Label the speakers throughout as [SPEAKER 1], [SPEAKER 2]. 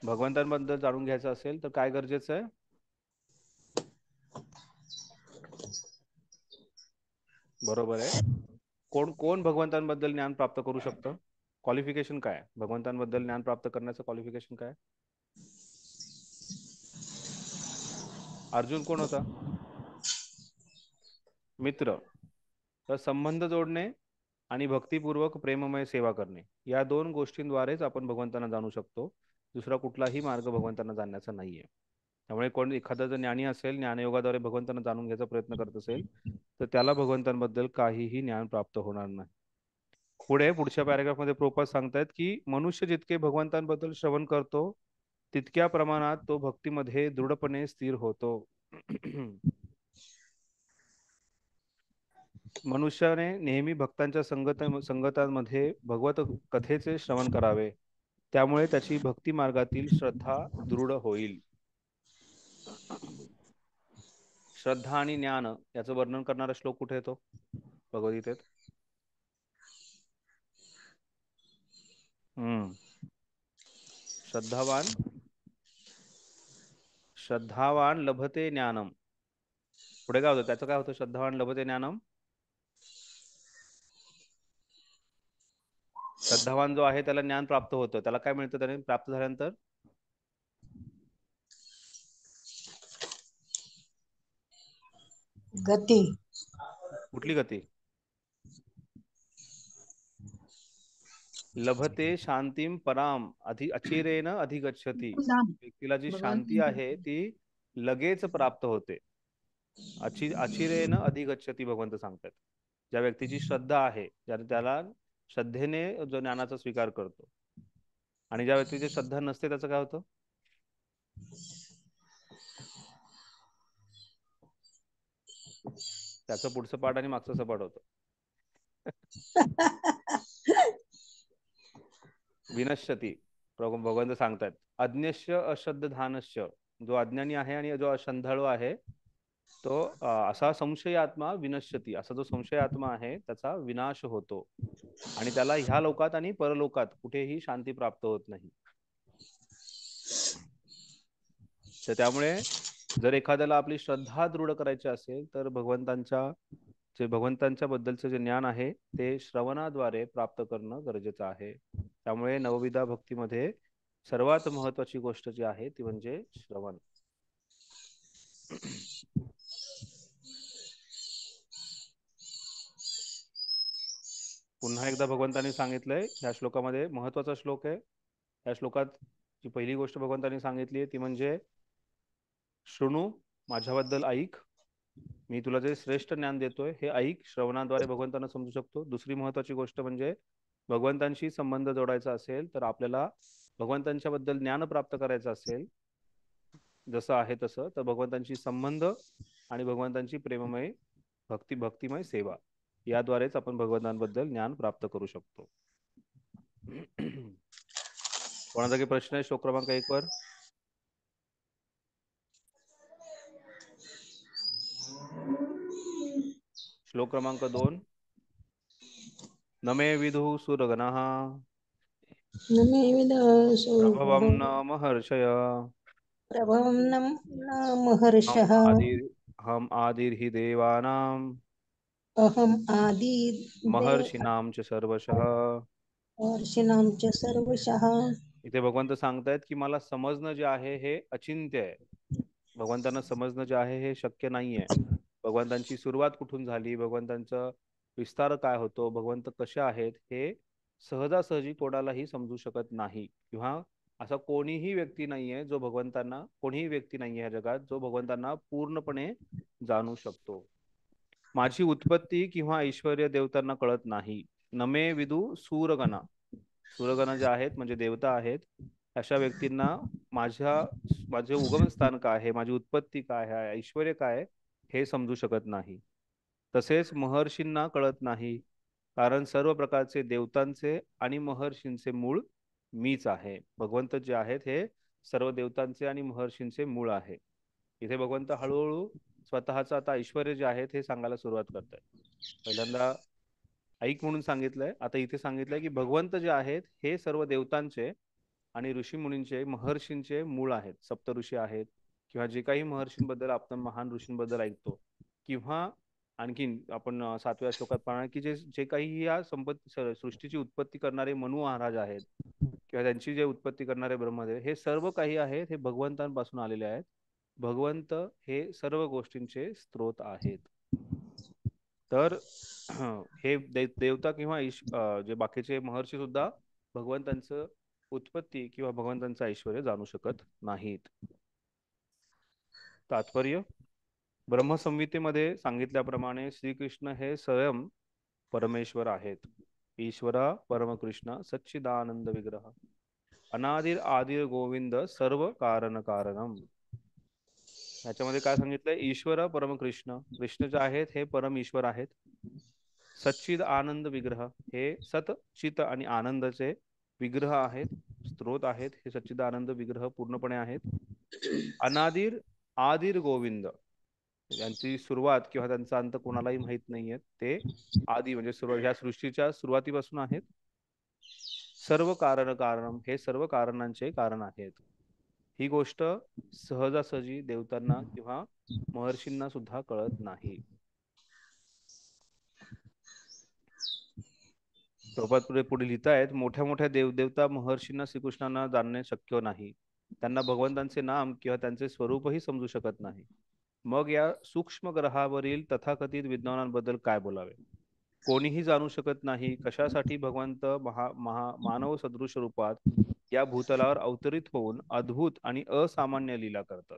[SPEAKER 1] भगवंतांबद्दल जाणून घ्यायचं असेल तर काय गरजेचं आहे? बरोबर आहे. कोण कोण भगवंतांबद्दल ज्ञान प्राप्त करू शकतं? क्वालिफिकेशन काय आहे? भगवंतांबद्दल ज्ञान प्राप्त करण्याचं क्वालिफिकेशन काय आहे? अर्जुन कोण होता? मित्र. तर संबंध जोडणे आणि भक्तिपूर्वक प्रेममय सेवा करणे या दोन गोष्टींद्वारेच आपण भगवंतांना जाणू शकतो. दुसरा कुठलाही मार्ग भगवंतांना जाणण्याचा नाहीये. त्यामुळे कोण एखादा जर ज्ञानी असेल, ज्ञानयोगाद्वारे भगवंतांना जाणून घ्यायचा प्रयत्न करत असेल, तर त्याला भगवंतांबद्दल काहीही ज्ञान प्राप्त होणार नाही. पुढच्या पॅराग्राफमध्ये प्रोपास सांगतायत की मनुष्य जितके भगवंतांबद्दल श्रवण करतो तितक्या प्रमाणात तो भक्तीमध्ये दृढपणे स्थिर होतो. मनुष्याने नेहमी भक्तांच्या संगतांमध्ये भगवत कथेचे श्रवण करावे. त्यामुळे त्याची भक्ती मार्गातील श्रद्धा दृढ होईल. श्रद्धा आणि ज्ञान याचं वर्णन करणारा श्लोक कुठे येतो भगवद्गीतेत? हम्म श्रद्धावान श्रद्धावान लभते ज्ञानम. पुढे काय होतं? त्याचं काय होतं? श्रद्धावान लभते ज्ञानम. श्रद्धावान जो आहे त्याला ज्ञान प्राप्त होतं. त्याला काय मिळतं त्याने प्राप्त झाल्यानंतर?
[SPEAKER 2] गती.
[SPEAKER 1] कुठली गती? लभते शांतीम पराम अचिरेन अधिगच्छति.
[SPEAKER 2] नाम
[SPEAKER 1] व्यक्तीला जी
[SPEAKER 2] भगवान
[SPEAKER 1] शांती आहे ती लगेच प्राप्त होते. अचिरेन अधिगच्छति भगवंत सांगतात. ज्या व्यक्तीची श्रद्धा आहे, ज्याने त्याला श्रद्धेने जो ज्ञानाचा स्वीकार करतो, आणि ज्या व्यक्तीची श्रद्धा नसते त्याचं काय होतं? त्याचं पुढचं पाठ आणि मागचं सपाट होतं. विनश्यती. भगवंत सांगतात अज्ञश्य अश्रद्धानश्य. जो अज्ञानी आहे आणि जो अश्रद्धाळू आहे तो असा संशय आत्मा विनश्यती. असा जो संशय आत्मा आहे त्याचा विनाश होतो आणि त्याला ह्या लोकात आणि परलोकात कुठेही शांती प्राप्त होत नाही. तर त्यामुळे जर एखाद्याला आपली श्रद्धा दृढ करायची असेल तर भगवंतांच्या बद्दलचे जे ज्ञान आहे ते श्रवणाद्वारे प्राप्त करणं गरजेचं आहे. त्यामुळे नवविधा भक्तीमध्ये सर्वात महत्वाची गोष्ट जी आहे ती म्हणजे श्रवण. पुन्हा एकदा भगवंतांनी सांगितलंय ह्या श्लोकामध्ये, महत्वाचा श्लोक आहे. या श्लोकात जी पहिली गोष्ट भगवंतांनी सांगितली आहे ती म्हणजे शृणू, माझ्याबद्दल ऐक. मी तुला जे श्रेष्ठ ज्ञान देतोय हे ऐक. श्रवणाद्वारे भगवंतांना समजू शकतो. दुसरी महत्वाची गोष्ट म्हणजे भगवंतांशी संबंध जोडायचा असेल तर आपल्याला भगवंतांच्या बद्दल ज्ञान प्राप्त करायचं असेल जसं आहे तसं, तर भगवंतांशी संबंध आणि भगवंतांची प्रेममय भक्तिमय सेवा याद्वारेच आपण भगवंतांबद्दल ज्ञान प्राप्त करू शकतो. कोणाचा काही प्रश्न आहे श्लोक क्रमांक 1 वर? श्लोक क्रमांक 2. नमे विदु सुरगणः
[SPEAKER 2] न मे
[SPEAKER 1] प्रभवं
[SPEAKER 2] विदुषु
[SPEAKER 1] न महर्षय
[SPEAKER 2] प्रभवं न महर्षः
[SPEAKER 1] हम आदिर्हि देवानां
[SPEAKER 2] अहम् आदि
[SPEAKER 1] महर्षीणां च सर्वशः.
[SPEAKER 2] देवर्षीणां च सर्वशः.
[SPEAKER 1] इथे भगवंत सांगतायत की मला समजणं जे आहे हे अचिंत्य आहे. भगवंतांना समजणं जे आहे हे शक्य नाहीये. भगवंतांची सुरुवात कुठून झाली, भगवंतांचा विस्तार काय होतो, भगवंत कसे आहेत हे सहजासहजी कोणालाही समजू शकत नाही. किंवा असा कोणीही व्यक्ती नाहीये जो भगवंतांना, कोणीही व्यक्ती नाहीये या जगात जो भगवंतांना पूर्णपणे जाणू शकतो. माझी उत्पत्ती किंवा ऐश्वर्य देवतांना कळत नाही. नमे विदू सूरगणा. सूरगण जे आहेत म्हणजे देवता आहेत. अशा व्यक्तींना माझे उगमस्थान काय आहे, माझी उत्पत्ती काय आहे, ऐश्वर्य काय आहे हे समजू शकत नाही. तसेच महर्षींना कळत नाही, कारण सर्व प्रकारचे देवतांचे आणि महर्षींचे मूळ मीच आहे. भगवंत जे आहेत हे सर्व देवतांचे आणि महर्षींचे मूळ आहे. इथे भगवंत हळूहळू स्वतःचं आता ऐश्वर्य जे आहेत हे सांगायला सुरुवात करतात. पहिल्यांदा ऐक म्हणून सांगितलंय, आता इथे सांगितलंय की भगवंत जे आहेत हे सर्व देवतांचे आणि ऋषी मुनींचे महर्षींचे मूळ आहेत. सप्तऋषी आहेत किंवा जे काही महर्षींबद्दल आपण महान ऋषींबद्दल ऐकतो, किंवा आणखीन आपण 7व्या श्लोकात पाहणार की जे जे काही या सृष्टीची उत्पत्ती करणारे मनु महाराज आहेत किंवा त्यांची जे उत्पत्ती करणारे ब्रह्मदेव, हे सर्व काही आहेत हे भगवंतांपासून आलेले आहेत. भगवंत हे सर्व गोष्टींचे स्त्रोत आहेत. तर हे देवता किंवा जे बाकीचे महर्षी सुद्धा भगवंतांचं उत्पत्ती किंवा भगवंतांचं ऐश्वर जाणू शकत नाहीत. तात्पर्य: ब्रह्मसंहितेमध्ये सांगितल्याप्रमाणे श्रीकृष्ण हे स्वयं परमेश्वर आहेत. ईश्वरा परमकृष्ण सच्चिदानंद विग्रह अनादिर आदिर गोविंद सर्व कारण कारणम. याच्यामध्ये काय सांगितलंय? ईश्वर परमकृष्ण, कृष्ण जे आहेत हे परम ईश्वर आहेत. सच्चिद आनंद विग्रह, हे सत चित आणि आनंदाचे विग्रह आहेत, स्त्रोत आहेत. हे सच्चिद आनंद विग्रह पूर्णपणे आहेत. अनादिर आदिर गोविंद, यांची सुरुवात किंवा त्यांचा अंत कोणालाही माहित नाहीये. ते आदी म्हणजे सुरुवात, ह्या सृष्टीच्या सुरुवातीपासून आहेत. सर्व कारण कारणम, हे सर्व कारणांचे कारण आहेत. ही गोष्ट सहजासहजी देवतांना किंवा महर्षींना सुद्धा कळत नाही. प्रभात पुढे लिहितायत, मोठ्या मोठ्या देवदेवता महर्षींना श्रीकृष्णांना जाणणे शक्य नाही. त्यांना भगवंतांचे नाम किंवा त्यांचे स्वरूपही समजू शकत नाही. मग या सूक्ष्म ग्रहावरील तथाकथित विद्वानांबद्दल काय बोलावे? कोणीही जाणू शकत नाही कशासाठी भगवंत मानव सदृश रूपात या भूतलावर अवतरित होऊन अद्भुत आणि असामान्य लीला करतात.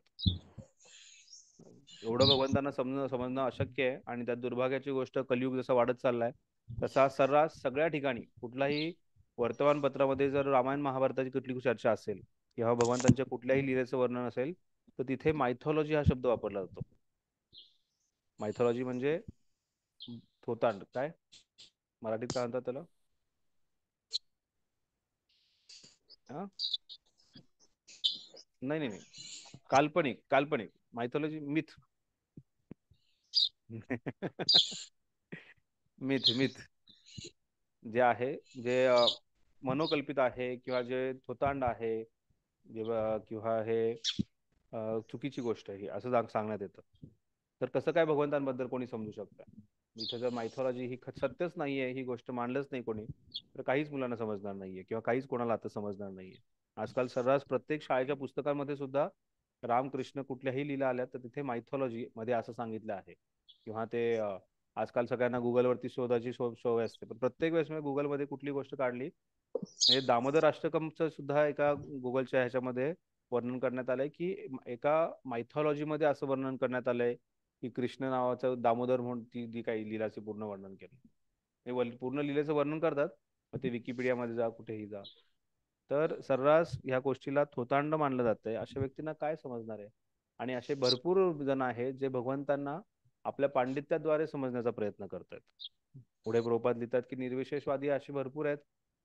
[SPEAKER 1] एवढं भगवंतांना समजणं अशक्य आहे. आणि त्या दुर्भाग्याची गोष्ट, कलियुग जसा वाढत चाललाय तसा सर्रास सगळ्या ठिकाणी कुठलाही वर्तमानपत्रामध्ये जर रामायण महाभारताची कुठली चर्चा असेल किंवा भगवंतांच्या कुठल्याही लीलेचं वर्णन असेल तर तिथे मायथॉलॉजी हा शब्द वापरला जातो. मायथॉलॉजी म्हणजे थोतांड. काय मराठीत काय म्हणतात त्याला? हा, नाही नाही नाही, काल्पनिक. काल्पनिक मायथॉलॉजी, मिथ. मिथ मिथ जे आहे, जे मनोकल्पित आहे किंवा जे थोतांड आहे, किंवा हे चुकीची गोष्ट आहे असं सांगण्यात येतं. तर कसं काय भगवंतांबद्दल कोणी समजू शकतं? इथं जर मायथॉलॉजी ही सत्यच नाहीये, ही गोष्ट मांडलंच नाही कोणी, तर काहीच मुलांना समजणार नाहीये किंवा काहीच कोणाला आता समजणार नाहीये. आजकाल सर्रास प्रत्येक शाळेच्या पुस्तकांमध्ये सुद्धा रामकृष्ण कुठल्याही लीला आल्या तर तिथे मायथॉलॉजी मध्ये असं सांगितलं आहे. किंवा ते आजकाल सगळ्यांना गुगलवरती शोधाची सवय असते, पण प्रत्येक वेळेस मी गुगलमध्ये कुठली गोष्ट काढली, म्हणजे दामोदर अष्टकमचं सुद्धा एका गुगलच्या ह्याच्यामध्ये वर्णन करण्यात आलंय की एका मायथॉलॉजी मध्ये असं वर्णन करण्यात आलंय की कृष्ण नावाचं दामोदर म्हणून ती जी काही लीलाचे पूर्ण वर्णन केलं. हे पूर्ण लीलेचं वर्णन करतात, मग ते विकिपीडियामध्ये जा, कुठेही जा. तर सर्रास ह्या गोष्टीला थोतांड मानलं जातंय. अशा व्यक्तींना काय समजणार आहे? आणि असे भरपूर जण आहेत जे भगवंतांना आपल्या पांडित्याद्वारे समजण्याचा प्रयत्न करतात. पुढे प्रभुपाद लिहितात की निर्विशेषवादी असे भरपूर आहेत,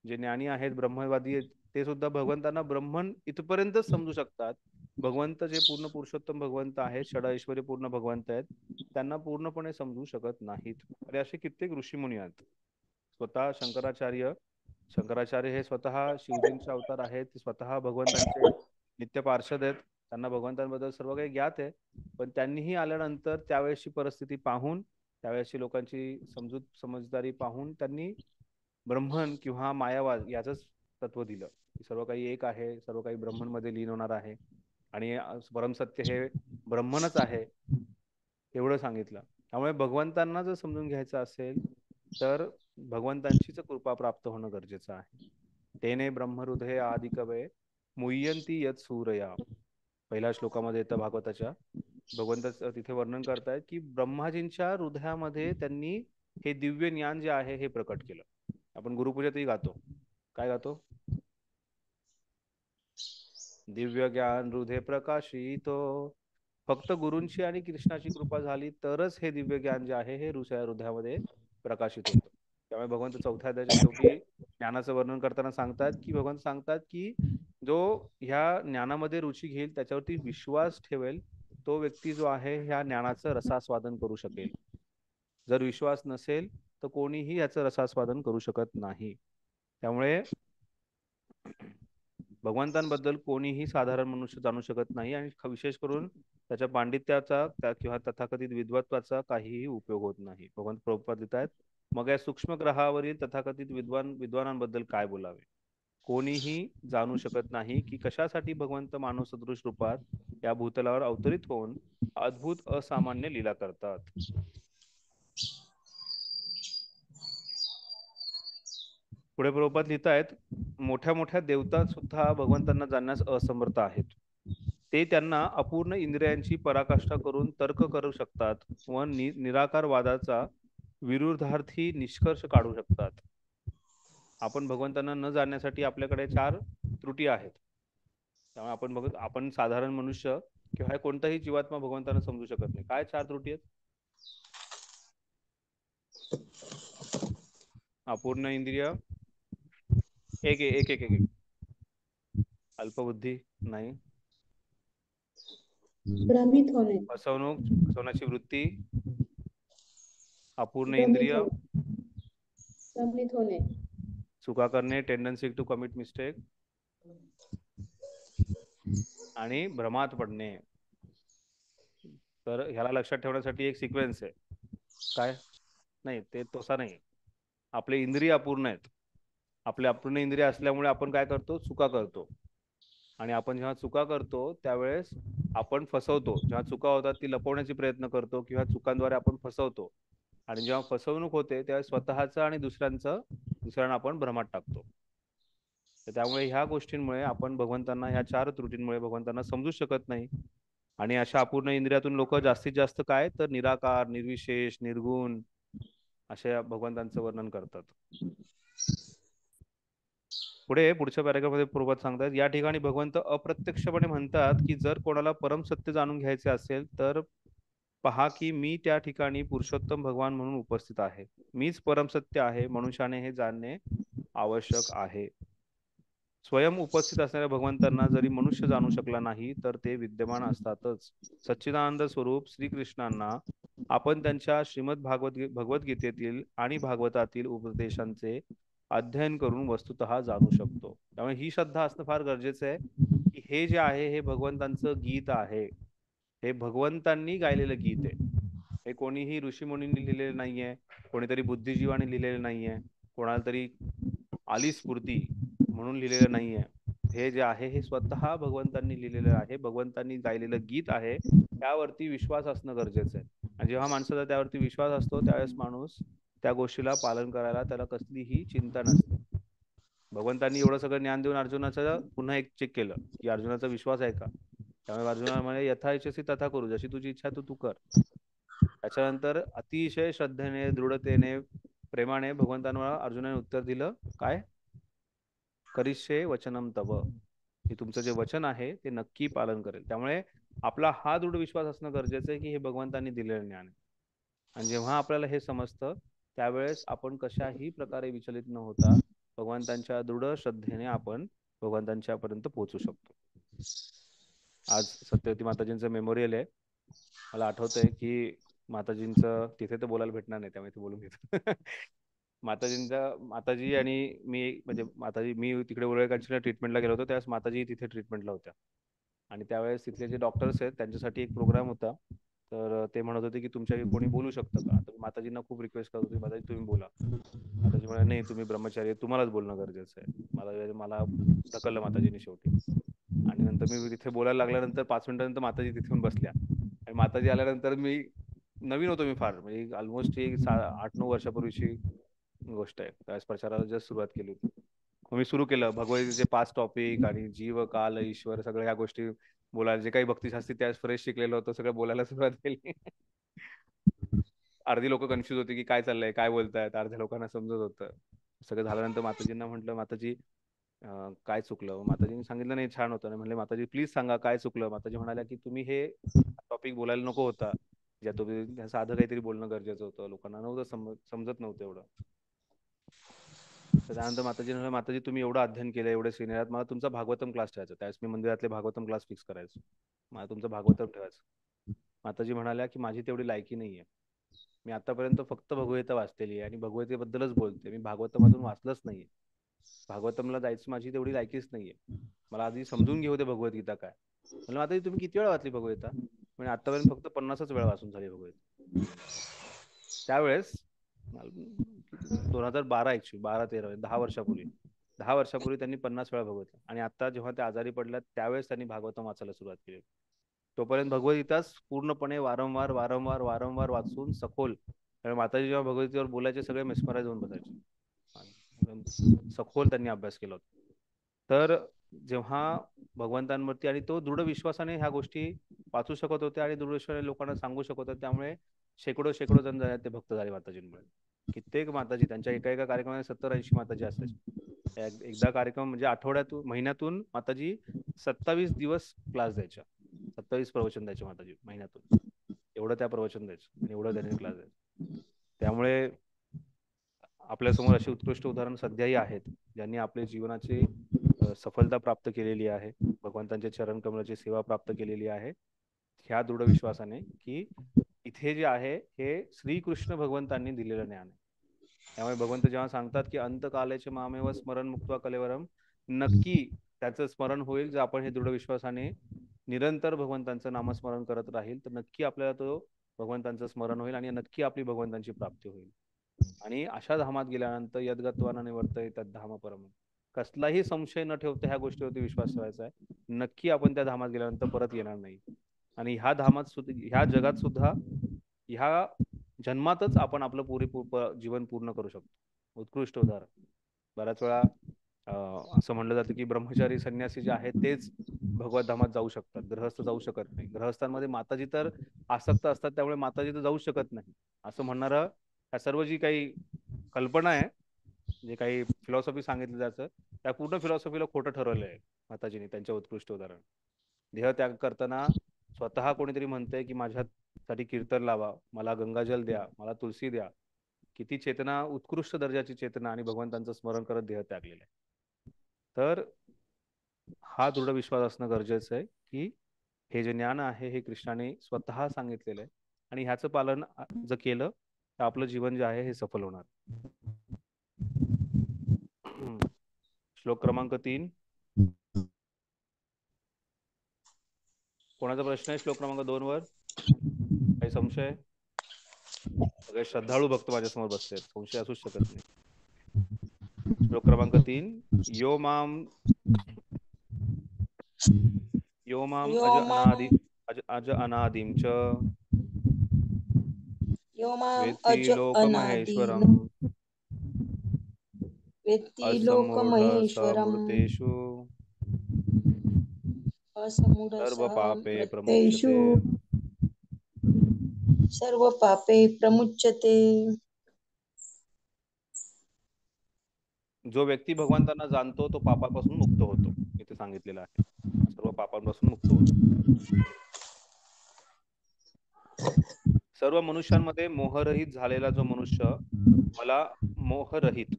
[SPEAKER 1] जे ज्ञानी आहेत, ब्रह्मवादी आहेत, ते सुद्धा भगवंतांना ब्रह्मन इथपर्यंतच समजू शकतात. भगवंत जे पूर्ण पुरुषोत्तम भगवंत आहेत, षड ऐश्वर्य पूर्ण भगवंत आहेत, त्यांना पूर्णपणे समजू शकत नाहीत. आणि असे कित्येक ऋषीमुनी आहेत. स्वतः शंकराचार्य हे स्वतः शिवजींचे अवतार आहेत. ते स्वतः भगवंतांचे नित्य पार्षद आहेत. त्यांना भगवंतांबद्दल सर्व काही ज्ञात आहे. पण त्यांनीही आल्यानंतर त्यावेळेसची परिस्थिती पाहून, त्यावेळेसची लोकांची समजदारी पाहून त्यांनी ब्रह्मन किंवा मायावाद याचंच तत्व दिलं की सर्व काही एक आहे, सर्व काही ब्रह्मनमध्ये लीन होणार आहे आणि परमसत्य हे ब्रह्मनच आहे, एवढं सांगितलं. त्यामुळे भगवंतांना जर समजून घ्यायचं असेल तर भगवंतांचीच कृपा प्राप्त होणं गरजेचं आहे. तेने ब्रह्महृदय आदि कवे मुह्यंती यत सूरया. पहिल्या श्लोकामध्ये येतं भागवताच्या. भगवंत तिथे वर्णन करतायत की ब्रह्माजींच्या हृदयामध्ये त्यांनी हे दिव्य ज्ञान जे आहे हे प्रकट केलं. आपण गुरुपूजेतही गातो. काय गातो? दिव्य ज्ञान हृदय प्रकाशितो. फक्त गुरूंची आणि कृष्णाची कृपा झाली तरच हे दिव्य ज्ञान जे आहे हे हृदयामध्ये प्रकाशित होतं. त्यामुळे भगवंत चौथ्या अध्यायाच्या शेवटी ज्ञानाचं वर्णन करताना सांगतात की भगवंत सांगतात की जो ह्या ज्ञानामध्ये रुची घेईल, त्याच्यावरती विश्वास ठेवेल, तो व्यक्ती जो आहे ह्या ज्ञानाचं रसास्वादन करू शकेल. जर विश्वास नसेल तर कोणीही याचं रसास्वादन करू शकत नाही. त्यामुळे भगवंतांबद्दल कोणीही साधारण मनुष्य जाणू शकत नाही आणि विशेष करून त्याच्या पांडित्याचा किंवा तथाकथित विद्वत्वाचा काहीही उपयोग होत नाही. भगवंत प्रभुपाद लिहित आहेत, मग या सूक्ष्म ग्रहावरील तथाकथित विद्वानांबद्दल काय बोलावे. कोणीही जाणू शकत नाही की कशासाठी भगवंत मानव सदृश रूपात या भूतलावर अवतरित होऊन अद्भुत असामान्य लीला करतात. पुढे प्रभुपाद लिहित आहेत, मोठ्या मोठ्या देवता सुद्धा भगवंतांना जाणण्यास असमर्थ आहेत. ते त्यांना अपूर्ण इंद्रियांची पराकाष्ठा करून तर्क करू शकतात व निराकार वादाचा विरुद्धार्थी निष्कर्ष काढू शकतात. आपण भगवंतांना न जाणण्यासाठी आपल्याकडे 4 त्रुटी आहेत. त्यामुळे आपण साधारण मनुष्य किंवा कोणताही जीवात्मा भगवंतांना समजू शकत नाही. काय 4 त्रुटी आहेत? अपूर्ण इंद्रिय, एक एक एक एक अल्पबुद्धी नाही,
[SPEAKER 2] भ्रमित होणे,
[SPEAKER 1] फसवण्याची वृत्ती, अपूर्ण
[SPEAKER 2] भ्रमित
[SPEAKER 1] इंद्रिय,
[SPEAKER 2] होणे, भ्रमित होणे,
[SPEAKER 1] चुका करणे, टेंडन्सी टू कमिट मिस्टेक, आणि भ्रमात पडणे. तर ह्याला लक्षात ठेवण्यासाठी एक सिक्वेन्स आहे. काय? नाही, ते तसा नाही. आपले इंद्रिय अपूर्ण आहेत. आपले अपूर्ण इंद्रिय असल्यामुळे आपण काय करतो? चुका करतो. आणि आपण जेव्हा चुका करतो त्यावेळेस आपण फसवतो. जेव्हा चुका होतात ती लपवण्याची प्रयत्न करतो किंवा चुकांद्वारे आपण फसवतो. आणि जेव्हा फसवणूक होते त्यावेळेस स्वतःचं आणि दुसऱ्यांना आपण भ्रमात टाकतो. तर त्यामुळे ह्या गोष्टींमुळे आपण भगवंतांना, ह्या 4 त्रुटींमुळे भगवंतांना समजू शकत नाही. आणि अशा अपूर्ण इंद्रियातून लोक जास्तीत जास्त काय तर निराकार, निर्विशेष, निर्गुण अशा भगवंतांचं वर्णन करतात. पुढच्या पॅराग्राफमध्ये प्रभुपाद सांगतात, या ठिकाणी भगवंत अप्रत्यक्षपणे म्हणतात की जर कोणाला परम सत्य जाणून घ्यायचे असेल तर पहा की मी त्या ठिकाणी पुरुषोत्तम भगवान म्हणून उपस्थित आहे. मीच परम सत्य आहे. मनुष्याने हे जाणणे आवश्यक आहे. स्वयं उपस्थित असणाऱ्या भगवंतांना जरी मनुष्य जाणू शकला नाही तर ते विद्यमान असतातच. सच्चिदानंद स्वरूप श्रीकृष्णांना आपण त्यांच्या श्रीमद भगवद्गीतेतील आणि भागवतातील उपदेशांचे अध्ययन करून वस्तुतः जाणू शकतो. त्यामुळे ही श्रद्धा असणं फार गरजेचं आहे की हे जे आहे हे भगवंतांचं गीत आहे. हे भगवंतांनी गायलेलं गीत आहे. हे कोणीही ऋषीमुनींनी लिहिलेलं नाहीये, कोणीतरी बुद्धिजीवाने लिहिलेलं नाहीये, कोणाला तरी आली स्फूर्ती म्हणून लिहिलेलं नाहीये. हे जे आहे हे स्वतः भगवंतांनी लिहिलेलं आहे. भगवंतांनी गायलेलं गीत आहे. त्यावरती विश्वास असणं गरजेचं आहे. आणि जेव्हा माणसाचा त्यावरती विश्वास असतो त्यावेळेस माणूस त्या गोष्टीला पालन करायला त्याला कसलीही चिंता नसते. भगवंतांनी एवढं सगळं ज्ञान देऊन अर्जुनाचं पुन्हा एक चेक केलं की अर्जुनाचा विश्वास आहे का. त्यामुळे अर्जुना म्हणे, यथा इच्छसी तथा करू, जशी तुझी इच्छा तू कर. त्याच्यानंतर अतिशय श्रद्धेने, दृढतेने, प्रेमाने भगवंतांना अर्जुनाने उत्तर दिलं, काय? करिष्ये वचनम तव, हे तुमचं जे वचन आहे ते नक्की पालन करेल. त्यामुळे आपला हा दृढ विश्वास असणं गरजेचं आहे की हे भगवंतांनी दिलेलं ज्ञान आहे. आणि जेव्हा आपल्याला हे समजतं त्यावेळेस आपण कशाही प्रकारे विचलित न होता भगवंतांच्या दृढ श्रद्धेने आपण भगवंतांच्या पर्यंत पोहोचू शकतो. आज सत्यवती माताजींचं मेमोरियल आहे. मला आठवतंय की माताजींचं तिथे तर बोलायला भेटणार नाही त्यामुळे ते बोलून घेतो. माताजी आणि मी, म्हणजे माताजी, मी तिकडे उरळकांचीला ट्रीटमेंटला गेलो होतो त्यावेळेस माताजी तिथे ट्रीटमेंटला होत्या. आणि त्यावेळेस तिथले जे डॉक्टर्स आहेत त्यांच्यासाठी एक प्रोग्राम होता. तर ते म्हणत होते की तुमच्या कोणी बोलू शकतं का. तर माताजींना खूप रिक्वेस्ट करत होती, माताजी तुम्ही बोला. माताजी म्हणाले, नाही तुम्ही ब्रह्मचारी आहे, तुम्हालाच बोलणं गरजेचं आहे. मला ढकललं माताजीने शेवटी. आणि नंतर मी तिथे बोलायला लागल्यानंतर 5 मिनिटानंतर माताजी तिथून बसल्या. आणि माताजी आल्यानंतर मी नवीन होतो, मी फार म्हणजे ऑलमोस्ट एक 8-9 वर्षापूर्वीची गोष्ट आहे. त्यावेळेस प्रचाराला जस्ट सुरुवात केली होती. मग मी सुरू केलं भगवद्गीतेचे 5 टॉपिक आणि जीव, काल, ईश्वर सगळ्या ह्या गोष्टी बोलायला, जे काही भक्तिशास्त्री त्यावेळेस फ्रेश शिकलेलं होतं सगळं बोलायला सुरुवात केली. अर्धी लोक कन्फ्युज होती की काय चाललंय, काय बोलतायत. अर्ध्या लोकांना समजत होतं. सगळं झाल्यानंतर माताजींना म्हटलं, माताजी काय चुकलं. माताजींनी सांगितलं, नाही छान होतं. म्हणले, माताजी प्लीज सांगा काय चुकलं. माताजी म्हणाल्या की तुम्ही हे टॉपिक बोलायला नको होता, ज्या तुम्ही साधं काहीतरी बोलणं गरजेचं होतं, लोकांना नव्हतं समजत नव्हतं एवढं. तर त्यानंतर माताजी म्हणाले, माताजी तुम्ही एवढं अध्ययन केलं, एवढे सिनियर आहात, मला तुमचा भागवतम क्लास ठेवायचा. त्यावेळेस मी मंदिरातले भागवतम क्लास फिक्स करायचो. मला तुमचं भागवतम ठेवायचं. माताजी म्हणाल्या की माझी तेवढी लायकी नाहीये. मी आतापर्यंत फक्त भगवद्गीता वाचलेली आहे आणि भगवद्गीतेबद्दलच बोलते. मी भागवतम अजून वाचलंच नाहीये. भागवतमला जायची माझी तेवढी लायकीच नाहीये. मला आधी समजून घेऊ दे भगवद्गीता काय. म्हणलं माताजी तुम्ही किती वेळा वाचली भगवद्गीता? म्हणजे आतापर्यंत फक्त 50च वेळा वाचून झाली भगवद्गीता. त्यावेळेस 2012 ऍक्च्युली 12-13 10 वर्षापूर्वी 10 वर्षापूर्वी त्यांनी 50 वेळा भगवत. आणि आता जेव्हा ते आजारी पडल्यात त्यावेळेस त्यांनी भागवतम वाचायला सुरुवात केली. तोपर्यंत भगवद्गीताच पूर्णपणे वारंवार वारंवार वारंवार वाचून सखोल. माताजी जेव्हा भगवद्गीतेवर बोलायचे सगळे मेस्मराईज होऊन बसायचे. सखोल त्यांनी अभ्यास केला होता. तर जेव्हा भगवंतांवरती आणि तो दृढ विश्वासाने ह्या गोष्टी वाचू शकत होते आणि दृढ विश्वासाने लोकांना सांगू शकत होते, त्यामुळे शेकडो शेकडो जण ते भक्त झाले माताजींमुळे. कित्येक माताजी त्यांच्या एका एका कार्यक्रमात 70-80 माताजी असायचे. एकदा कार्यक्रम म्हणजे आठवड्यातून महिन्यातून माताजी 27 दिवस क्लास द्यायच्या. 27 प्रवचन द्यायचे माताजी महिन्यातून. एवढं त्या प्रवचन द्यायचं आणि एवढं त्यांनी क्लास द्यायचं. त्यामुळे आपल्यासमोर अशी उत्कृष्ट उदाहरण सध्याही आहेत ज्यांनी आपल्या जीवनाची सफलता प्राप्त केलेली आहे, भगवंतांच्या चरण कमलाची सेवा प्राप्त केलेली आहे, ह्या दृढ विश्वासाने की इथे जे आहे हे श्रीकृष्ण भगवंतांनी दिलेलं ज्ञान आहे. त्यामुळे भगवंत जेव्हा सांगतात की अंतकालेचे मामेव स्मरण मुक्त्वा कलेवरम, नक्की त्याचं स्मरण होईल जर आपण हे दृढ विश्वासाने निरंतर भगवंतांचं नामस्मरण करत राहील, तर नक्की आपल्याला तो भगवंतांचं स्मरण होईल आणि नक्की आपली भगवंतांची प्राप्ती होईल. आणि अशा धामात गेल्यानंतर यद्गत्वा निवर्तते तद्धाम परम. कसलाही संशय न ठेवता ह्या गोष्टीवरती विश्वास ठेवायचा आहे. नक्की आपण त्या धामात गेल्यानंतर परत येणार नाही. आणि ह्या धामात सुद्धा, ह्या जगात सुद्धा, ह्या जन्मातच आपण आपलं पुरेपूर जीवन पूर्ण करू शकतो. उत्कृष्ट उदाहरण. बऱ्याच वेळा असं म्हणलं जातं की ब्रह्मचारी संन्यासी जे आहेत तेच भगवत धामात जाऊ शकतात, गृहस्थ जाऊ शकत नाही. गृहस्थांमध्ये माताजी तर आसक्त असतात, त्यामुळे माताजी तर जाऊ शकत नाही असं म्हणणारं ह्या सर्व जी काही कल्पना आहे, जे काही फिलॉसॉफी सांगितलं जायचं, त्या पूर्ण फिलॉसॉफीला खोटं ठरवलं आहे माताजीने त्यांच्या उत्कृष्ट उदाहरण. देहत्याग करताना स्वतः कोणीतरी म्हणतंय की माझ्यासाठी कीर्तन लावा, मला गंगाजल द्या, मला तुलसी द्या. किती चेतना, उत्कृष्ट दर्जाची चेतना आणि भगवंतांचं स्मरण करत देह त्यागलेलं आहे. तर हा दृढ विश्वास असणं गरजेचं आहे की हे जे ज्ञान आहे हे कृष्णाने स्वतः सांगितलेलं आहे आणि ह्याचं पालन जर केलं तर आपलं जीवन जे आहे हे सफल होणार. श्लोक क्रमांक 3. कोणाचा प्रश्न आहे श्लोक क्रमांक 2 वर? काही संशय? सगळे श्रद्धाळू भक्त माझ्यासमोर बसले, संशय असूच शकत नाही. श्लोक क्रमांक 3. यो माम अज अनादि अज अनादिम च वेत्ति लोकमहेश्वरम असमूढ़ समूर्तेषु सर्व पापे प्रमुच्यते.
[SPEAKER 3] सर्व पापे प्रमुच्यते.
[SPEAKER 1] जो व्यक्ती भगवंतांना जाणतो तो पापापासून मुक्त होतो, इथे सांगितलेलं आहे. सर्व पापांपासून मुक्त होतो. सर्व मनुष्यांमध्ये मोहरहित झालेला जो मनुष्य मला मोहरहित,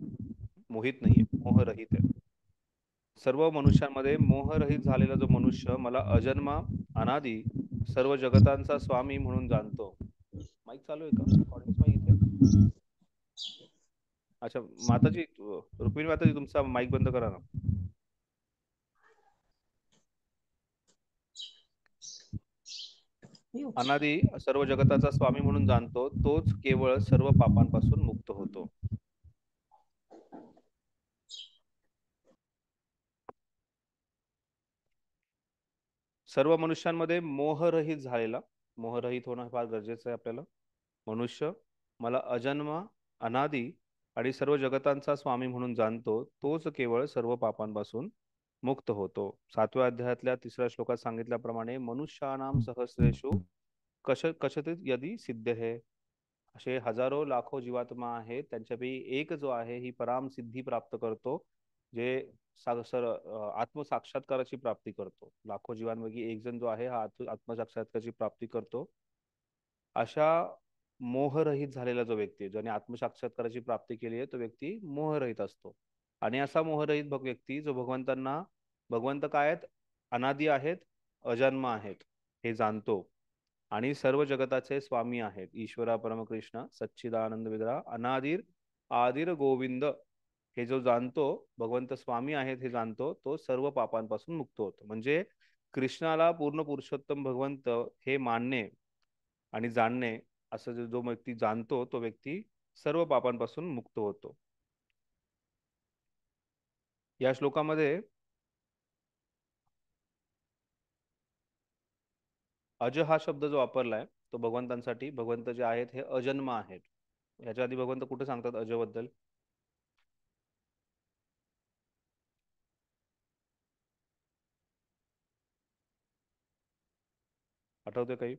[SPEAKER 1] मोहित नाहीये, मोहरहित आहे. सर्व मनुष्यांमध्ये मोहरहित झालेला जो मनुष्य मला अजन्मा अनादी सर्व जगतांचा स्वामी म्हणून जाणतो. माईक चालू आहे का? ऑडियन्स माईक इथे. अच्छा माताजी, रुक्मिणी माताजी तुमचा माईक बंद करा ना. अनादी सर्व जगताचा स्वामी म्हणून जाणतो तोच केवळ सर्व पापांपासून मुक्त होतो. सर्व मनुष्यांमध्ये मोहरहित झालेला, मोहरहित होणं फार गरजेचं आहे आपल्याला. मनुष्य मला अजन्मा अनादी आणि सर्व जगतांचा स्वामी म्हणून जाणतो तोच केवळ सर्व पापांपासून मुक्त होतो. 7व्या अध्यायातल्या 3ऱ्या श्लोकात सांगितल्याप्रमाणे मनुष्यानाम सहस्रेषु कशचित यदि सिद्ध है. असे हजारो लाखो जीवात्मा आहेत, त्यांच्यापैकी एक जो आहे ही पराम सिद्धी प्राप्त करतो, जे आत्मसाक्षात्काराची प्राप्ती करतो. लाखो जीवांपैकी एक जण जो आहे हा आत्मसाक्षात्काराची प्राप्ती करतो. अशा मोहरहित झालेला जो व्यक्ती, ज्याने आत्मसाक्षात्काराची प्राप्ती केली आहे, तो व्यक्ती मोहरहित असतो. आणि असा मोहरहित व्यक्ती जो भगवंतांना, भगवंत काय आहेत? अनादी आहेत, अजन्म आहेत हे जाणतो आणि सर्व जगताचे स्वामी आहेत. ईश्वरा परमकृष्ण सच्चिदानंद विग्रह अनादिर आदिर गोविंद हे जो जाणतो, भगवंत स्वामी आहेत हे जाणतो, तो सर्व पापांपासून मुक्त होतो. म्हणजे कृष्णाला पूर्ण पुरुषोत्तम भगवंत हे मानणे आणि जाणणे, असं जो व्यक्ती जाणतो तो व्यक्ती सर्व पापांपासून मुक्त होतो. या श्लोकामध्ये अज हा शब्द जो वापरलाय तो भगवंतांसाठी, भगवंत जे आहेत हे अजन्म आहेत. याच्या आधी भगवंत कुठे सांगतात अजबद्दल? आठवते काही?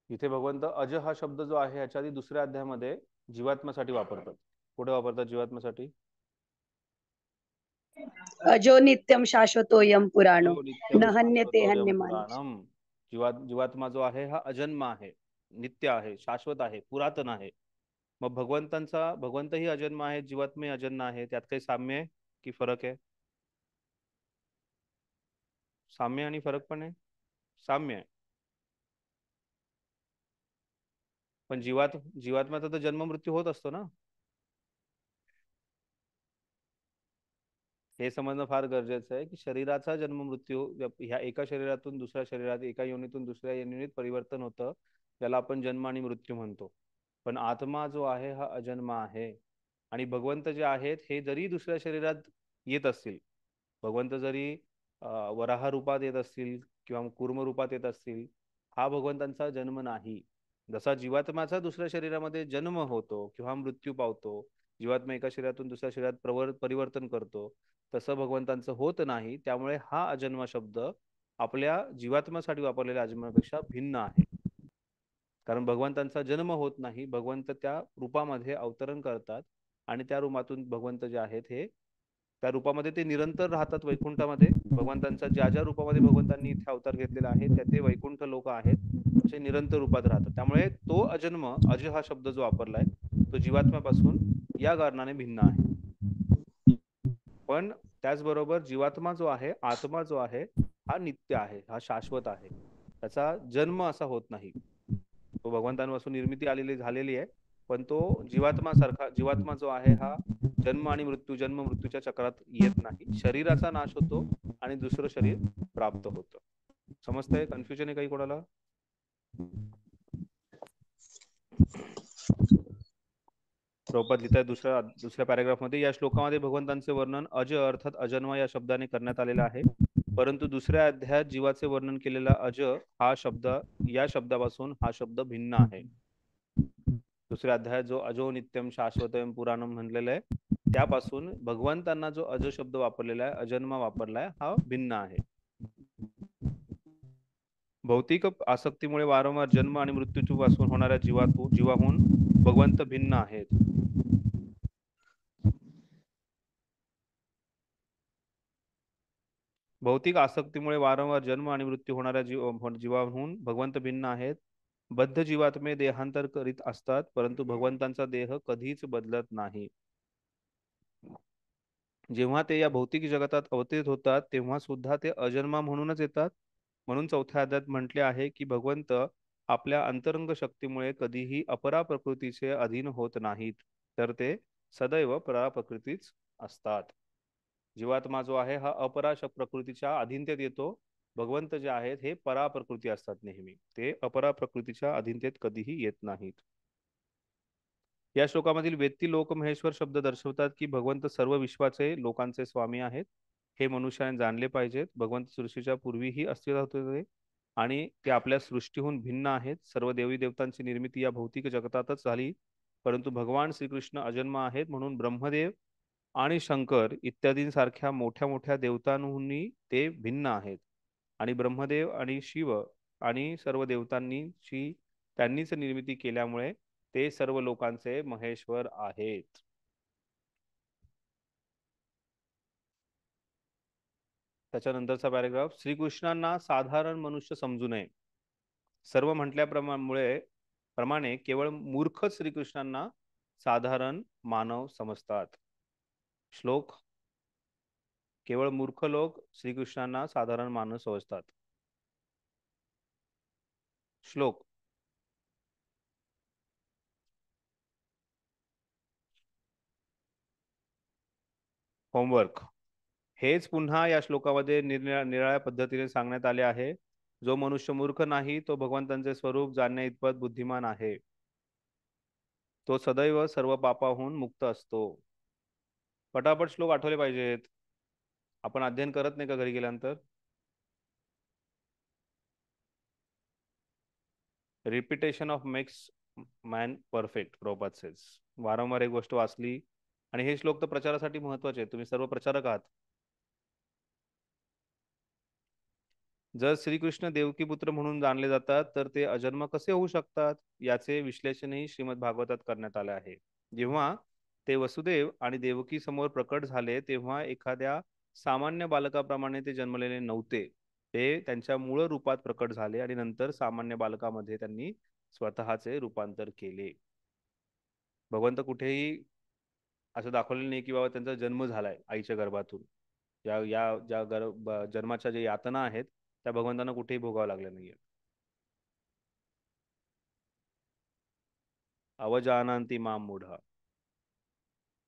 [SPEAKER 1] इथे भगवंत अज हा शब्द जो आहे याच्या आधी दुसऱ्या अध्यायामध्ये जीवात्म्यासाठी वापरतात. कुठे वापरतात जीवात्म्यासाठी?
[SPEAKER 3] अजो नित्यम शाश्वतोयम पुराणो
[SPEAKER 1] अजो नित्यम
[SPEAKER 3] न हन्यते
[SPEAKER 1] शाश्वतोऽयं
[SPEAKER 3] हन्यमानः.
[SPEAKER 1] पुराणम. जीवात्मा जो आहे हा अजन्म आहे, नित्य आहे, शाश्वत आहे, पुरातन आहे. मग भगवंतही अजन्म आहे, जीवात्माही अजन्म आहे. त्यात काही साम्य आहे की फरक आहे? साम्य आणि फरक पण आहे. साम्य आहे. पण जीवात्म्याचा तर जन्म मृत्यू होत असतो ना. हे समजणं फार गरजेचं आहे की शरीराचा जन्म मृत्यू ह्या एका शरीरातून दुसऱ्या शरीरात, एका योनीतून दुसऱ्या योनीत परिवर्तन होतं, त्याला आपण जन्म आणि मृत्यू म्हणतो. पण आत्मा जो आहे हा अजन्म आहे. आणि भगवंत जे आहेत हे जरी दुसऱ्या शरीरात येत असतील, भगवंत जरी वराह रूपात येत असतील किंवा कूर्म रूपात येत असतील, हा भगवंतांचा जन्म नाही. जसा जीवात्म्याचा दुसऱ्या शरीरामध्ये जन्म होतो किंवा मृत्यू पावतो, जीवात्मा एका शरीरातून दुसऱ्या शरीरात परिवर्तन करतो, तसं भगवंतांचं होत नाही. त्यामुळे हा अजन्म शब्द आपल्या जीवात्म्यासाठी वापरलेल्या अजन्मापेक्षा भिन्न आहे. कारण भगवंतांचा जन्म होत नाही, भगवंत त्या रूपामध्ये अवतरण करतात आणि त्या रूपातून भगवंत जे आहेत हे त्या रूपामध्ये ते निरंतर राहतात वैकुंठामध्ये. भगवंतांचा ज्या ज्या रूपामध्ये भगवंतांनी इथे अवतार घेतलेला आहे त्या ते वैकुंठ लोक आहेत, असे निरंतर रूपात राहतात. त्यामुळे तो अजन्म, अज हा शब्द जो वापरलाय तो जीवात्म्यापासून या कारणाने भिन्न आहे. पण त्याचबरोबर जीवात्मा जो आहे, आत्मा जो आहे, हा नित्य आहे, हा शाश्वत आहे. त्याचा जन्म असा होत नाही. तो भगवंतांपासून निर्मिती झालेली आहे, पण तो जीवात्मा जो आहे हा जन्म आणि मृत्यू, जन्म मृत्यूच्या चक्रात येत नाही. शरीराचा नाश होतो आणि दुसरं शरीर प्राप्त होतं. समजतंय? कन्फ्युजन आहे काही कोणाला? प्रभुपाद लिहितात दुसऱ्या पॅराग्राफमध्ये, या श्लोकामध्ये भगवंतांचे वर्णन अज अर्थात अजन्म या शब्दाने करण्यात आलेलं आहे. परंतु दुसऱ्या अध्यायात जीवाचे वर्णन केलेला अज हा शब्द, या शब्दापासून हा शब्द भिन्न आहे. दुसऱ्या अध्यायात जो अजो नित्यम शाश्वतम पुराणम म्हणलेलं आहे, त्यापासून भगवंतांना जो अज शब्द वापरलेला आहे, अजन्म वापरलाय, हा भिन्न आहे. भौतिक आसक्तीमुळे वारंवार जन्म आणि मृत्यूपासून होणाऱ्या जीवाहून भगवंत भिन्न आहेत. भौतिक आसक्तीमुळे वारंवार जन्म आणि मृत्यू होणाऱ्या जीवाहून भगवंत भिन्न आहेत. बद्ध जीवात्मे देहांतर करीत असतात, परंतु भगवंतांचा देह कधीच बदलत नाही. जेव्हा ते या भौतिक जगतात अवतरित होतात तेव्हा सुद्धा ते अजन्मा म्हणूनच येतात. म्हणून चौथ्या अध्यायात म्हटले आहे की भगवंत आपल्या अंतरंग शक्तीमुळे कधीही अपरा प्रकृतीचे अधीन होत नाहीत, तर ते सदैव परा प्रकृतीच असतात. जीवात्मा जो आहे हा अपरा प्रकृतीच्या अधीनतेत येतो. भगवंत जे आहेत हे परा प्रकृती असतात नेहमी, ते अपरा प्रकृतीच्या अधीनतेत कधीही येत नाहीत. या श्लोकामधील व्यक्ती लोक महेश्वर शब्द दर्शवतात की भगवंत सर्व विश्वाचे लोकांचे स्वामी आहेत. हे मनुष्याने जाणले पाहिजेत. भगवंत सृष्टीच्या पूर्वीही अस्तित्वात होते आणि ते आपल्या सृष्टीहून भिन्न आहेत. सर्व देवी देवतांची निर्मिती या भौतिक जगतातच झाली, परंतु भगवान श्रीकृष्ण अजन्म आहेत. म्हणून ब्रह्मदेव आणि शंकर इत्यादींसारख्या मोठ्या मोठ्या देवतांहूनही ते भिन्न आहेत. आणि ब्रह्मदेव आणि शिव आणि सर्व देवतांनीची त्यांनीच निर्मिती केल्यामुळे ते सर्व लोकांचे महेश्वर आहेत. त्याच्यानंतरचा पॅराग्राफ, श्रीकृष्णांना साधारण मनुष्य समजू नये. सर्व प्रमाणे केवळ मूर्खच श्रीकृष्णांना साधारण मानव समजतात. श्लोक, केवळ मूर्ख लोक श्रीकृष्णांना साधारण मानव समजतात. श्लोक, होमवर्क. हेच पुन्हा या श्लोकामध्ये निराळ्या पद्धतीने सांगण्यात आले आहे. जो मनुष्य मूर्ख नाही तो भगवंतांचे स्वरूप जाणण्या इतपत बुद्धिमान आहे. तो सदैव सर्व पापाहून मुक्त असतो. पटापट श्लोक आठवले पाहिजेत. आपण अध्ययन करत नाही का घरी गेल्यानंतर? Repetition of makes man perfect, Prabhupada says. वारंवार एक गोष्ट वाचली. आणि हे श्लोक तर प्रचारासाठी महत्वाचे आहेत. तुम्ही सर्व प्रचारक आहात. जर श्रीकृष्ण देवकी पुत्र म्हणून जाणले जातात तर ते अजन्म कसे होऊ शकतात याचे विश्लेषणही श्रीमद भागवतात करण्यात आले आहे. जेव्हा ते वसुदेव आणि देवकी समोर प्रकट झाले तेव्हा एखाद्या सामान्य बालकाप्रमाणे ते जन्मलेले नव्हते. ते त्यांच्या मूळ रूपात प्रकट झाले आणि नंतर सामान्य बालकामध्ये त्यांनी स्वतःचे रूपांतर केले. भगवंत कुठेही असं दाखवलेलं नाही की बाबा त्यांचा जन्म झालाय आईच्या गर्भातून. या या ज्या जन्माच्या ज्या यातना आहेत त्या भगवंतांना कुठेही भोगावं लागल्या नाहीये. अवजानांती माम मूढा.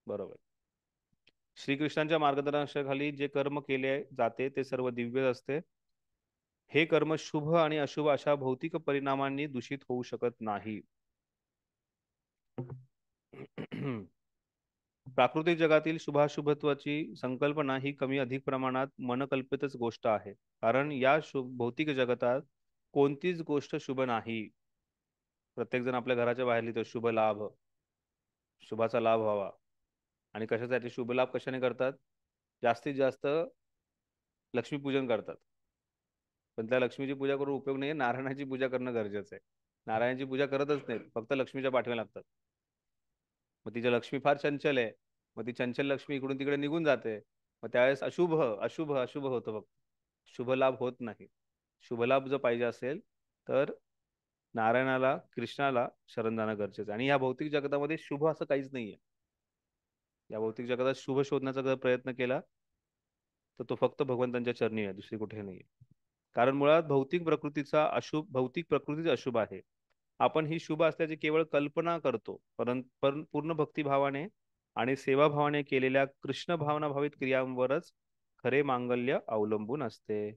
[SPEAKER 1] बरोबर. श्रीकृष्णांच्या मार्गदर्शनाखाली जे कर्म केले जाते ते सर्व दिव्य असते. हे कर्म शुभ आणि अशुभ अशा भौतिक परिणामांनी दूषित होऊ शकत नाही. प्राकृतिक जगातील शुभाशुभत्वाची संकल्पना ही कमी अधिक प्रमाणात मनकल्पितच गोष्ट आहे. कारण या भौतिक जगतात कोणतीच गोष्ट शुभ नाही. प्रत्येक जण आपल्या घराच्या बाहेर लिहितो शुभ लाभ, शुभाचा लाभ व्हावा. आणि कशासाठी शुभ लाभ कशाने करतात? जास्तीत जास्त लक्ष्मीपूजन करतात. पण त्या लक्ष्मीची पूजा करून उपयोग नाही. नारायणाची पूजा करणं गरजेचं आहे. नारायणाची पूजा करतच नाहीत, फक्त लक्ष्मीच्या पाठवे लागतात. मग तिच्या लक्ष्मी फार चंचल आहे. मग ती चंचल लक्ष्मी इकडून तिकडे निघून जाते. मग त्यावेळेस अशुभ अशुभ अशुभ होतं. फक्त शुभ लाभ होत नाही. शुभ लाभ जर पाहिजे असेल तर नारायणाला, कृष्णाला शरण जाणं गरजेचं आहे. आणि या भौतिक जगतामध्ये शुभ असं काहीच नाहीये. या भौतिक जगात शुभ शोधण्याचा जर प्रयत्न केला तर तो फक्त भगवंतांच्या चरणी आहे, दुसरी कुठे नाही. कारण मुळात भौतिक प्रकृतीच अशुभ आहे. आपण ही शुभ असल्याची केवळ कल्पना करतो. परंतु पूर्ण भक्तिभावाने आणि सेवाभावाने केलेल्या कृष्ण भावना भावित क्रियांवरच खरे मांगल्य अवलंबून असते.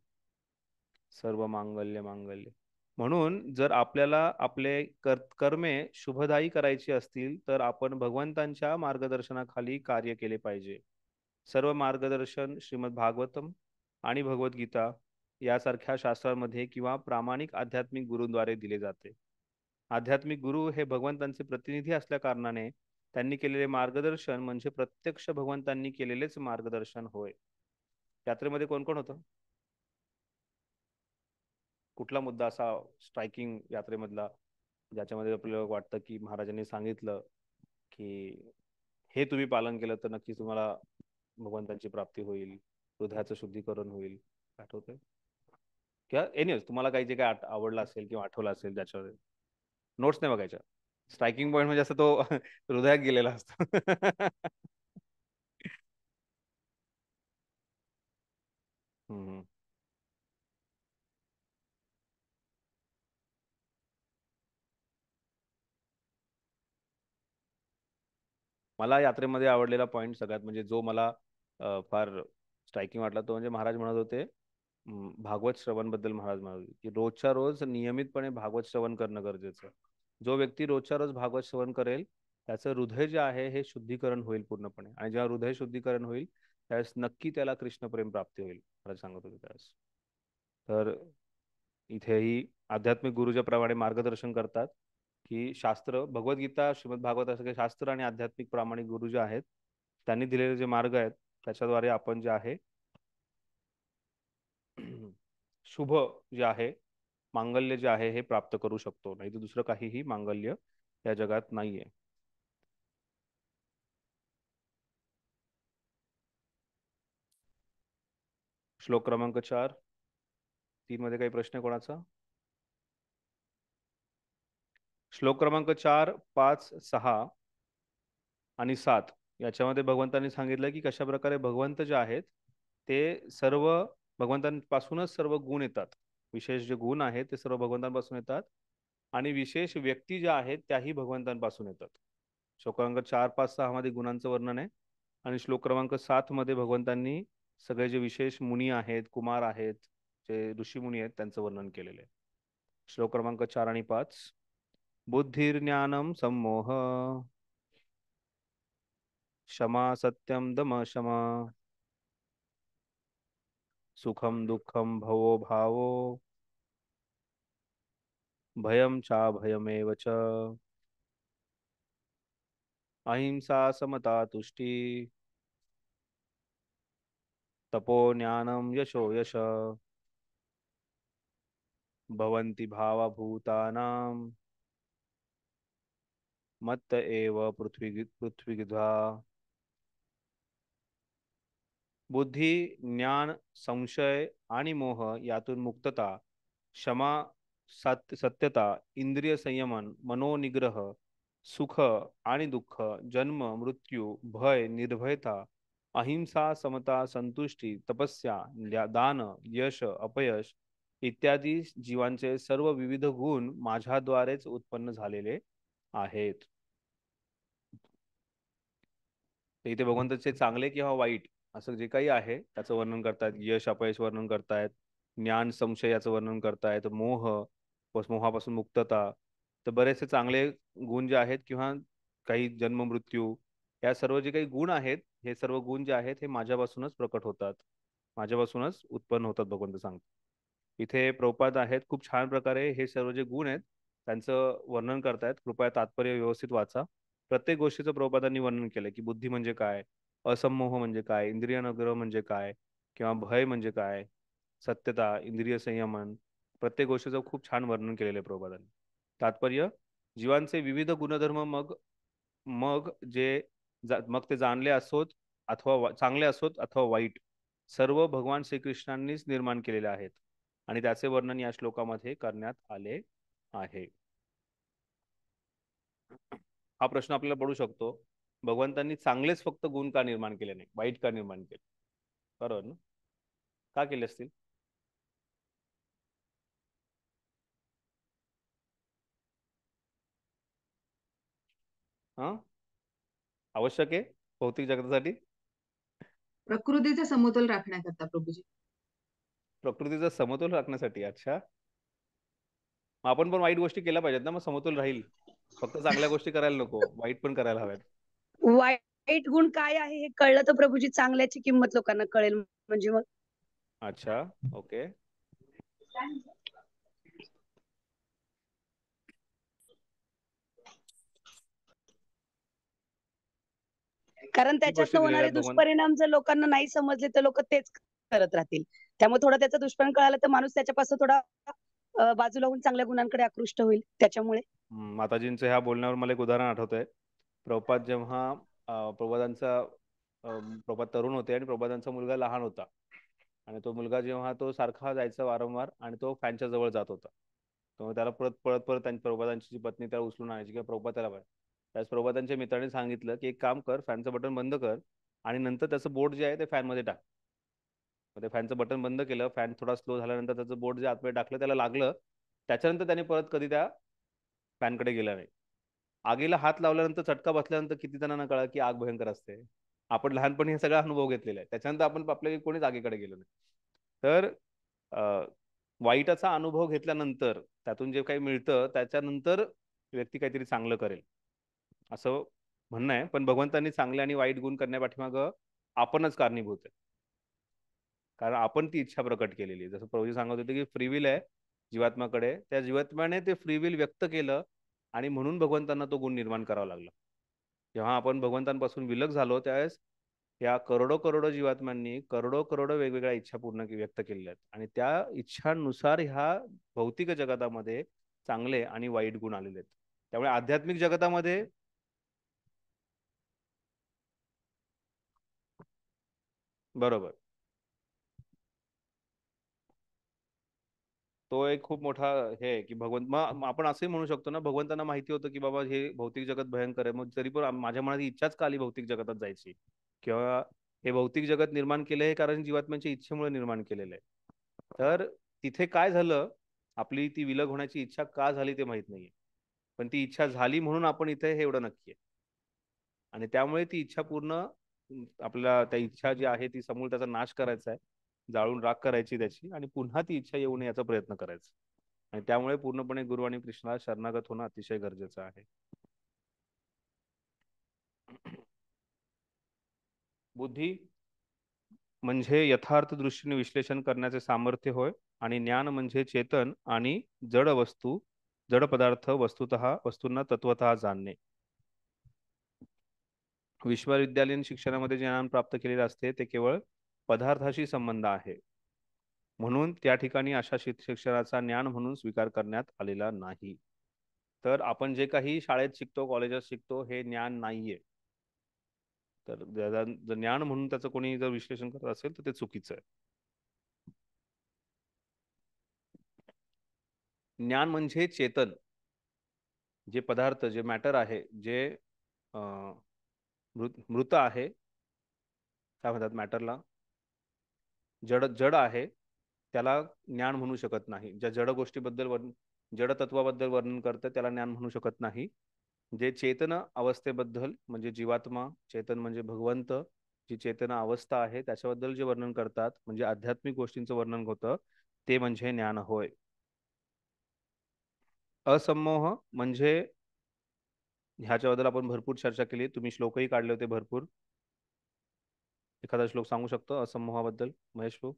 [SPEAKER 1] सर्व मांगल्य मांगल्य. म्हणून जर आपल्याला आपले कर्मे शुभदायी करायची असतील तर आपण भगवंतांच्या मार्गदर्शनाखाली कार्य केले पाहिजे. सर्व मार्गदर्शन श्रीमद भागवतम आणि भगवद्गीता यासारख्या शास्त्रांमध्ये किंवा प्रामाणिक आध्यात्मिक गुरूंद्वारे दिले जाते. आध्यात्मिक गुरु हे भगवंतांचे प्रतिनिधी असल्या कारणाने त्यांनी केलेले मार्गदर्शन म्हणजे प्रत्यक्ष भगवंतांनी केलेलेच मार्गदर्शन होय. यात्रेमध्ये कोण कोण होतं? कुठला मुद्दा असा स्ट्रायकिंग यात्रेमधला ज्याच्यामध्ये आपल्याला वाटतं की महाराजांनी सांगितलं की हे तुम्ही पालन केलं तर नक्कीच तुम्हाला भगवंतांची प्राप्ती होईल, हृदयाचं शुद्धीकरण होईल? आठवतंय किंवा एनिवेज तुम्हाला काही जे काय आवडलं असेल किंवा आठवलं असेल त्याच्यावर नोट्स नाही बघायच्या. स्ट्रायकिंग पॉईंट म्हणजे असं तो हृदयात गेलेला असतो. हम्म. मला यात्रेमध्ये आवडलेला पॉईंट सगळ्यात म्हणजे जो मला फार स्ट्रायकिंग वाटला तो म्हणजे महाराज म्हणत होते भागवत श्रवण बद्दल. महाराज म्हणत होते की रोजच्या रोज नियमितपणे भागवत श्रवण करणं गरजेचं. जो व्यक्ती रोजच्या रोज भागवत श्रवण करेल त्याचं हृदय जे आहे हे शुद्धीकरण होईल पूर्णपणे. आणि जेव्हा हृदय शुद्धीकरण होईल त्यावेळेस नक्की त्याला कृष्णप्रेम प्राप्ती होईल, महाराज सांगत होते त्यावेळेस. तर इथेही आध्यात्मिक गुरुच्या प्रमाणे मार्गदर्शन करतात की शास्त्र, भगवद्गीता, श्रीमद भागवत असं काही शास्त्र आणि आध्यात्मिक प्रामाणिक गुरु जे आहेत त्यांनी दिलेले जे मार्ग आहेत त्याच्याद्वारे आपण जे आहे शुभ जे आहे, मांगल्य जे आहे हे प्राप्त करू शकतो. नाही तर दुसरं काहीही मांगल्य या जगात नाहीये. श्लोक क्रमांक 4, 3 मध्ये काही प्रश्न कोणाचा? श्लोक क्रमांक 4, 5, 6 आणि 7 याच्यामध्ये भगवंतांनी सांगितलं की कशा प्रकारे भगवंत जे आहेत ते सर्व भगवंतांपासूनच सर्व गुण येतात. विशेष जे गुण आहेत ते सर्व भगवंतांपासून येतात आणि विशेष व्यक्ती ज्या आहेत त्याही भगवंतांपासून येतात. श्लोक क्रमांक 4, 5, 6 मध्ये गुणांचं वर्णन आहे आणि श्लोक क्रमांक 7 मध्ये भगवंतांनी सगळे जे विशेष मुनी आहेत, कुमार आहेत, जे ऋषी मुनी आहेत, त्यांचं वर्णन केलेलं आहे. श्लोक क्रमांक 4 आणि 5. बुद्धिर्ज्ञानम सम्मोह क्षमा सत्यम दम शमा सुखम दुःखम भवो भावो भयम चा भयमेव च अहिंसा समता तुष्टी तपो ज्ञानम यशो यश भवन्ति भावभूतानां मत्त एव पृथ्वीधा. बुद्धी, ज्ञान, संशय आणि मोह यातून मुक्तता, क्षमा, सत्यता, इंद्रिय संयमन, मनोनिग्रह, सुख आणि दुःख, जन्म मृत्यू, भय, निर्भयता, अहिंसा, समता, संतुष्टी, तपस्या, दान, यश, अपयश इत्यादी जीवांचे सर्व विविध गुण माझ्याद्वारेच उत्पन्न झालेले आहेत. तर इथे भगवंताचे चांगले किंवा वाईट असं जे काही आहे त्याचं वर्णन करतायत. यश अपयश वर्णन करतायत, ज्ञान संशय याचं वर्णन करतायत, मोहापासून मुक्तता. तर बरेचसे चांगले गुण जे आहेत किंवा काही जन्म मृत्यू या सर्व जे काही गुण आहेत, हे सर्व गुण जे आहेत हे माझ्यापासूनच प्रकट होतात, माझ्यापासूनच उत्पन्न होतात भगवंत सांगतात. इथे प्रभुपाद आहेत, खूप छान प्रकारे हे सर्व जे गुण आहेत त्यांचं वर्णन करतायत. कृपया तात्पर्य व्यवस्थित वाचा. प्रत्येक गोष्टीचं प्रभुपादांनी वर्णन केलंय की बुद्धी म्हणजे काय, असमोह म्हणजे काय, इंद्रिय निग्रह म्हणजे काय, किंवा भय म्हणजे काय, सत्यता, इंद्रिय संयमन, प्रत्येक गोष्टीचं खूप छान वर्णन केलेलं आहे प्रभुपादांनी. तात्पर्य, जीवांचे विविध गुणधर्म मग मग जे मग ते जाणले असोत अथवा चांगले असोत अथवा वाईट, सर्व भगवान श्रीकृष्णांनीच निर्माण केलेले आहेत आणि त्याचे वर्णन या श्लोकामध्ये करण्यात आले आहे. हा प्रश्न आपल्याला पडू शकतो, भगवंतांनी चांगलेच फक्त गुण का निर्माण केले नाही, वाईट का निर्माण केले? बरोबर ना? का केले असतील? हा, आवश्यक आहे भौतिक जगतासाठी.
[SPEAKER 4] प्रकृतीचा समतोल राखण्याकरता प्रभूजी.
[SPEAKER 1] प्रकृतीचा समतोल राखण्यासाठी. अच्छा, मग आपण पण वाईट गोष्टी केल्या पाहिजेत ना, मग समतोल राहील. फक्त चांगल्या गोष्टी करायला नको, वाईट पण करायला हव्यात.
[SPEAKER 3] वाईट गुण काय आहे हे कळलं तर प्रभूजी चांगल्याची किंमत लोकांना कळेल, म्हणजे मग.
[SPEAKER 1] अच्छा, ओके.
[SPEAKER 3] कारण
[SPEAKER 1] किती गोष्टी
[SPEAKER 3] त्याच्यातनं
[SPEAKER 1] दिलेल्या
[SPEAKER 3] होणारे
[SPEAKER 1] आहेत भगवंत.
[SPEAKER 3] दुष्परिणाम जर लोकांना नाही समजले तर लोक तेच करत राहतील. त्यामुळे थोडा त्याचा दुष्परिणाम कळाला तर माणूस त्याच्यापासून थोडा बाजूला होऊन चांगल्या गुणांकडे आकृष्ट होईल. त्याच्यामुळे
[SPEAKER 1] माताजींच्या ह्या बोलण्यावर मला एक उदाहरण आठवतंय. प्रभुपाद जेव्हा प्रभुपादांचा प्रभुपाद तरुण होते आणि प्रभुपादांचा मुलगा लहान होता, आणि तो मुलगा जेव्हा तो सारखा जायचा वारंवार आणि तो फॅनच्या जवळ जात होता, तो त्याला पळत पळत पळत त्यांच्या प्रभुपादांची जी पत्नी त्याला उचलून आणायची किंवा प्रभुपाद त्याला पाहिजे. त्याच प्रभुपादांच्या मित्राने सांगितलं की एक काम कर, फॅनचं बटन बंद कर आणि नंतर त्याचं बोट जे आहे ते फॅनमध्ये टाक. मग ते फॅनचं बटन बंद केलं, फॅन थोडा स्लो झाल्यानंतर त्याचं बोट जे आतमध्ये टाकलं त्याला लागलं. त्याच्यानंतर त्याने परत कधी त्या फॅनकडे गेला नाही. आगीला हात लावल्यानंतर चटका बसल्यानंतर किती जणांना कळलं की आग भयंकर असते. आपण लहानपणी हे सगळा अनुभव घेतलेला आहे, त्याच्यानंतर आपण आपल्या कोणीच आगीकडे गेलो नाही. तर वाईटाचा अनुभव घेतल्यानंतर त्यातून जे काही मिळतं त्याच्यानंतर व्यक्ती काहीतरी चांगलं करेल असं म्हणणं आहे. पण भगवंतांनी चांगले आणि वाईट गुण करण्यापाठीमागं आपणच कारणीभूत आहे, कारण आपण ती इच्छा प्रकट केलेली आहे. जसं प्रभूजी सांगत होते की फ्री विल आहे जीवात्म्याकडे, त्या जीवात्म्याने ते फ्री विल व्यक्त केलं आणि म्हणून भगवंतांना तो गुण निर्माण करावा लागला. जेव्हा आपण भगवंतांपासून विलग झालो त्यावेळेस या करोडो करोडो जीवात्म्यांनी करोडो करोडो वेगवेगळ्या इच्छा व्यक्त केलेल्या आहेत आणि त्या इच्छांनुसार ह्या भौतिक जगतामध्ये चांगले आणि वाईट गुण आलेले आहेत. त्यामुळे आध्यात्मिक जगतामध्ये बरोबर, तो एक खूप मोठा हे आहे की मग आपण असंही म्हणू शकतो ना, भगवंतांना माहिती होतं की बाबा हे भौतिक जगत भयंकर आहे, मग तरी पण माझ्या मनात इच्छाच का आली भौतिक जगतात जायची, किंवा हे भौतिक जगत निर्माण केलं आहे कारण जीवात्म्यांच्या इच्छेमुळे निर्माण केलेलं आहे. तर तिथे काय झालं, आपली ती विलग होण्याची इच्छा का झाली ते माहित नाहीये, पण ती इच्छा झाली म्हणून आपण इथे हे एवढं नक्की आहे आणि त्यामुळे ती इच्छा पूर्ण आपल्याला त्या इच्छा जी आहे ती समूळ त्याचा नाश करायचा आहे, जाळून राख करायची त्याची, आणि पुन्हा ती इच्छा येऊ नये याचा प्रयत्न करायचा. आणि त्यामुळे पूर्णपणे गुरु आणि कृष्णाला शरणागत होणं अतिशय गरजेचं आहे. बुद्धी म्हणजे यथार्थ दृष्टीने विश्लेषण करण्याचे सामर्थ्य होय, आणि ज्ञान म्हणजे चेतन आणि जड पदार्थ वस्तूंना तत्वतः जाणणे. विश्वविद्यालयीन शिक्षणामध्ये जे ज्ञान प्राप्त केलेले असते ते केवळ पदार्थाशी संबंध आहे, म्हणून त्या ठिकाणी अशा शिक्षणाचा ज्ञान म्हणून स्वीकार करण्यात आलेला नाही. तर आपण जे काही शाळेत शिकतो, कॉलेजात शिकतो, हे ज्ञान नाहीये. तर ज्ञान म्हणून त्याचं कोणी जर विश्लेषण करत असेल तर ते चुकीचं आहे. ज्ञान म्हणजे चेतन, जे पदार्थ, जे मॅटर आहे, जे मृत आहे, काय म्हणतात मॅटरला, जड आहे, त्याला ज्ञान म्हणू शकत नाही. ज्या जड गोष्टीबद्दल जड तत्वाबद्दल वर्णन करतं त्याला ज्ञान म्हणू शकत नाही. जे चेतन अवस्थेबद्दल, म्हणजे जीवात्मा, चेतन म्हणजे भगवंत, जी चेतन अवस्था आहे त्याच्याबद्दल जे वर्णन करतात, म्हणजे आध्यात्मिक गोष्टींचं वर्णन होतं, ते म्हणजे ज्ञान होय. असमोह म्हणजे, ह्याच्याबद्दल आपण भरपूर चर्चा केली, तुम्ही श्लोकही काढले होते भरपूर. एखादा श्लोक सांगू शकतो असमोहाबद्दल, महेश भाऊ?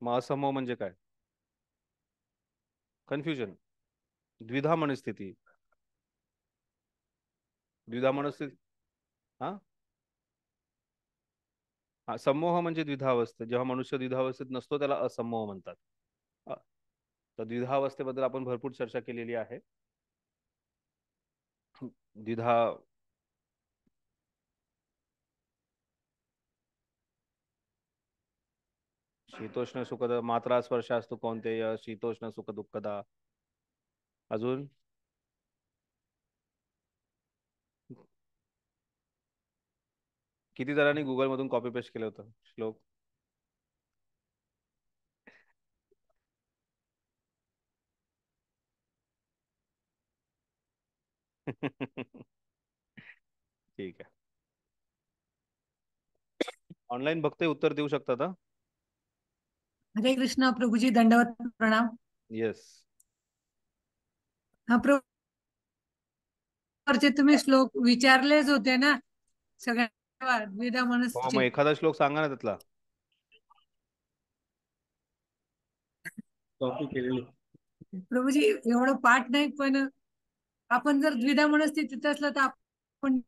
[SPEAKER 1] मग असमोह म्हणजे काय? कन्फ्युजन, द्विधा मनस्थिती. द्विधा मनस्थिती, हा हा, समोह म्हणजे द्विधावस्था. जेव्हा मनुष्य द्विधावस्थेत नसतो त्याला असमोह म्हणतात. अ, तर द्विधावस्थेबद्दल आपण भरपूर चर्चा केलेली आहे. द्विधा शीतोष्ण सुखद, मात्रा स्पर्श असतो कोणतेय, शीतोष्ण सुख दुःखदा. अजून किती जणांनी गुगल मधून कॉपी पेस्ट केलं होतं श्लोक? ठीक आहे, ऑनलाईन भक्त उत्तर देऊ शकतात हा.
[SPEAKER 5] हरे कृष्णा प्रभुजी, दंडवत प्रणाम.
[SPEAKER 1] येस.
[SPEAKER 5] हा प्रभू, तुम्ही श्लोक विचारलेच होते ना सगळ्या द्विधा
[SPEAKER 1] हो,
[SPEAKER 5] मनस्थिती.
[SPEAKER 1] मग एखादा श्लोक सांगा ना त्यातला. कॉपी केलेली.
[SPEAKER 5] प्रभुजी एवढं पाठ नाही, पण आपण जर द्विधा मनस्थितीत असलं तर आपण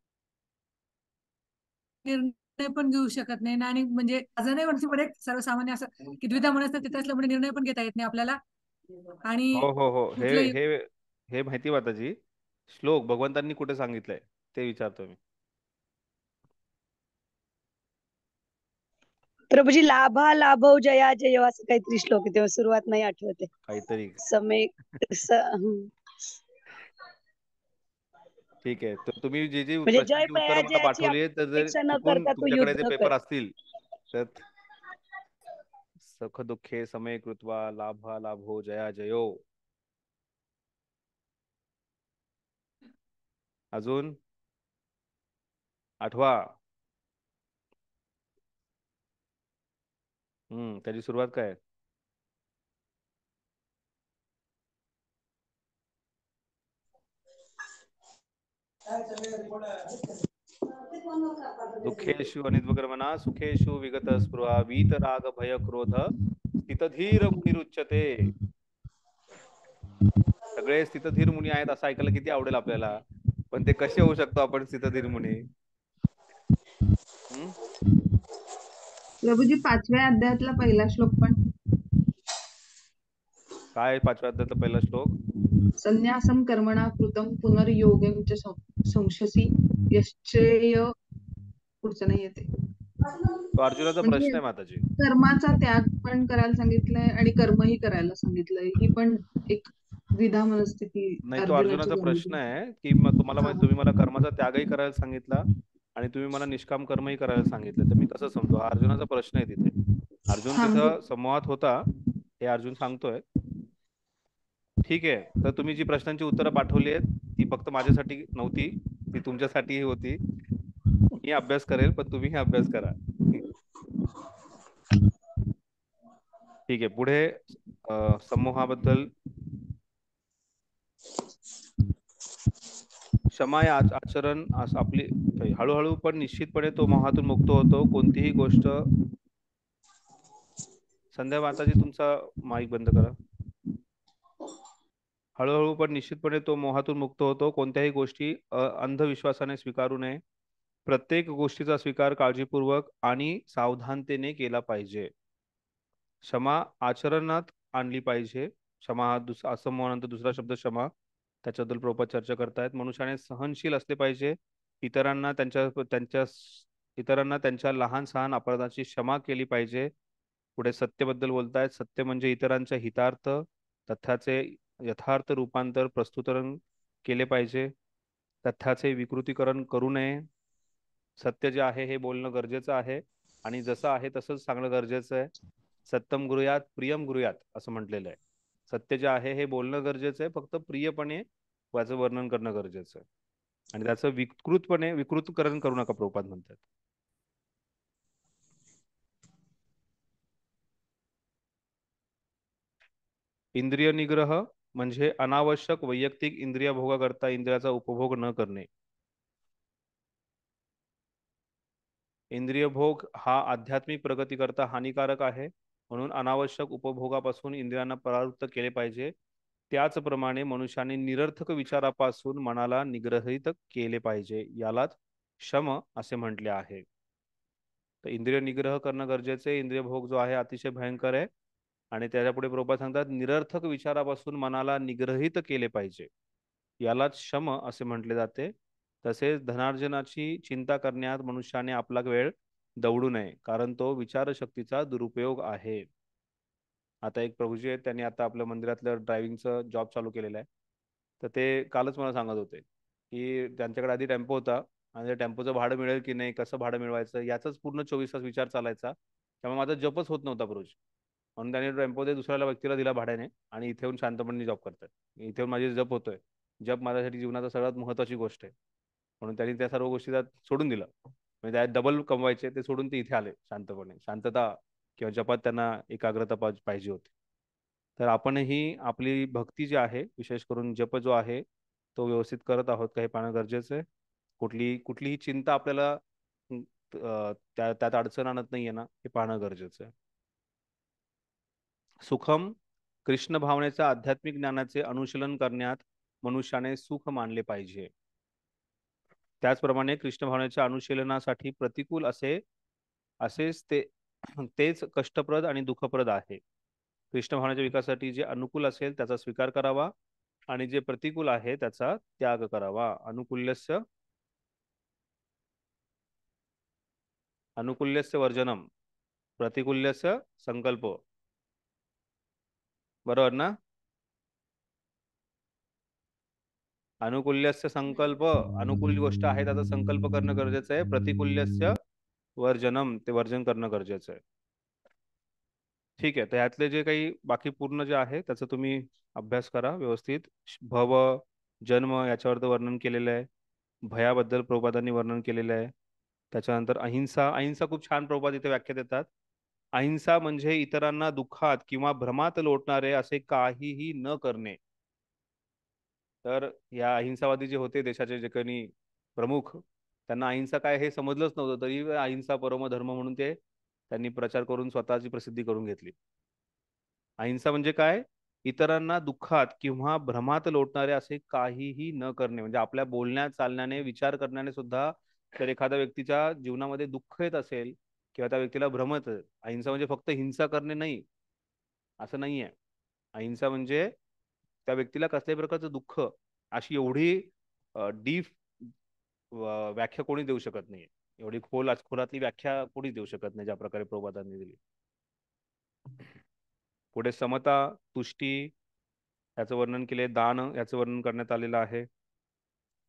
[SPEAKER 5] निर्णय पण घेऊ शकत नाही ना. आणि म्हणजे असं नाही म्हणते, पण एक सर्वसामान्य असं की द्विधा मनस्थितीत असल्यामुळे निर्णय पण घेता येत नाही आपल्याला. आणि
[SPEAKER 1] हो हो हो, हे
[SPEAKER 5] कुठलंही
[SPEAKER 1] हे हे माहिती माताजी. श्लोक भगवंतांनी कुठे सांगितलंय ते विचारतो मी.
[SPEAKER 3] प्रभुजी, लाभा लाभव जया जय असं काहीतरी श्लोक आहे, तेव्हा सुरुवात नाही आठवते.
[SPEAKER 1] काहीतरी.
[SPEAKER 3] समय
[SPEAKER 1] ठीक आहे, तर तुम्ही जी जी
[SPEAKER 3] म्हणजे जय
[SPEAKER 1] प्रश्नांची उत्तरं मला
[SPEAKER 3] पराजयाची
[SPEAKER 1] पाठवली आहेत, तर जर
[SPEAKER 3] अपेक्षा न
[SPEAKER 1] चुकून
[SPEAKER 3] करता तू
[SPEAKER 1] तुमच्याकडे
[SPEAKER 3] युद्ध
[SPEAKER 1] ते
[SPEAKER 3] कर.
[SPEAKER 1] पेपर असतील तर सख दुःखे समय कृत्वा लाभा लाभो जया जयो. अजून आठवा. त्याची सुरुवात काय आहे? दुःखेषु अनिद्वकर म्हणा, सुखेषु विगत स्पृहा, वीत राग भय क्रोध स्थितधीर मुनिरुच्यते. सगळे स्थितधीर मुनी आहेत असं ऐकायला किती आवडेल आपल्याला, पण ते कसे होऊ शकतो आपण स्थितधीर मुनी?
[SPEAKER 4] प्रभुजी, 5व्या अध्यायातला पहिला श्लोक पण.
[SPEAKER 1] काय 5व्या अध्यायातला पहिला श्लोक?
[SPEAKER 4] संन्यासम कर्मणा कृतम पुनर्योगम च संशसी यश्चेय. पुढचं नाही येते.
[SPEAKER 1] तो अर्जुनाचा
[SPEAKER 4] म्हणजे
[SPEAKER 1] प्रश्न आहे माताजी.
[SPEAKER 4] कर्माचा त्याग पण करायला सांगितलंय आणि कर्मही करायला सांगितलंय. ही पण एक द्विधा मनस्थिती
[SPEAKER 1] नाही, तो
[SPEAKER 4] अर्जुनाची
[SPEAKER 1] अर्जुनाचा
[SPEAKER 4] झाली.
[SPEAKER 1] प्रश्न आहे की तुम्ही मला कर्माचा त्यागही करायला सांगितला आणि तुम्ही मला निष्काम कर्मही करायला सांगितलं, तर मी कसं समजू? हा अर्जुनाचा प्रश्न आहे तिथे. अर्जुन
[SPEAKER 4] हा म्हणजे
[SPEAKER 1] तिथं समूहात होता, हे अर्जुन सांगतोय. ठीक आहे, तर तुम्ही जी प्रश्नांची उत्तरं पाठवली आहेत ती फक्त माझ्यासाठी नव्हती, ती तुमच्यासाठीही होती. मी अभ्यास करेल, पण तुम्हीही अभ्यास करा. ठीक आहे, पुढे समूहाबद्दल क्षमा या आचरण आपली हळूहळू पण निश्चितपणे तो मोहातून मुक्त होतो. कोणतीही गोष्ट संध्या माताजी तुमचा माईक बंद करा. हळूहळू पण निश्चितपणे तो मोहातून मुक्त होतो. कोणत्याही गोष्टी अंधविश्वासाने स्वीकारू नये. प्रत्येक गोष्टीचा स्वीकार काळजीपूर्वक आणि सावधानतेने केला पाहिजे. क्षमा आचरणात आणली पाहिजे. क्षमा हा असं म्हणून दुसरा शब्द क्षमा, त्याच्याबद्दल प्रभुपाद चर्चा करतायत. मनुष्याने सहनशील असले पाहिजे. इतरांना त्यांच्या त्यांच्या इतरांना त्यांच्या लहान सहान अपराधाची क्षमा केली पाहिजे. पुढे सत्यबद्दल बोलतायत. सत्य म्हणजे इतरांच्या हितार्थ तथ्याचे यथार्थ रूपांतर प्रस्तुतरण केले पाहिजे. तथ्याचे विकृतीकरण करू नये. सत्य जे आहे हे बोलणं गरजेचं आहे आणि जसं आहे तसंच सांगणं गरजेचं आहे. सत्यम गुरुयात प्रियम गुरुयात असं म्हटलेलं आहे. सत्य जे आहे हे बोलणं गरजेचं आहे, फक्त प्रियपणे त्याचं वर्णन करणं गरजेचं आहे आणि त्याचं विकृतकरण करू नका, प्रभुपाद म्हणतात. इंद्रिय निग्रह म्हणजे अनावश्यक वैयक्तिक इंद्रिय भोगाकरता इंद्रियाचा उपभोग न करणे. इंद्रिय भोग हा आध्यात्मिक प्रगती करता हानिकारक आहे, म्हणून अनावश्यक उपभोगापासून इंद्रियांना परावृत्त केले पाहिजे. त्याचप्रमाणे मनुष्याने निरर्थक विचारापासून मनाला निग्रहित केले पाहिजे. यालाच शम असे म्हटले आहे. तर इंद्रिय निग्रह करणं गरजेचे आहे. इंद्रिय भोग जो आहे अतिशय भयंकर आहे आणि त्याच्यापुढे प्रभुपाद सांगतात निरर्थक विचारापासून मनाला निग्रहित केले पाहिजे. यालाच शम असे म्हटले जाते. तसेच धनार्जनाची चिंता करण्यात मनुष्याने आपला वेळ दवडू नये, कारण तो विचारशक्तीचा दुरुपयोग आहे. आता एक प्रभूजी आहेत, त्यांनी आता आपल्या मंदिरातलं ड्रायव्हिंगचं जॉब चालू केलेलं आहे. तर ते कालच मला सांगत होते की त्यांच्याकडे आधी टेम्पो होता आणि त्या टेम्पोचं भाडं मिळेल की नाही, कसं भाडं मिळवायचं याचाच पूर्ण 24 तास विचार चालायचा. त्यामुळे माझा जपच होत नव्हता रोज. म्हणून त्याने टेम्पो ते दुसऱ्याला व्यक्तीला दिला भाड्याने आणि इथे येऊन शांतपणे जॉब करतात. इथे येऊन माझी जप होतोय. जप माझ्यासाठी जीवनाचा सगळ्यात महत्त्वाची गोष्ट आहे. म्हणून त्यांनी त्या सर्व गोष्टी त्यात सोडून दिलं. म्हणजे त्यात डबल कमवायचे ते सोडून ते इथे आले शांतपणे. शांतता किंवा जपात त्यांना एकाग्रता पाहिजे होती. तर आपणही आपली भक्ती जी आहे, विशेष करून जप जो आहे तो व्यवस्थित करत आहोत का हे पाहणं गरजेचं आहे. कुठलीही चिंता आपल्याला त्यात अडचण आणत नाहीये ना, हे पाहणं गरजेचं आहे. सुखम कृष्ण भावनेच्या आध्यात्मिक ज्ञानाचे अनुशीलन करण्यात मनुष्याने सुख मानले पाहिजे. त्याचप्रमाणे कृष्ण भावनेच्या अनुशीलनासाठी प्रतिकूल असेच तेच कष्टप्रद आणि दुःखप्रद आहे. कृष्ण भावनेच्या विकासासाठी जे अनुकूल असेल त्याचा स्वीकार करावा आणि जे प्रतिकूल आहे त्याचा त्याग करावा. अनुकूल्यस्य वर्जनम प्रतिकूल्यस्य संकल्प. बरोबर ना? अनुकूल्यस्य संकल्प, अनुकूल गोष्ट आहे त्याचा संकल्प करणं गरजेचं आहे. प्रतिकूल्यस्य वर्जनम, ते वर्जन करणं गरजेचं आहे. ठीक आहे, तर यातले जे काही बाकी पूर्ण जे आहे त्याचा तुम्ही अभ्यास करा व्यवस्थित. भव जन्म याच्यावर वर्णन केलेलं आहे. भयाबद्दल प्रभुपादांनी वर्णन केलेलं आहे. त्याच्यानंतर अहिंसा. अहिंसा खूप छान प्रभुपाद इथे व्याख्या देतात. अहिंसा म्हणजे इतरांना दुःखात किंवा भ्रमात लोटणारे असे काहीही न करणे. तर या अहिंसावादी जे होते देशाचे जे काही प्रमुख, त्यांना अहिंसा काय हे समजलंच नव्हतं, तरी अहिंसा परम धर्म म्हणून ते त्यांनी प्रचार करून स्वतःची प्रसिद्धी करून घेतली. अहिंसा म्हणजे काय? इतरांना दुःखात किंवा भ्रमात लोटणारे असे काहीही न करणे. म्हणजे आपल्या बोलण्यात चालण्याने विचार करण्याने सुद्धा जर एखाद्या व्यक्तीच्या जीवनामध्ये दुःख येत असेल किंवा त्या व्यक्तीला भ्रमत, अहिंसा म्हणजे फक्त हिंसा करणे नाही, असं नाहीये. अहिंसा म्हणजे त्या व्यक्तीला कसल्याही प्रकारचं दुःख, अशी एवढी डीप व्याख्या कोणी देऊ शकत नाही. एवढी खोलातली व्याख्या कोणी देऊ शकत नाही ज्या प्रकारे प्रभुपादांनी दिली. पुढे समता, तुष्टी याचं वर्णन केले. दान याचं वर्णन करण्यात आलेलं आहे.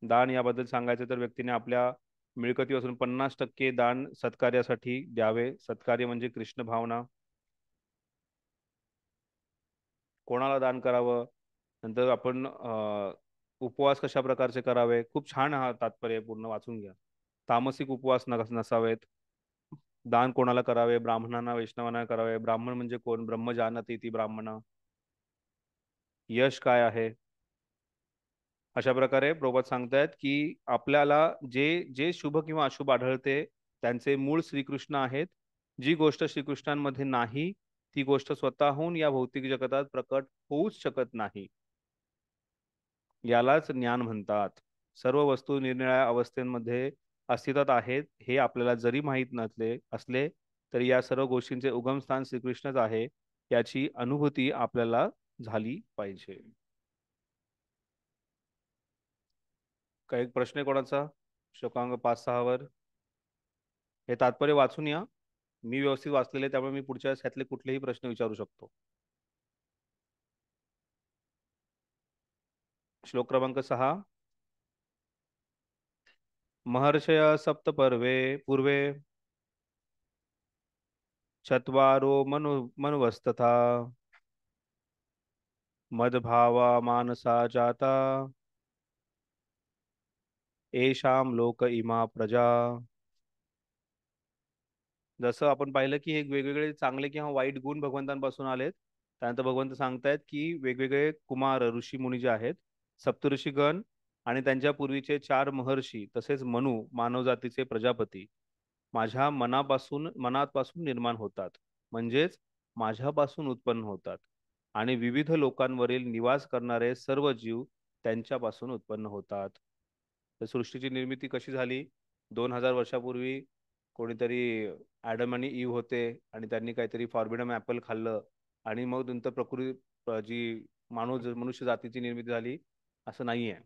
[SPEAKER 1] दान याबद्दल सांगायचं तर व्यक्तीने आपल्या मिळकतीपासून 50% दान सत्कार्यासाठी द्यावे. सत्कार्य म्हणजे कृष्ण भावना. कोणाला दान करावं? नंतर आपण उपवास कशा प्रकारचे करावे, खूप छान हा तात्पर्य पूर्ण वाचून घ्या. तामसिक उपवास नसावेत. दान कोणाला करावे, ब्राह्मणांना वैष्णवांना करावे. ब्राह्मण म्हणजे कोण? ब्रह्म जानती ती ब्राह्मण. यश काय आहे? अशा प्रकारे प्रभुपाद सांगतायत की आपल्याला जे जे शुभ किंवा अशुभ आढळते त्यांचे मूळ श्रीकृष्ण आहेत. जी गोष्ट श्रीकृष्णांमध्ये नाही ती गोष्ट स्वतःहून या भौतिक जगतात प्रकट होऊच शकत नाही. यालाच ज्ञान म्हणतात. सर्व वस्तू निरनिराळ्या अवस्थेमध्ये अस्तित्वात आहेत हे आपल्याला जरी माहीत असले तरी या सर्व गोष्टींचे उगमस्थान श्रीकृष्णच आहे याची अनुभूती आपल्याला झाली पाहिजे. काही प्रश्न आहे कोणाचा? श्लोकांक 5-6 वर हे तात्पर्य वाचून या. मी व्यवस्थित वाचलेले त्यामुळे मी पुढच्या ह्यातले कुठलेही प्रश्न विचारू शकतो. श्लोक क्रमांक 6. महर्षय सप्तपर्वे पूर्वे चत्वारो मनुवस्तथा मद्भावा मानसा जाता एषाम लोक इमा प्रजा. जसं आपण पाहिलं की हे वेगवेगळे चांगले किंवा वाईट गुण भगवंतांपासून आलेत. त्यानंतर भगवंत सांगतायत की वेगवेगळे कुमार ऋषी मुनी जे आहेत, सप्तऋषीगण आणि त्यांच्या पूर्वीचे 4 महर्षी तसेच मनु मानव जातीचे प्रजापती माझ्या मनापासून निर्माण होतात, म्हणजेच माझ्यापासून उत्पन्न होतात. आणि विविध लोकांवरील निवास करणारे सर्व जीव त्यांच्यापासून उत्पन्न होतात. तर सृष्टीची निर्मिती कशी झाली? 2000 वर्षापूर्वी कोणीतरी ॲडम आणि ईव होते आणि त्यांनी काहीतरी फॉर्बिडन ॲपल खाल्लं आणि मग नंतर जी मनुष्य जातीची निर्मिती झाली असं नाहीये.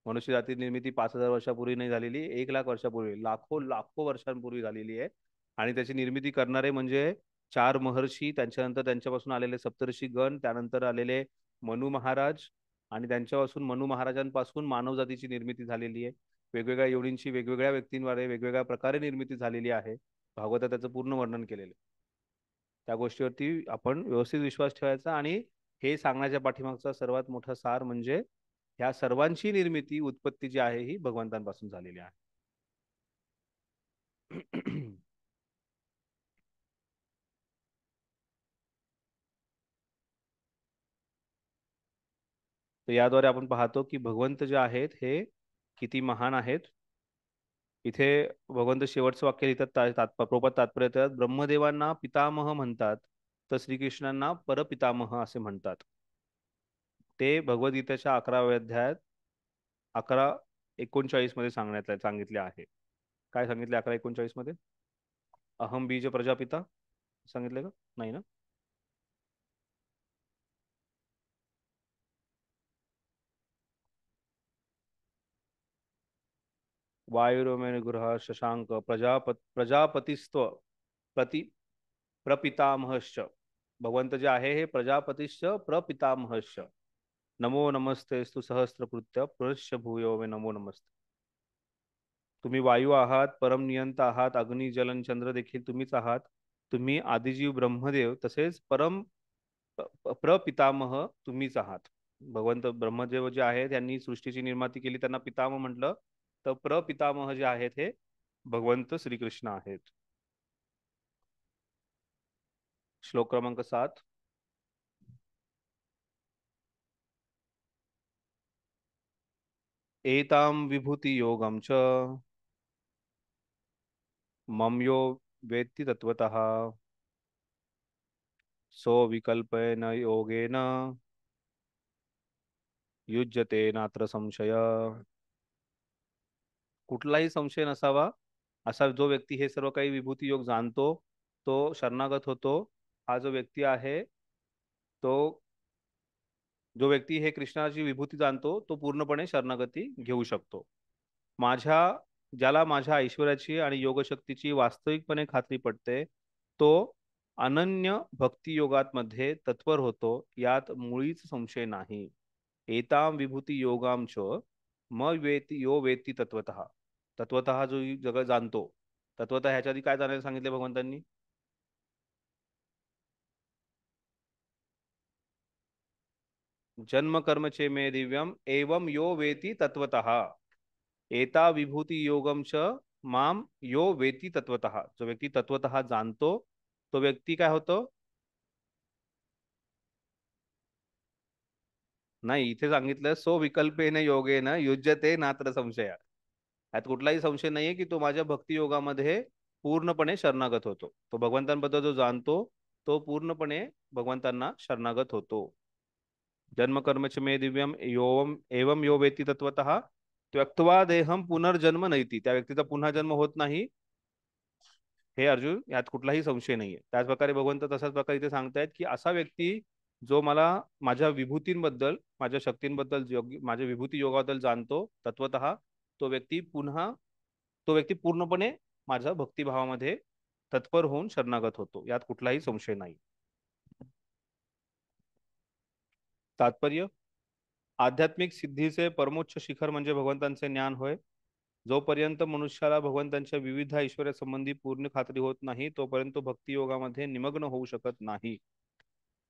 [SPEAKER 1] मनुष्य जाती निर्मिती 5000 वर्षापूर्वी नाही झालेली, 1,00,000 वर्षापूर्वी, लाखो वर्षांपूर्वी झालेली आहे. आणि त्याची निर्मिती करणारे म्हणजे 4 महर्षी, त्यांच्यानंतर त्यांच्यापासून आलेले सप्तर्षी गण, त्यानंतर आलेले मनु महाराज आणि त्यांच्यापासून मनु महाराजांपासून मानव जातीची निर्मिती झालेली आहे. वेगवेगळ्या योनींची वेगवेगळ्या व्यक्तींद्वारे वेगवेगळ्या प्रकारे निर्मिती झालेली आहे. भागवतात त्याचं पूर्ण वर्णन केलेलं आहे. त्या गोष्टीवरती आपण व्यवस्थित विश्वास ठेवायचा. आणि हे सांगण्याच्या पाठीमागचा सर्वात मोठा सार म्हणजे ह्या सर्वांची निर्मिती उत्पत्ती जी आहे ही भगवंतांपासून झालेली आहे. तर याद्वारे आपण पाहतो की भगवंत जे आहेत हे किती महान आहेत. इथे भगवंत शेवटचं वाक्य लिहितात, प्रभुपाद तात्पर्य देतात, ब्रह्मदेवांना पितामह म्हणतात तर श्रीकृष्णांना परपितामह असे म्हणतात. ते भगवद्गीतेच्या 11व्या अध्यायात 11:39 मध्ये सांगितले आहे. काय सांगितले 11:39 मध्ये? अहम बीज प्रजापिता सांगितले का? नाही ना? वायुरोमेन गृह शशांक प्रजापतिस्त्व प्रपितामहश्च. भगवंत जे आहे हे प्रजापतिश्च प्रपितामहश्च. नमो नमस्तेस्तु सहस्रकृत्य पुरुष भूयो मे नमो नमस्ते. तुम्ही वायू आहात, परम नियंता आहात, अग्नी जलन चंद्र देखील तुम्हीच आहात. तुम्ही आदिजीव ब्रह्मदेव तसेच परम प्रपितामह तुम्हीच आहात. भगवंत ब्रह्मदेव जे आहेत त्यांनी सृष्टीची निर्मिती केली, त्यांना पितामह म्हटलं. तर प्रपितामह जे आहेत हे भगवंत श्रीकृष्ण आहेत. श्लोक क्रमांक 7. एताम विभूति योगम च मम यो वेत्ति तत्वतः सो विकल्पेन योगेन युज्यते नात्र संशय. कुठलाही संशय नसावा असा जो व्यक्ती हे सर्व काही विभूती योग जाणतो तो शरणागत होतो. हा जो व्यक्ती आहे तो जो व्यक्ती हे कृष्णाची विभूती जाणतो तो पूर्णपणे शरणागती घेऊ शकतो. ज्याला माझ्या ऐश्वर्याची आणि योगशक्तीची वास्तविकपणे खात्री पटते तो अनन्य भक्ती योगात मध्ये तत्पर होतो, यात मुळीच संशय नाही. एताम विभूती योगाम च म वेती यो वेती तत्वतः. तत्वतः जो जग जाणतो, तत्वतः ह्याच्या आधी काय जाणायला सांगितले भगवंतांनी? जन्म कर्म चे मे दिव्यम एवं यो वेति तत्वतः एता विभूति योगम च माम यो वेति तत्वतः. जो व्यक्ती तत्वतः जाणतो तो व्यक्ती काय होतो? नाही, इथे सांगितलं सो विकल्पेन योगेन युज्यते नात्र संशय. यात कुठलाही संशय नाहीये की तो माझ्या भक्ती योगामध्ये पूर्णपणे शरणागत होतो. तो भगवंतांबद्दल जो जाणतो तो पूर्णपणे भगवंतांना शरणागत होतो. जन्म कर्म च मे दिव्यम योवम एवं यो वेति तत्वतः त्यक्त्वा देहम पुनर्जन्म नैति. त्या व्यक्तीचा पुन्हा जन्म होत नाही, हे अर्जुन, यात कुठलाही संशय नाहीये. त्याच प्रकारे भगवंत तसाच प्रकारे इथे सांगतायत की असा व्यक्ती जो मला माझ्या विभूतींबद्दल, माझ्या शक्तींबद्दल, माझ्या विभूती योगाबद्दल जाणतो तत्वतः, तो व्यक्ती पूर्णपणे माझ्या भक्तिभावामध्ये तत्पर होऊन शरणागत होतो. यात कुठलाही संशय नाही. तात्पर्य: आध्यात्मिक सिद्धीचे परमोच्च शिखर म्हणजे भगवंतांचे ज्ञान होय. जोपर्यंत मनुष्याला भगवंतांच्या विविध ऐश्वर्यासंबंधी पूर्ण खात्री होत नाही तोपर्यंत भक्ती योगामध्ये निमग्न होऊ शकत नाही.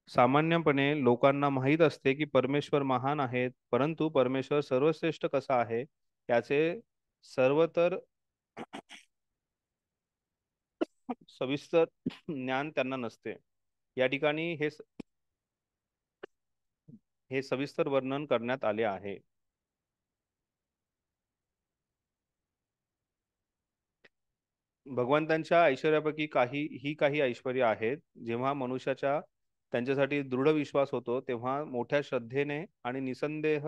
[SPEAKER 1] सामान्यपणे लोकांना माहीत असते की परमेश्वर महान आहेत, परंतु परमेश्वर सर्वश्रेष्ठ कसा आहे याचे सर्वतर सविस्तर ज्ञान त्यांना नसते. या ठिकाणी हे सविस्तर वर्णन करण्यात आले आहे. भगवंतांच्या ऐश्वर्यापैकी काही ऐश्वर्य आहेत. जेव्हा मनुष्याच्या त्यांच्यासाठी दृढ विश्वास होतो तेव्हा मोठ्या श्रद्धेने आणि निसंदेह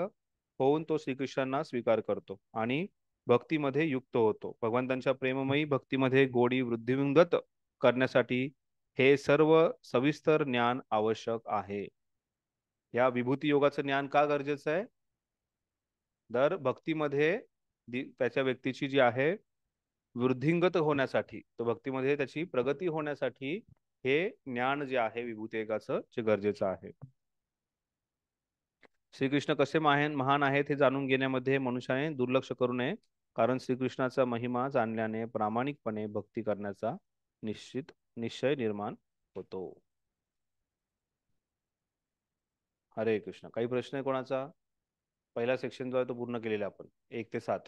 [SPEAKER 1] होऊन तो श्रीकृष्णांना स्वीकार करतो आणि भक्तीमध्ये युक्त होतो. भगवंतांच्या प्रेममयी भक्तीमध्ये गोडी वृद्धिंगत करण्यासाठी हे सर्व सविस्तर ज्ञान आवश्यक आहे. या विभूती योगाचं ज्ञान का गरजेचं आहे? दर भक्तीमध्ये त्याच्या व्यक्तीची जी आहे वृद्धिंगत होण्यासाठी, तो भक्तीमध्ये त्याची प्रगती होण्यासाठी हे ज्ञान जे आहे विभूती योगाचं जे गरजेचं आहे. श्रीकृष्ण कसे महान आहेत हे जाणून घेण्यामध्ये मनुष्याने दुर्लक्ष करू नये, कारण श्रीकृष्णाचा महिमा जाणल्याने प्रामाणिकपणे भक्ती करण्याचा निश्चय निर्माण होतो. हरे कृष्ण. काही प्रश्न आहे कोणाचा? पहिला सेक्शन जो आहे तो पूर्ण केलेला आपण 1 ते 7,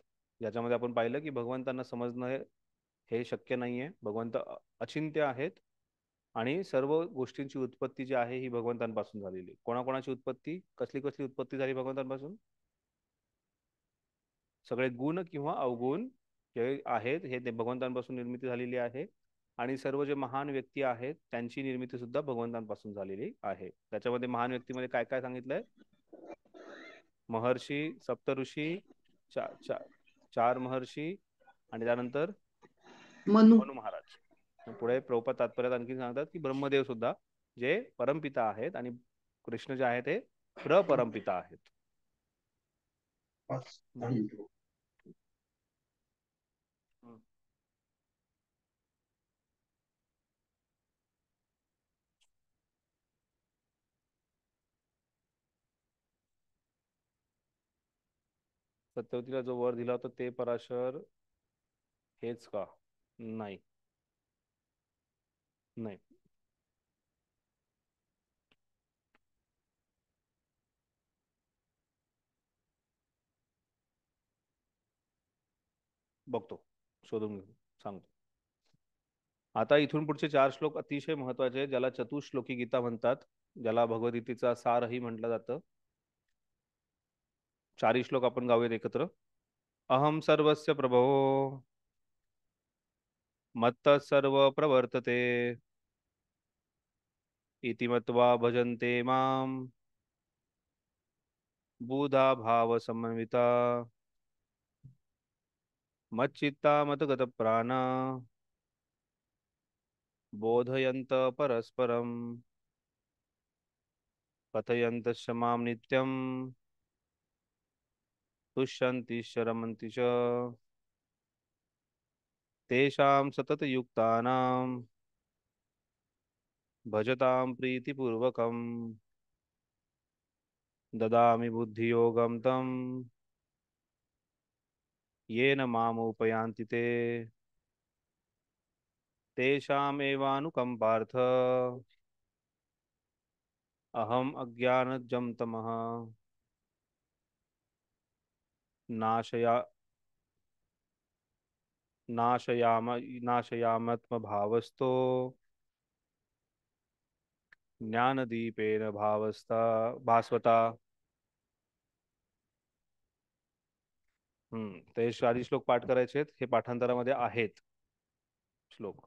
[SPEAKER 1] ज्याच्यामध्ये आपण पाहिलं की भगवंतांना समजणं हे शक्य नाहीये. भगवंत अचिंत्य आहेत आणि सर्व गोष्टींची उत्पत्ती जी आहे ही भगवंतांपासून झालेली. कोणाकोणाची उत्पत्ती, कसली उत्पत्ती झाली भगवंतांपासून? सगळे गुण किंवा अवगुण जे आहेत हे भगवंतांपासून निर्मिती झालेली आहे आणि सर्व जे महान व्यक्ती आहेत त्यांची निर्मिती सुद्धा भगवंतांपासून झालेली आहे. त्याच्यामध्ये महान व्यक्तीमध्ये काय काय सांगितलंय? महर्षी, सप्तऋषी, चार महर्षी आणि त्यानंतर
[SPEAKER 4] मनु.
[SPEAKER 1] मनु महाराज. पुढे प्रभुपाद तात्पर्यात आणखी सांगतात की ब्रह्मदेव सुद्धा जे परमपिता आहेत आणि कृष्ण जे आहेत ते प्रपरमपिता आहेत. सत्यवतीला जो वर दिला होता ते पराशर हेच का? नाही. बघतो, शोधून सांगतो. आता इथून पुढचे 4 श्लोक अतिशय महत्वाचे, ज्याला चतुश्लोकी गीता म्हणतात, ज्याला भगवद्गीतेचा सारही म्हटलं जातं. 4 श्लोक आपण गाऊयात एकत्र. अहम सर्वस्य प्रभो मत्त सर्व प्रवर्तते इति मत्वा भजन्ते माम बुधा भाव समन्विता मच्चित्ता मतगत प्राणा बोधयन्त परस्परम कथयन्तश्च मां नित्यं तुष्यन्ति रमन्ति च तेषां सततयुक्तानां भजतां प्रीतिपूर्वकं ददामि बुद्धियोगं तं येन मामुपयान्ति ते तेषामेवानुकम्पार्थ अहम अज्ञानजं तमः नाशया नाशयामात्मभावस्तो ज्ञानदीपेन भावस्ता भास्वता. ते आधी श्लोक पाठ करायचे आहेत. हे पाठांतरामध्ये आहेत श्लोक.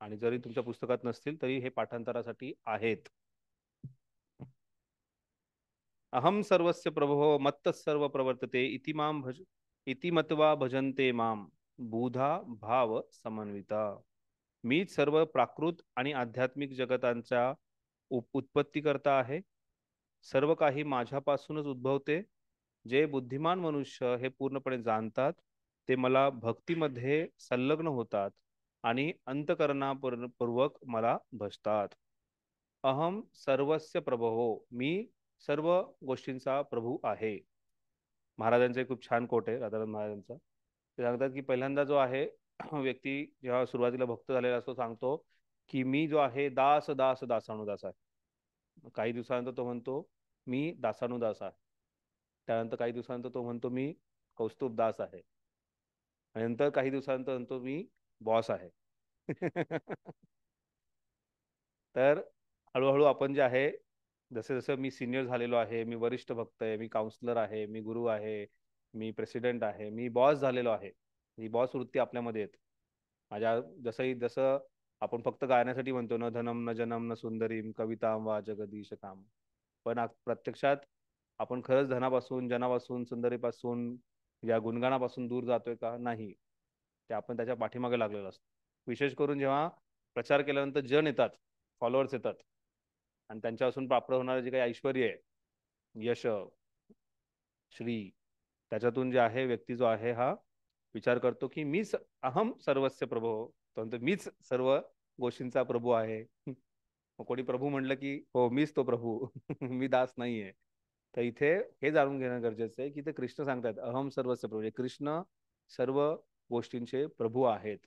[SPEAKER 1] आणि जरी तुमच्या पुस्तकात नसतील तरी हे पाठांतरासाठी आहेत. अहम सर्वस्य प्रभो मत्तः सर्व प्रवर्तते इति मत्वा भजन्ते माम बुधा भाव समन्विता. मीच सर्व प्राकृत आणि आध्यात्मिक जगतांचा उत्पत्ती करता आहे. सर्व काही माझ्यापासूनच उद्भवते. जे बुद्धिमान मनुष्य हे पूर्णपणे जाणतात ते मला भक्तीमध्ये संलग्न होतात आणि अंतकरणापूर्वक मला भजतात. अहम सर्वस्य प्रभो, मी सर्व गोष्टींचा प्रभू आहे. महाराजांचा खूप छान कोट आहे राधानंद महाराजांचा. ते सांगतात की पहिल्यांदा जो आहे व्यक्ती जेव्हा सुरुवातीला भक्त झालेला असतो सांगतो की मी जो आहे दास दास दासानुदास आहे. काही दिवसानंतर तो म्हणतो मी दासानुदास आहे. त्यानंतर काही दिवसानंतर तो म्हणतो मी कौस्तुभ दास आहे. आणि नंतर काही दिवसानंतर म्हणतो मी बॉस आहे. तर हळूहळू आपण जे आहे जसं जसं मी सिनियर झालेलो आहे, मी वरिष्ठ भक्त आहे, मी काउन्सिलर आहे, मी गुरु आहे, मी प्रेसिडेंट आहे, मी बॉस झालेलो आहे. ही बॉस वृत्ती आपल्यामध्ये येते. जसं आपण फक्त गाण्यासाठी म्हणतो न धनम न जनम न सुंदरीम कविताम वा जगदीश काम, पण प्रत्यक्षात आपण खरंच धनापासून जनापासून सुंदरीपासून या गुणगानापासून दूर जातोय का? नाही. ते आपण त्याच्या पाठीमागे लागलेलो असतो. विशेष करून जेव्हा प्रचार केल्यानंतर जन येतात, फॉलोअर्स येतात आणि त्यांच्यापासून प्राप्त होणारे जे काही ऐश्वर आहे, यश, श्री, त्याच्यातून जे आहे व्यक्ती जो आहे हा विचार करतो की मीच अहम सर्वस्य प्रभो, तर मीच सर्व गोष्टींचा प्रभू आहे. कोणी प्रभू म्हणलं की हो मीच तो प्रभू, मी दास नाहीये. तर इथे हे जाणून घेणं गरजेचं आहे की ते कृष्ण सांगतात अहम सर्वस्य प्रभू. कृष्ण सर्व गोष्टींचे प्रभू आहेत.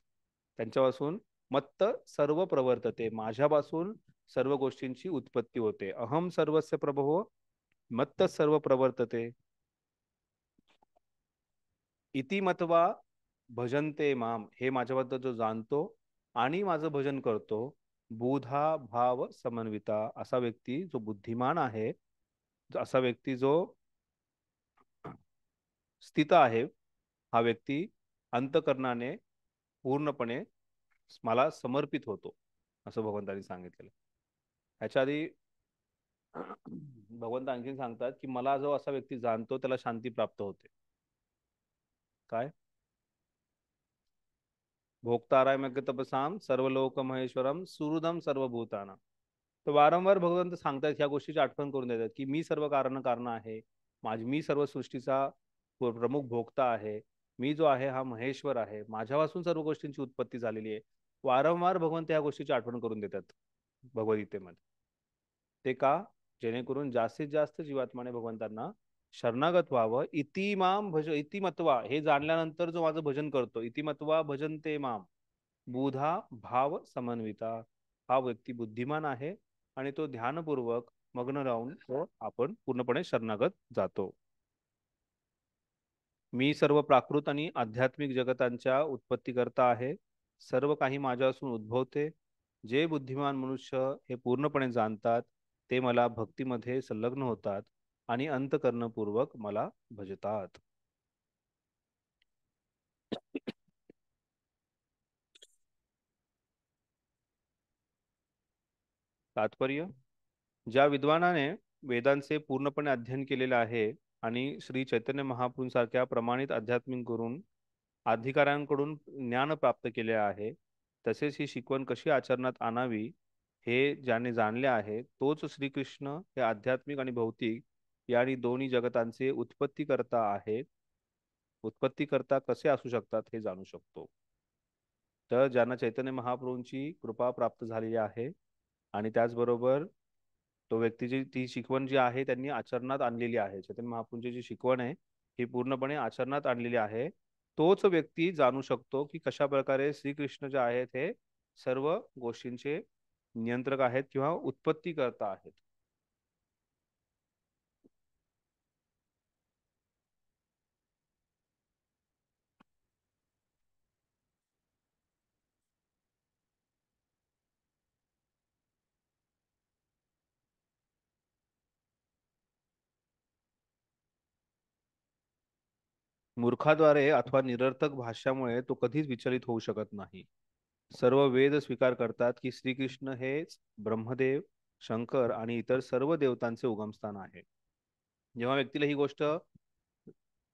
[SPEAKER 1] त्यांच्यापासून मत्त सर्व प्रवर्तते, माझ्यापासून सर्व गोष्टींची उत्पत्ती होते. अहम सर्वस्य प्रभो मत्त सर्व प्रवर्तते इति मत्वा भजन्ते माम, हे माझ्याबद्दल जो जाणतो आणि माझं भजन करतो, बुधा भाव समन्विता, असा व्यक्ती जो बुद्धिमान आहे, असा व्यक्ती जो स्थित आहे, हा व्यक्ती अंतकरणाने पूर्णपणे मला समर्पित होतो, असं भगवंतांनी सांगितलेलं. ह्याच्या आधी भगवंत आणखीन सांगतात की मला जो असा व्यक्ती जाणतो त्याला शांती प्राप्त होते. काय? भोक्ताराय तपसाम सर्वलोक महेश्वरम सुहृदम सर्वभूताना. तर वारंवार भगवंत सांगतात, ह्या गोष्टीची आठवण करून देतात की मी सर्व कारण आहे, मी सर्व सृष्टीचा प्रमुख भोक्ता आहे, मी जो आहे हा महेश्वर आहे, माझ्यापासून सर्व गोष्टींची उत्पत्ती झालेली आहे. वारंवार भगवंत ह्या गोष्टीची आठवण करून देतात भगवद्गीतेमध्ये. ते का? जेणेकरून जास्तीत जास्त जीवात्माने भगवंतांना शरणागत व्हावं. इतिमत्वा, हे जाणल्यानंतर जो माझं भजन करतो, इतिमत्वा भजन्ते माम बुधा भाव समन्विता, हा व्यक्ती बुद्धिमान आहे आणि तो ध्यानपूर्वक मग्न राहून तो आपण पूर्णपणे शरणागत जातो. मी सर्व प्राकृत आणि आध्यात्मिक जगतांच्या उत्पत्ती करता आहे. सर्व काही माझ्यापासून उद्भवते. जे बुद्धिमान मनुष्य हे पूर्णपणे जाणतात ते मला भक्तीमध्ये संलग्न होतात आणि अंतकरणपूर्वक मला भजतात. तात्पर्य: ज्या विद्वानाने वेदांचे पूर्णपणे अध्ययन केलेले आहे आणि श्री चैतन्य महाप्रभूंसारख्या प्रमाणित आध्यात्मिक गुरून अधिकाऱ्यांकडून ज्ञान प्राप्त केले आहे, तसेच ही शिकवण कशी आचरणात आणावी हे ज्याने जाणले आहे, तोच श्रीकृष्ण हे आध्यात्मिक आणि भौतिक यांनी दोन्ही जगतांचे उत्पत्तीकर्ता आहे. उत्पत्तीकर्ता कसे असू शकतात हे जाणू शकतो. तर ज्यांना चैतन्य महाप्रभूंची कृपा प्राप्त झालेली आहे आणि त्याचबरोबर तो व्यक्तीची ती शिकवण जी आहे त्यांनी आचरणात आणलेली आहे, चैतन्य महाप्रभूंची जी शिकवण आहे ही पूर्णपणे आचरणात आणलेली आहे, तोच व्यक्ती जाणू शकतो की कशा प्रकारे श्रीकृष्ण जे आहेत हे सर्व गोष्टींचे नियंत्रक आहेत किंवा उत्पत्ती करता आहेत. मूर्खाद्वारे अथवा निरर्थक भाष्यामुळे तो कधीच विचलित होऊ शकत नाही. सर्व वेद स्वीकार करतात की श्रीकृष्ण हेच ब्रह्मदेव, शंकर आणि इतर सर्व देवतांचे उगमस्थान आहे. जेव्हा व्यक्तीला ही गोष्ट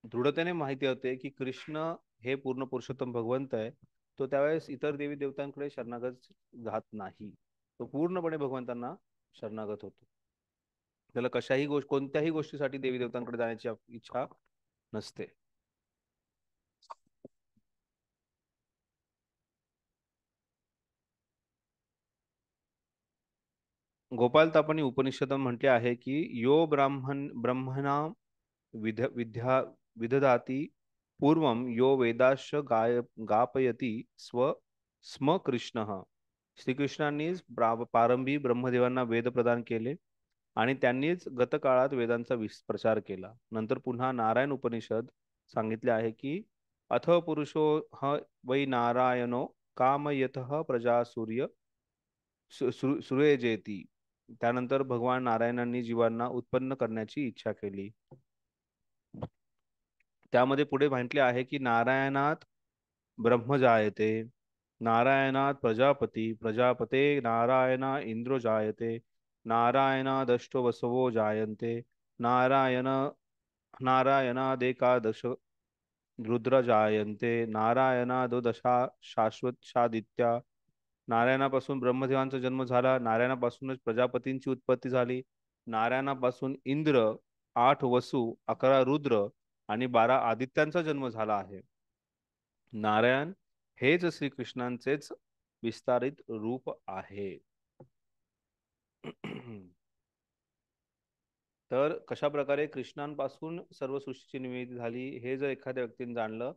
[SPEAKER 1] दृढतेने माहिती होते की कृष्ण हे पूर्ण पुरुषोत्तम भगवंत आहे, तो त्यावेळेस इतर देवी देवतांकडे शरणागत जात नाही. तो पूर्णपणे भगवंतांना शरणागत होतो. त्याला कोणत्याही गोष्टीसाठी देवी देवतांकडे जाण्याची इच्छा नसते. गोपाल तापणी उपनिषद म्हटले आहे की यो ब्रह्मणा विदधाती पूर्वम यो वेदाश गापयती स्म कृष्ण. श्रीकृष्णांनीच प्रारंभी ब्रह्मदेवांना वेद प्रदान केले आणि त्यांनीच गतकाळात वेदांचा प्रचार केला. नंतर पुन्हा नारायण उपनिषद सांगितले आहे की अथ पुरुषो वै नारायणो कामयत प्रजा सूर्यजेती. त्यानंतर भगवान नारायणांनी जीवांना उत्पन्न करण्याची इच्छा केली. त्यामध्ये पुढे म्हटले आहे की नारायणात ब्रह्म जायते, नारायणात प्रजापती, प्रजापते नारायणा इंद्रो जायते, नारायणादष्टो वसवो जायन्ते, नारायणादेकादश रुद्र जायन्ते, नारायणादो दशा शाश्वतशादित्या. नारायणापासून ब्रह्मदेवांचा जन्म झाला, नारायणापासूनच प्रजापतींची उत्पत्ती झाली, नारायणापासून इंद्र, 8 वसु, 11 रुद्र आणि 12 आदित्यांचा जन्म झाला आहे. नारायण हेच श्रीकृष्णांचेच विस्तारित रूप आहे. तर कशा प्रकारे कृष्णांपासून सर्व सृष्टीची निर्मिती झाली हे जर एखाद्या व्यक्तीने जाणलं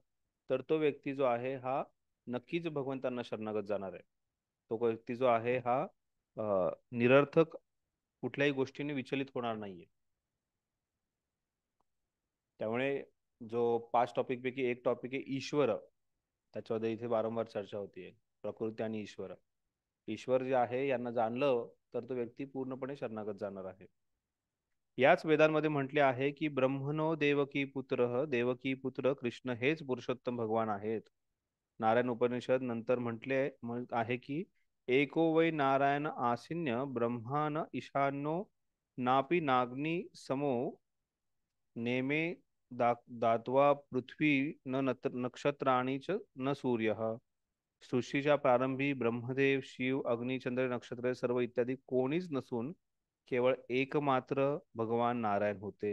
[SPEAKER 1] तर तो व्यक्ती जो आहे हा नक्कीच भगवंतांना शरणागत जाणार आहे. तो व्यक्ती जो आहे हा निरर्थक कुठल्याही गोष्टीने विचलित होणार नाहीये. त्यामुळे जो 5 टॉपिक पैकी एक टॉपिक आहे ईश्वर, त्याच्यामध्ये इथे वारंवार चर्चा होतीये प्रकृती आणि ईश्वर. ईश्वर जे आहे यांना जाणलं तर तो व्यक्ती पूर्णपणे शरणागत जाणार आहे. याच वेदांमध्ये म्हटले आहे की ब्रह्मणो देवकी पुत्र कृष्ण हेच पुरुषोत्तम भगवान आहेत. नारायण उपनिषद नंतर म्हटले आहे की एको वै नारायण आसिन्य ब्रह्मान ईशान्यो नापि नाग्नी समो नेमे दात्वा पृथ्वी नक्षत्राणी च न सूर्य. सृष्टीच्या प्रारंभी ब्रह्मदेव, शिव, अग्नी, चंद्र, नक्षत्र सर्व इत्यादी कोणीच नसून केवळ एकमात्र भगवान नारायण होते.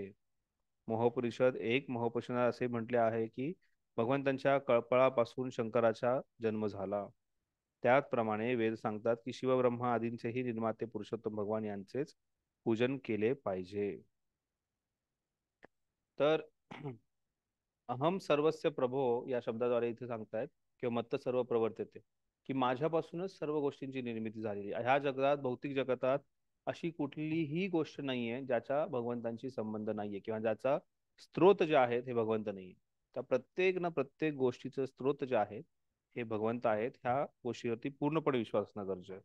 [SPEAKER 1] मोहपरिषद 1 मोहपरिषद असे म्हटले आहे की भगवंतांच्या कळपळापासून शंकराचा जन्म झाला. त्याचप्रमाणे वेद सांगतात की शिवब्रह्मा आदींचेही निर्माते पुरुषोत्तम भगवान यांचेच पूजन केले पाहिजे. तर अहम सर्वस्य प्रभो या शब्दाद्वारे इथे सांगतायत किंवा मत्त सर्व प्रवर्तते की माझ्यापासूनच सर्व गोष्टींची निर्मिती झालेली. ह्या जगात, भौतिक जगतात अशी कुठलीही गोष्ट नाहीये ज्याचा भगवंतांशी संबंध नाहीये किंवा ज्याचा स्त्रोत जे आहे हे भगवंत नाहीये. त्या प्रत्येक गोष्टीचं स्त्रोत जे आहे हे भगवंत आहेत. ह्या गोष्टीवरती पूर्णपणे विश्वास असणं गरजेचं आहे.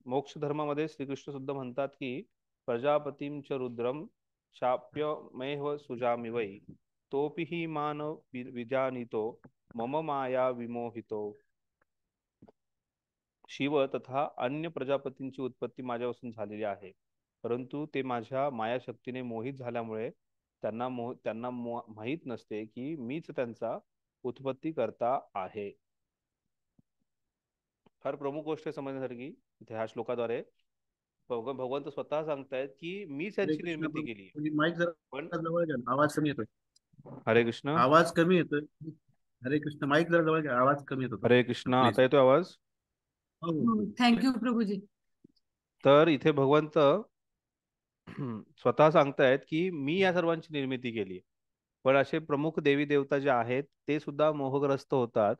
[SPEAKER 1] मोक्ष धर्मामध्ये श्रीकृष्ण सुद्धा म्हणतात की प्रजापतीं च रुद्रम शाप्यमेव सुजामि वै तोपि हि मान विजानितो मम माया विमोहितो. शिव तथा अन्य प्रजापतींची उत्पत्ती माझ्यापासून झालेली आहे, परंतु ते माझ्या मायाशक्तीने मोहित झाल्यामुळे त्यांना माहित नसते की मीच त्यांचा उत्पत्ती करता आहे. फार प्रमुख गोष्ट समजण्यासारखी इथे ह्या श्लोकाद्वारे भगवंत स्वतः सांगतायत की मीच यांची निर्मिती केली.
[SPEAKER 6] माईक
[SPEAKER 1] पण
[SPEAKER 6] जरा जवळ घ्या, आवाज कमी येतोय.
[SPEAKER 1] हरे कृष्ण.
[SPEAKER 6] आवाज कमी येतोय. हरे कृष्ण, माईक जरा जवळ घ्या, आवाज कमी येतो.
[SPEAKER 1] हरे कृष्ण. आता येतोय आवाज?
[SPEAKER 5] थँक्यू प्रभूजी.
[SPEAKER 1] तर इथे भगवंत स्वतः सांगतायत की मी या सर्वांची निर्मिती केली. पण असे प्रमुख देवी देवता जे आहेत ते सुद्धा मोहग्रस्त होतात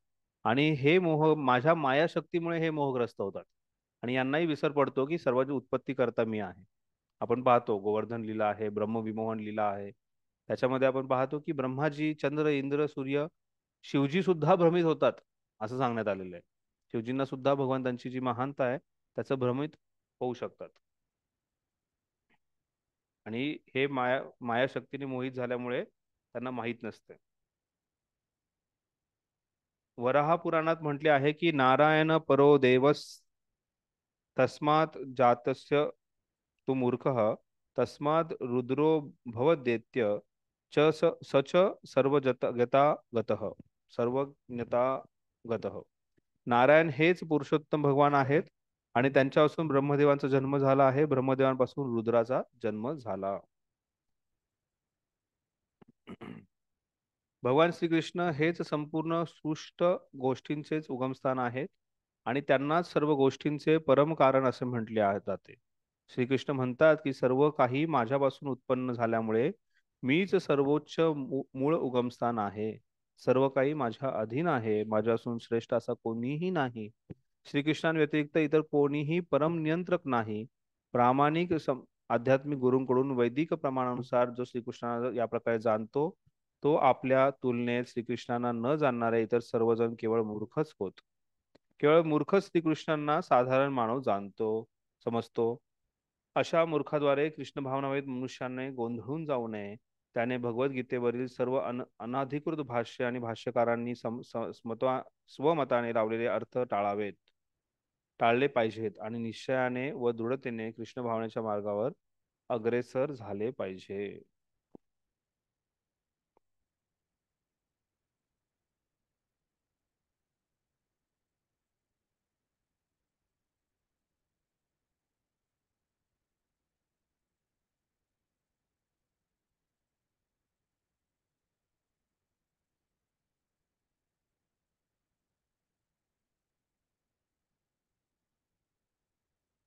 [SPEAKER 1] आणि हे मोह माझ्या मायाशक्तीमुळे हे मोहग्रस्त होतात आणि यांनाही विसर पडतो की सर्वांची उत्पत्ती करता मी आहे. आपण पाहतो गोवर्धन लीला आहे, ब्रह्मविमोहन लीला आहे. त्याच्यामध्ये आपण पाहतो की ब्रह्माजी, चंद्र, इंद्र, सूर्य, शिवजी सुद्धा भ्रमित होतात असं सांगण्यात आलेलं आहे. शिवजींना सुद्धा भगवंतांची जी महानता आहे त्याचं भ्रमित होऊ शकतात. आणि हे मायाशक्तीने मोहित झाल्यामुळे त्यांना माहीत नसते. वराह पुराणात म्हटले आहे की नारायण परो देवस तस्मात् जातस्य तु मूर्खः तस्मात् रुद्रो भवदेत्य स च सर्वजता गतः सर्वज्ञता गतः. नारायण हेच पुरुषोत्तम भगवान आहेत आणि त्यांच्यापासून ब्रह्मदेवांचा जन्म झाला आहे. ब्रह्मदेवांपासून रुद्राचा जन्म झाला. भगवान श्रीकृष्ण हेच संपूर्ण सृष्ट गोष्टींचेच उगमस्थान आहेत आणि त्यांनाच सर्व गोष्टींचे परम कारण असे म्हटले जाते. श्रीकृष्ण म्हणतात की सर्व काही माझ्यापासून उत्पन्न झाल्यामुळे मीच सर्वोच्च मूळ उगमस्थान आहे. सर्व काही माझ्या अधीन आहे. माझ्यापासून श्रेष्ठ असा कोणीही नाही. श्रीकृष्णांव्यतिरिक्त इतर कोणीही परम नियंत्रक नाही. प्रामाणिक आध्यात्मिक गुरूंकडून वैदिक प्रमाणानुसार जो श्रीकृष्णाला या प्रकारे जाणतो तो आपल्या तुलनेत श्रीकृष्णांना न जाणणारे इतर सर्वजण केवळ मूर्खच होत. केवळ मूर्खच श्रीकृष्णांना साधारण मानव जाणतो, समजतो. अशा मूर्खाद्वारे कृष्ण भावनावेद मनुष्याने गोंधळून जाऊ नये. त्याने भगवद्गीतेवरील सर्व अनधिकृत भाष्य आणि भाष्यकारांनी स्वमताने लावलेले अर्थ टाळले पाहिजेत आणि निश्चयाने व दृढतेने कृष्ण भावनेच्या मार्गावर अग्रेसर झाले पाहिजे.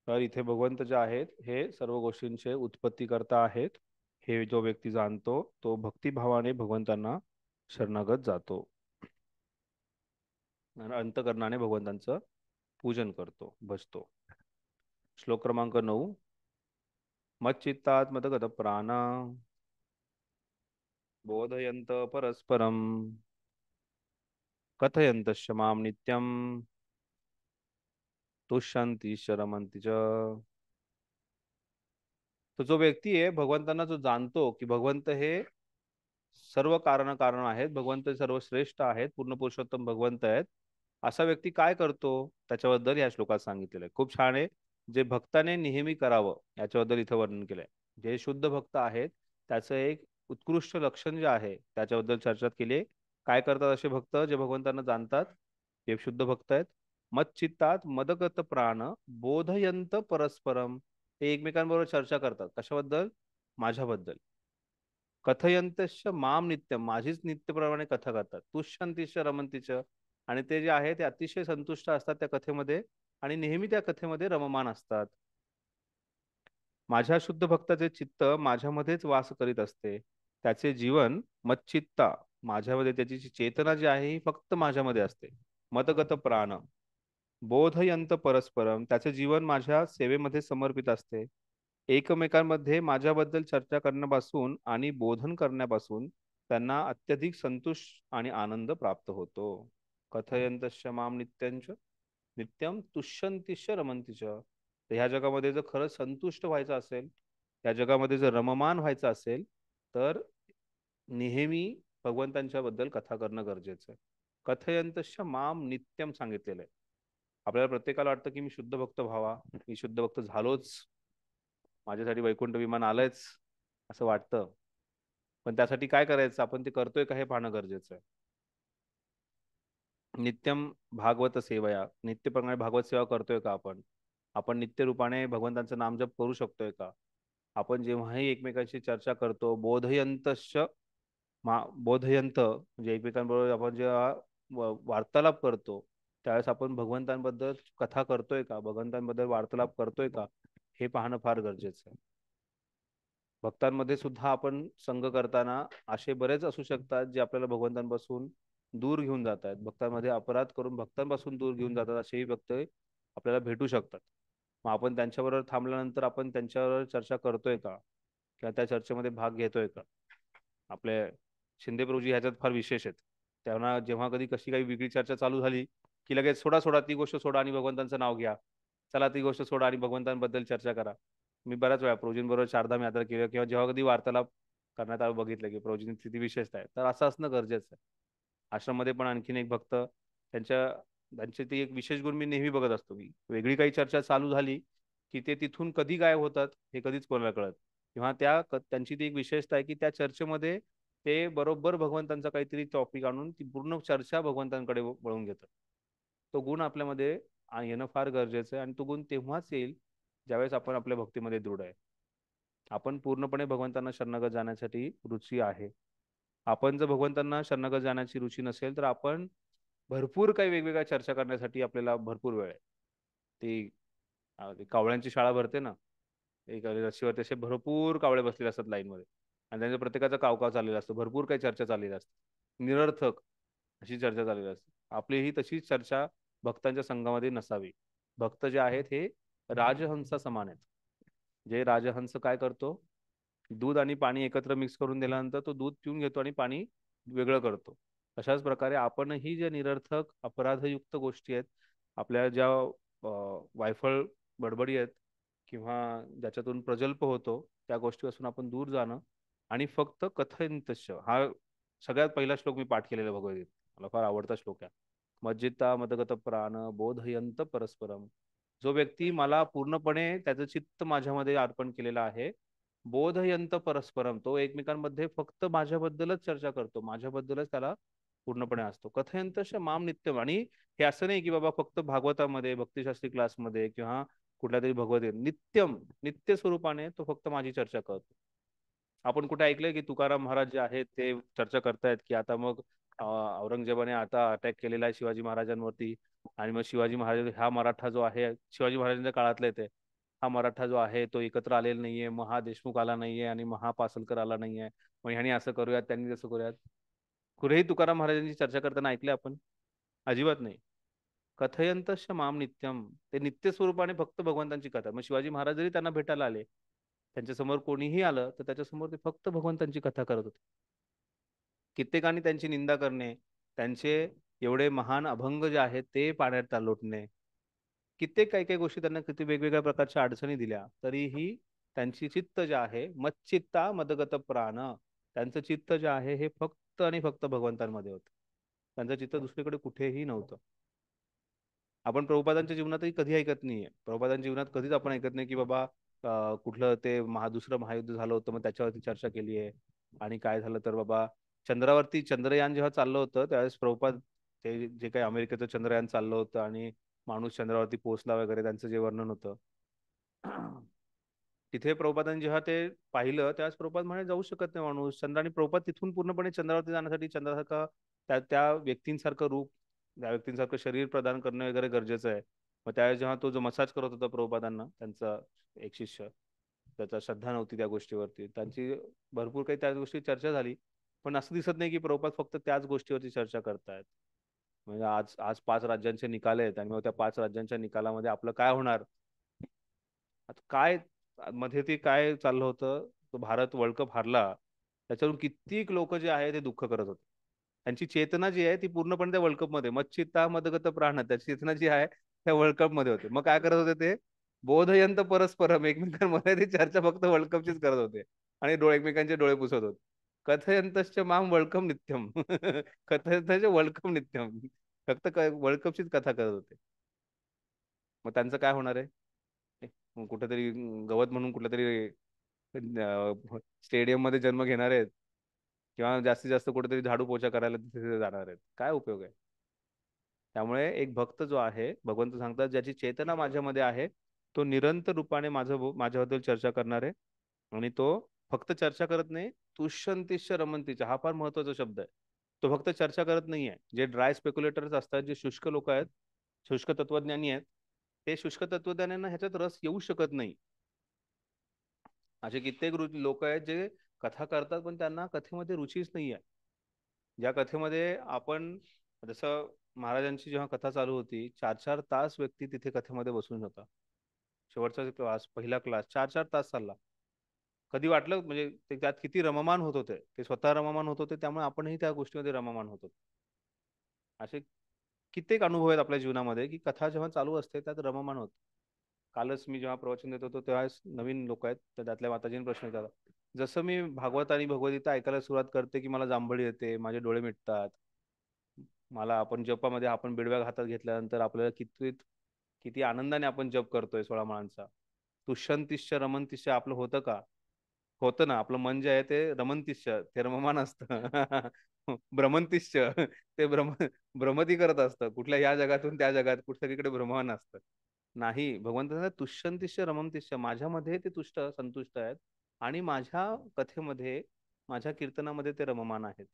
[SPEAKER 1] तर इथे भगवंत जे आहेत हे सर्व गोष्टींचे उत्पत्ती करता आहेत. हे जो व्यक्ती जाणतो तो भक्तिभावाने भगवंतांना शरणागत जातो. अंतकरणाने भगवंतांचं पूजन करतो, भजतो. श्लोक क्रमांक 9. मच्चित्तात् मदगत प्राणा बोधयन्त परस्परम कथयन्तश्च मां नित्यं तुष्यन्ति रमन्ति च. तो जो व्यक्ती आहे भगवंतांना जो जाणतो की भगवंत हे सर्व कारण आहेत, भगवंत सर्व श्रेष्ठ आहेत, पूर्ण पुरुषोत्तम भगवंत आहेत, असा व्यक्ती काय करतो त्याच्याबद्दल या श्लोकात सांगितलेलं आहे. खूप छान आहे. जे भक्ताने नेहमी करावं याच्याबद्दल इथं वर्णन केलंय. जे शुद्ध भक्त आहेत त्याचं एक उत्कृष्ट लक्षण जे आहे त्याच्याबद्दल चर्चा केली. काय करतात असे भक्त जे भगवंतांना जाणतात, जे शुद्ध भक्त आहेत? मच्चित्तात मदगत प्राण बोधयंत परस्परम. ते एकमेकांबरोबर चर्चा करतात. कशाबद्दल? माझ्याबद्दल. कथयंतश्च माम नित्यम. माझीच नित्यप्रमाणे कथा करतात. तुष्यंतीश्च रमंतीच. आणि ते जे आहे ते अतिशय संतुष्ट असतात त्या कथेमध्ये आणि नेहमी त्या कथेमध्ये रममान असतात. माझ्या शुद्ध भक्ताचे चित्त माझ्यामध्येच वास करीत असते. त्याचे जीवन मच्चित्ता, माझ्यामध्ये त्याची चेतना जी आहे ही फक्त माझ्यामध्ये असते. मतगत प्राण बोधयंत परस्परम. त्याचे जीवन माझ्या सेवेमध्ये समर्पित असते. एकमेकांमध्ये माझ्याबद्दल चर्चा करण्यापासून आणि बोधन करण्यापासून त्यांना अत्यधिक संतोष आणि आनंद प्राप्त होतो. कथयंतश्च माम नित्यम तुष्यंतिश्च रमंतीच. तर ह्या जगामध्ये जर खरंच संतुष्ट व्हायचं असेल, या जगामध्ये जर रममान व्हायचं असेल तर नेहमी भगवंतांच्या बद्दल कथा करणं गरजेचं आहे. कथयंतश्च माम नित्यम सांगितलेलं आहे. आपल्याला प्रत्येकाला वाटतं की मी शुद्ध भक्त व्हावा, मी शुद्ध भक्त झालोच, माझ्यासाठी वैकुंठ विमान आलंयच असं वाटतं. पण त्यासाठी काय करायचं, आपण ते करतोय का हे पाहणं गरजेचं आहे. नित्यम भागवत सेवया. नित्यप्रमाणे भागवत सेवा करतोय का आपण? आपण नित्य रूपाने भगवंतांचं नामजप करू शकतोय का? आपण जेव्हाही एकमेकांशी चर्चा करतो, बोधयंत म्हणजे एकमेकांबरोबर आपण जेव्हा वार्तालाप करतो त्यावेळेस आपण भगवंतांबद्दल कथा करतोय का, भगवंतांबद्दल वार्तालाप करतोय का, हे पाहणं फार गरजेचं आहे. भक्तांमध्ये सुद्धा आपण संग करताना असे बरेच असू शकतात जे आपल्याला भगवंतांपासून दूर घेऊन जात आहेत, भक्तांमध्ये अपराध करून भक्तांपासून दूर घेऊन जातात, असेही भक्त आपल्याला भेटू शकतात. मग आपण त्यांच्याबरोबर थांबल्यानंतर आपण त्यांच्यावर चर्चा करतोय का, किंवा त्या चर्चेमध्ये भाग घेतोय का? आपले शिंदे प्रभूजी ह्याच्यात फार विशेष आहेत. त्यांना जेव्हा कधी कशी काही वेगळी चर्चा चालू झाली की लगेच सोडा सोडा ती गोष्ट सोडा आणि भगवंतांचं नाव घ्या, चला ती गोष्ट सोडा आणि भगवंतांबद्दल चर्चा करा. मी बऱ्याच वेळा प्रभूजींबरोबर चारधाम यात्रा केली किंवा जेव्हा कधी वार्तालाप करण्यात आलं बघितलं की प्रभूजींची ती विशेषता आहे. तर असं असणं गरजेचं आहे. आश्रममध्ये पण आणखीन एक भक्त त्यांचे ती एक विशेष गुण मी नेहमी बघत असतो की वेगळी काही चर्चा चालू झाली की ते तिथून कधी गायब होतात हे कधीच कोणाला कळत. किंवा त्यांची ती एक विशेषता आहे की त्या चर्चेमध्ये ते बरोबर भगवंतांचा काहीतरी टॉपिक आणून ती पूर्ण चर्चा भगवंतांकडे वळून घेतात. तो गुण आपल्यामध्ये येणं फार गरजेचं आहे आणि तो गुण तेव्हाच येईल ज्यावेळेस आपण आपल्या भक्तीमध्ये दृढ आहे, आपण पूर्णपणे भगवंतांना शरणागत जाण्यासाठी रुची आहे. आपण जर भगवंतांना शरणागत जाण्याची रुची नसेल तर आपण भरपूर काही वेगवेगळ्या चर्चा करण्यासाठी आपल्याला भरपूर वेळ आहे. ती कावळ्यांची शाळा भरते ना, एक रस्सीवर तसे भरपूर कावळे बसलेले असतात लाईनमध्ये आणि त्यांच्या प्रत्येकाचा कावकाव चाललेला असतो, भरपूर काही चर्चा चाललेली असते, निरर्थक अशी चर्चा चाललेली असते. आपलीही तशीच चर्चा भक्तांच्या संघामध्ये नसावी. भक्त जे आहेत हे राजहंसा समान आहेत. जे राजहंस काय करतो, दूध आणि पाणी एकत्र मिक्स करून दिल्यानंतर तो दूध पिऊन घेतो आणि पाणी वेगळं करतो. अशाच प्रकारे आपणही ज्या निरर्थक अपराधयुक्त गोष्टी आहेत, आपल्या ज्या वायफळ बडबडी आहेत किंवा ज्याच्यातून प्रजल्प होतो, त्या गोष्टीपासून आपण दूर जाणं आणि फक्त कथयंतश्च हा सगळ्यात पहिला श्लोक मी पाठ केलेला भगवद्गीतेत, मला फार आवडता श्लोक आहे. मज्जिता मदगत प्राण बोधयंत परस्परम. जो व्यक्ती मला पूर्णपणे त्याचं चित्त माझ्यामध्ये अर्पण केलेलं आहे, बोधयंत परस्परम, तो एकमेकांमध्ये फक्त माझ्याबद्दलच चर्चा करतो, माझ्याबद्दलच त्याला पूर्णपणे असतो. कथयंतश माम नित्यम. आणि हे असं नाही की बाबा फक्त भागवतामध्ये भक्तिशास्त्री क्लासमध्ये किंवा कुठल्या तरी भगवत नित्यम नित्य स्वरूपाने तो फक्त माझी चर्चा करतो. आपण कुठे ऐकलंय की तुकाराम महाराज जे आहेत ते चर्चा करतायत की आता मग औरंगजेबाने आता अटॅक केलेला आहे शिवाजी महाराजांवरती आणि मग शिवाजी महाराज हा मराठा जो आहे शिवाजी महाराजांच्या काळातला येते, हा मराठा जो आहे तो एकत्र आलेला नाहीये, मग हा देशमुख आला नाहीये आणि मग हा पासलकर आला नाहीये, मग ह्यानी असं करूयात त्यांनी तसं करूयात. कुठेही तुकाराम महाराजांची चर्चा करताना ऐकले आपण? अजिबात नाही. कथयंतश माम नित्यम, ते नित्य स्वरूपाने फक्त भगवंतांची कथा. मग शिवाजी महाराज जरी त्यांना भेटायला आले, त्यांच्या समोर कोणीही आलं तर त्याच्यासमोर ते फक्त भगवंतांची कथा करत होते. कित्येकांनी त्यांची निंदा करणे, त्यांचे एवढे महान अभंग जे आहेत ते पाण्यात लोटणे, कित्येक काही काही गोष्टी त्यांना किती वेगवेगळ्या प्रकारच्या अडचणी दिल्या, तरीही त्यांची चित्त जे आहे मच्चित्ता मदगत प्राण, त्यांचं चित्त जे आहे हे फक्त आणि फक्त भगवंतांमध्ये होतं. त्यांचं चित्त दुसरीकडे कुठेही नव्हतं. आपण प्रभुपादांच्या जीवनातही कधी ऐकत नाहीये, प्रभुपादांच्या जीवनात कधीच आपण ऐकत नाही की बाबा कुठलं ते दुसरं महायुद्ध झालं होतं मग त्याच्यावरती चर्चा केली आहे. आणि काय झालं तर बाबा चंद्रावरती चंद्रयान जेव्हा चाललं होतं त्यावेळेस प्रभुपाद ते जे काही अमेरिकेचं चंद्रयान चाललं होतं आणि माणूस चंद्रावरती पोहोचला वगैरे त्यांचं जे वर्णन होतं तिथे प्रभुपादांनी जेव्हा ते पाहिलं त्यावेळेस प्रभुपाद म्हणे जाऊ शकत नाही माणूस चंद्र, आणि प्रभुपाद तिथून पूर्णपणे चंद्रावरती जाण्यासाठी चंद्रासारखा त्या व्यक्तींसारखं रूप, त्या व्यक्तींसारखं शरीर प्रदान करणं वगैरे गरजेचं आहे. मग त्यावेळेस जेव्हा तो जो मसाज करत होता प्रभुपादांना, त्यांचा एक शिष्य, त्याचा श्रद्धा नव्हती त्या गोष्टीवरती, त्यांची भरपूर काही त्या गोष्टी चर्चा झाली. पण असं दिसत नाही की प्रभुपाद फक्त त्याच गोष्टीवरती चर्चा करतायत. म्हणजे आज आज 5 राज्यांचे निकाल आहेत आणि मग त्या 5 राज्यांच्या निकालामध्ये आपलं काय होणार, आता काय मध्ये ते काय चाललं होतं, तो भारत वर्ल्ड कप हारला त्याच्यावरून कित्येक लोक जे आहे ते दुःख करत होते. त्यांची चेतना जी आहे ती पूर्णपणे त्या वर्ल्ड कप मध्ये मच्चित्ता मदगत प्राण, त्याची चेतना जी आहे त्या वर्ल्ड कप मध्ये होते. मग काय करत होते ते, बोधयंत परस्परम, एकमेकांमध्ये ती चर्चा फक्त वर्ल्ड कपचीच करत होते आणि एकमेकांचे डोळे पुसत होते. कथयंतश्च माम वर्ल्ड कप नित्यम कथयंतश्च वर्ल्ड कप नित्यम, फक्त वर्ल्ड कपचीच कथा करत होते. मग त्यांचं काय होणार आहे, कुठेतरी गवत म्हणून कुठल्या तरी स्टेडियम मध्ये जन्म घेणार आहेत किंवा जास्तीत जास्त कुठेतरी झाडू पोछा करायला तिथे जाणार आहेत, काय उपयोग आहे. त्यामुळे एक भक्त जो आहे, भगवंत सांगतात ज्याची चेतना माझ्यामध्ये आहे तो निरंतर रूपाने माझ्याबद्दल चर्चा करणार आहे. आणि तो फक्त चर्चा करत नाही, तुष्यंतिश्च रमंतीच्या, हा फार महत्वाचा शब्द आहे. तो फक्त चर्चा करत नाहीये. जे ड्राय स्पेक्युलेटर्स असतात, जे शुष्क लोक आहेत, शुष्क तत्वज्ञानी आहेत, ते शुष्क तत्वज्ञानींना ह्याच्यात रस येऊ शकत नाही. असे कित्येक लोक आहेत जे कथा करतात पण त्यांना कथेमध्ये रुचीच नाहीये. ज्या कथेमध्ये आपण, जसं महाराजांची जेव्हा कथा चालू होती, 4-4 तास व्यक्ती तिथे कथेमध्ये बसून होता. शेवटचा क्लास, पहिला क्लास 4-4 तास चालला. कधी वाटलं म्हणजे ते त्यात किती रममान होत होते, ते स्वतः रममान होत होते, त्यामुळे आपणही त्या गोष्टीमध्ये रममान होतो. असे कित्येक अनुभव आहेत आपल्या जीवनामध्ये की कथा जेव्हा चालू असते त्यात रममान होत. कालच मी जेव्हा प्रवचन देत होतो तेव्हा नवीन लोक आहेत, तर त्यातल्या माताजीने प्रश्न विचारला, जसं मी भागवत आणि भगवद्गीता ऐकायला सुरुवात करते की मला जांभळी येते, माझे डोळे मिटतात, मला आपण जपामध्ये आपण बिडव्या हातात घेतल्यानंतर आपल्याला किती किती आनंदाने आपण जप करतोय 16 माळांचा, तुष्यंतिश्च रमंतिश्च आपलं होतं का? होतं ना. आपलं मन जे आहे ते रमंतिश्च, ते रममान असतं. भ्रमंतिश्च, ते भ्रमती करत असतं, कुठल्या या जगातून त्या जगात कुठं सगळीकडे भ्रमण असतं. नाही, भगवंत म्हणतात तुष्यंतिश्च रमंतिश्च, माझ्यामध्ये ते तुष्ट संतुष्ट आहेत आणि माझ्या कथेमध्ये, माझ्या कीर्तनामध्ये ते रममान आहेत.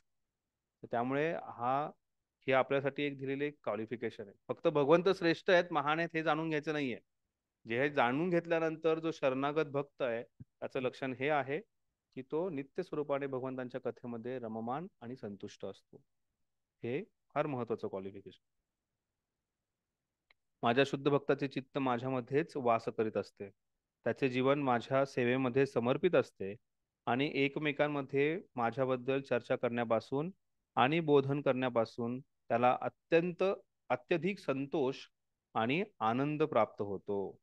[SPEAKER 1] तर त्यामुळे हे आपल्यासाठी एक दिलेले एक क्वालिफिकेशन आहे. फक्त भगवंत श्रेष्ठ आहेत, महान आहेत हे जाणून घ्यायचं नाहीये. जे हे जाणून घेतल्यानंतर जो शरणागत भक्त आहे त्याचं लक्षण हे आहे की तो नित्य स्वरूपाने भगवंतांच्या कथेमध्ये रममान आणि संतुष्ट असतो. हे फार महत्वाचं क्वालिफिकेशन. माझ्या शुद्ध भक्ताचे चित्त माझ्यामध्येच वास करीत असते, त्याचे जीवन माझ्या सेवेमध्ये समर्पित असते आणि एकमेकांमध्ये माझ्याबद्दल चर्चा करण्यापासून आणि बोधन करण्यापासून त्याला अत्यधिक संतोष आणि आनंद प्राप्त होतो.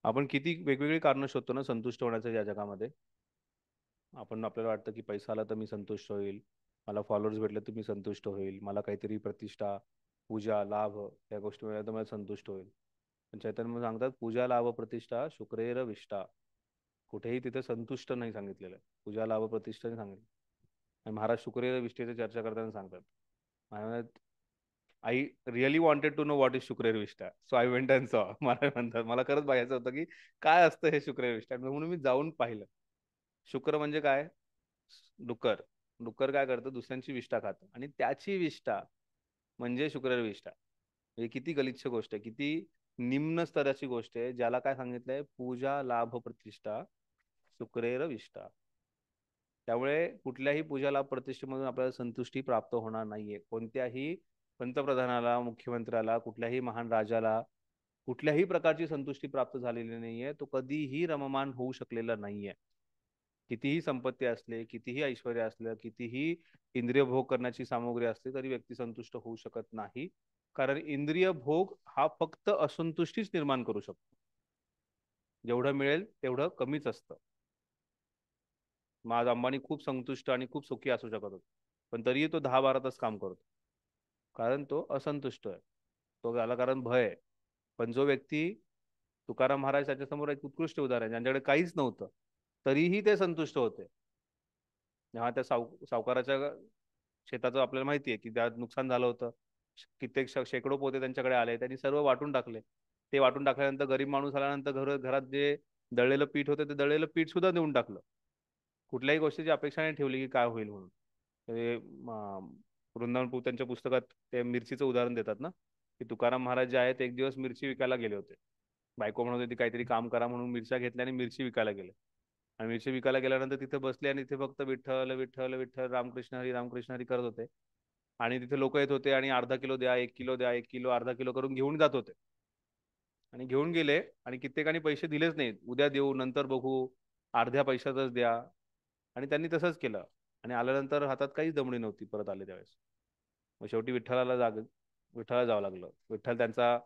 [SPEAKER 1] आपण किती वेगवेगळी कारणं शोधतो ना संतुष्ट होण्याचं या जगामध्ये. आपल्याला वाटतं की पैसा आला तर मी संतुष्ट होईल, मला फॉलोअर्स भेटले तर मी संतुष्ट होईल, मला काहीतरी प्रतिष्ठा, पूजा, लाभ या गोष्टी मिळाल्या तर मला संतुष्ट होईल. पण चैतन्य सांगतात पूजा, लाभ, प्रतिष्ठा शुक्रेर विष्टा. कुठेही तिथे संतुष्ट नाही सांगितलेलं, पूजा, लाभ, प्रतिष्ठा नाही सांगितलं. आणि महाराज शुक्रेर विष्ठेची चर्चा करताना सांगतात, I really wanted to know what is शुक्रेर विष्ठा, सो आय वेंट अँड सॉ. मला म्हणतात मला खरंच बघायचं होतं की काय असतं हे शुक्रेर विष्ठा, म्हणून मी जाऊन पाहिलं. शुक्र म्हणजे काय? डुक्कर. डुक्कर काय करतं? दुसऱ्यांची विष्ठा खातं आणि त्याची विष्ठा म्हणजे शुक्रेर विष्ठा. म्हणजे किती गलिच्छ गोष्ट आहे, किती निम्न स्तराची गोष्ट आहे, ज्याला काय सांगितलंय? पूजा, लाभ, प्रतिष्ठा शुक्रेर विष्ठा. त्यामुळे कुठल्याही पूजा, लाभ, प्रतिष्ठेमधून आपल्याला संतुष्टी प्राप्त होणार नाहीये. कोणत्याही पंतप्रधानाला, मुख्यमंत्र्याला, कुठल्याही महान राजाला कुठल्याही प्रकारची संतुष्टी प्राप्त झालेली नाहीये. तो कधीही रममान होऊ शकलेला नाहीये. कितीही संपत्ती असले, कितीही ऐश्वर्य असलं, कितीही इंद्रिय भोग करण्याची सामुग्री असली तरी व्यक्ती संतुष्ट होऊ शकत नाही. कारण इंद्रिय भोग हा फक्त असंतुष्टीच निर्माण करू शकतो. जेवढं मिळेल तेवढं कमीच असतं. आज अंबानी खूप संतुष्ट आणि खूप सुखी असू शकत होता, पण तरीही तो 10-12 तास काम करतो, कारण तो असंतुष्ट आहे. तो त्याला कारण भय आहे. पण जो व्यक्ती, तुकाराम महाराज त्याच्यासमोर एक उत्कृष्ट उदाहरण आहे, ज्यांच्याकडे काहीच नव्हतं तरीही ते संतुष्ट होते. जेव्हा त्या सावकाराच्या शेताचं आपल्याला माहिती आहे की त्यात नुकसान झालं होतं, कित्येक शेकडो पोते त्यांच्याकडे आले, त्यांनी सर्व वाटून टाकले. ते वाटून टाकल्यानंतर गरीब माणूस आल्यानंतर घरात जे दळलेलं पीठ होतं ते दळलेलं पीठ सुद्धा देऊन टाकलं. कुठल्याही गोष्टीची अपेक्षा नाही ठेवली की काय होईल म्हणून. ते वृंदावन त्यांच्या पुस्तकात ते मिरचीचं उदाहरण देतात ना, की तुकाराम महाराज जे आहेत एक दिवस मिरची विकायला गेले होते. बायको म्हणत होती काहीतरी काम करा म्हणून मिरच्या घेतल्या आणि मिरची विकायला गेले. आणि मिरची विकायला गेल्यानंतर तिथे बसले आणि तिथे फक्त विठ्ठल विठ्ठल विठ्ठल, रामकृष्ण हरी करत होते. आणि तिथे लोक येत होते आणि अर्धा किलो द्या, 1 किलो द्या, 1 किलो, अर्धा किलो करून घेऊन जात होते. आणि घेऊन गेले आणि कित्येकाने पैसे दिलेच नाहीत, उद्या देऊ, नंतर बघू, अर्ध्या पैशातच द्या. आणि त्यांनी तसंच केलं आणि आल्यानंतर हातात काहीच दमडी नव्हती परत आले त्यावेळेस. मग शेवटी विठ्ठला जावं लागलं. विठ्ठल त्यांचा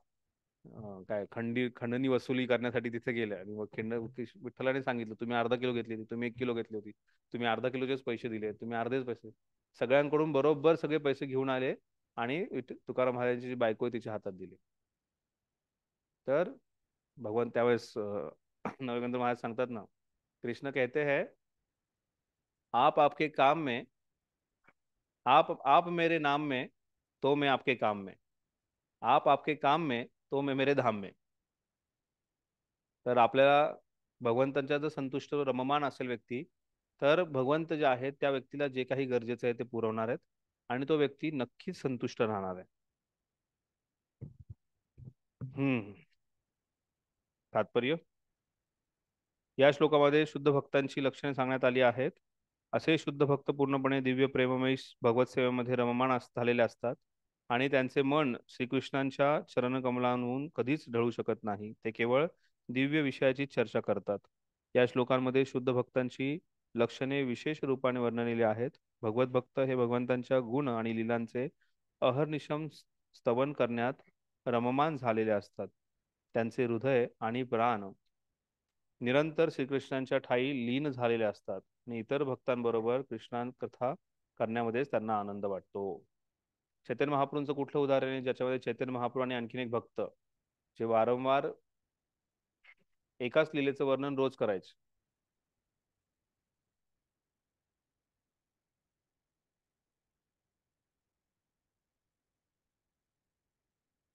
[SPEAKER 1] काय खंडणी वसुली करण्यासाठी तिथे गेले आणि मग विठ्ठलाने सांगितलं तुम्ही अर्धा किलो घेतली होती, तुम्ही 1 किलो घेतली होती, तुम्ही अर्धा किलोचेच पैसे दिले, तुम्ही अर्धेच पैसे, सगळ्यांकडून बरोबर सगळे पैसे घेऊन आले आणि तुकाराम महाराजांची जी बायको आहे तिच्या हातात दिली. तर भगवान त्यावेळेस नवगंध महाराज सांगतात ना, कृष्ण कहते हैं आप आपके काम में, आप मेरे नाम में तो मैं आपके काम में, आप आपके काम में तो मैं मेरे धाम में. तर आपल्याला भगवंतांच्या जर संतुष्ट रममान असेल व्यक्ती, तर भगवंत जे आहेत त्या व्यक्तीला जे काही गरजेचं आहे ते पुरवणार आहेत आणि तो व्यक्ती नक्कीच संतुष्ट राहणार आहे. तात्पर्य या श्लोकामध्ये शुद्ध भक्तांची लक्षणे सांगण्यात आली आहेत. असे शुद्ध भक्त पूर्णपणे दिव्य प्रेममयी भगवत सेवेमध्ये रममाण झालेले असतात आणि त्यांचे मन श्रीकृष्णांच्या चरणकमलांहून कधीच ढळू शकत नाही. ते केवळ दिव्य विषयाची चर्चा करतात. या श्लोकांमध्ये शुद्ध भक्तांची लक्षणे विशेष रूपाने वर्णलेली आहेत. भगवत भक्त हे भगवंतांच्या गुण आणि लीलांचे अहर्निशम स्तवन करण्यात रममान झालेले असतात. त्यांचे हृदय आणि प्राण निरंतर श्रीकृष्णांच्या ठायी लीन झालेले असतात आणि इतर भक्तांबरोबर कृष्णांकथा करण्यामध्येच त्यांना आनंद वाटतो. चैतन्य महाप्रभूंचं कुठलं उदाहरण आहे ज्याच्यामध्ये चैतन्य महाप्रभू आणि आणखीन एक भक्त जे वारंवार एकाच लीलेचं वर्णन रोज करायचे?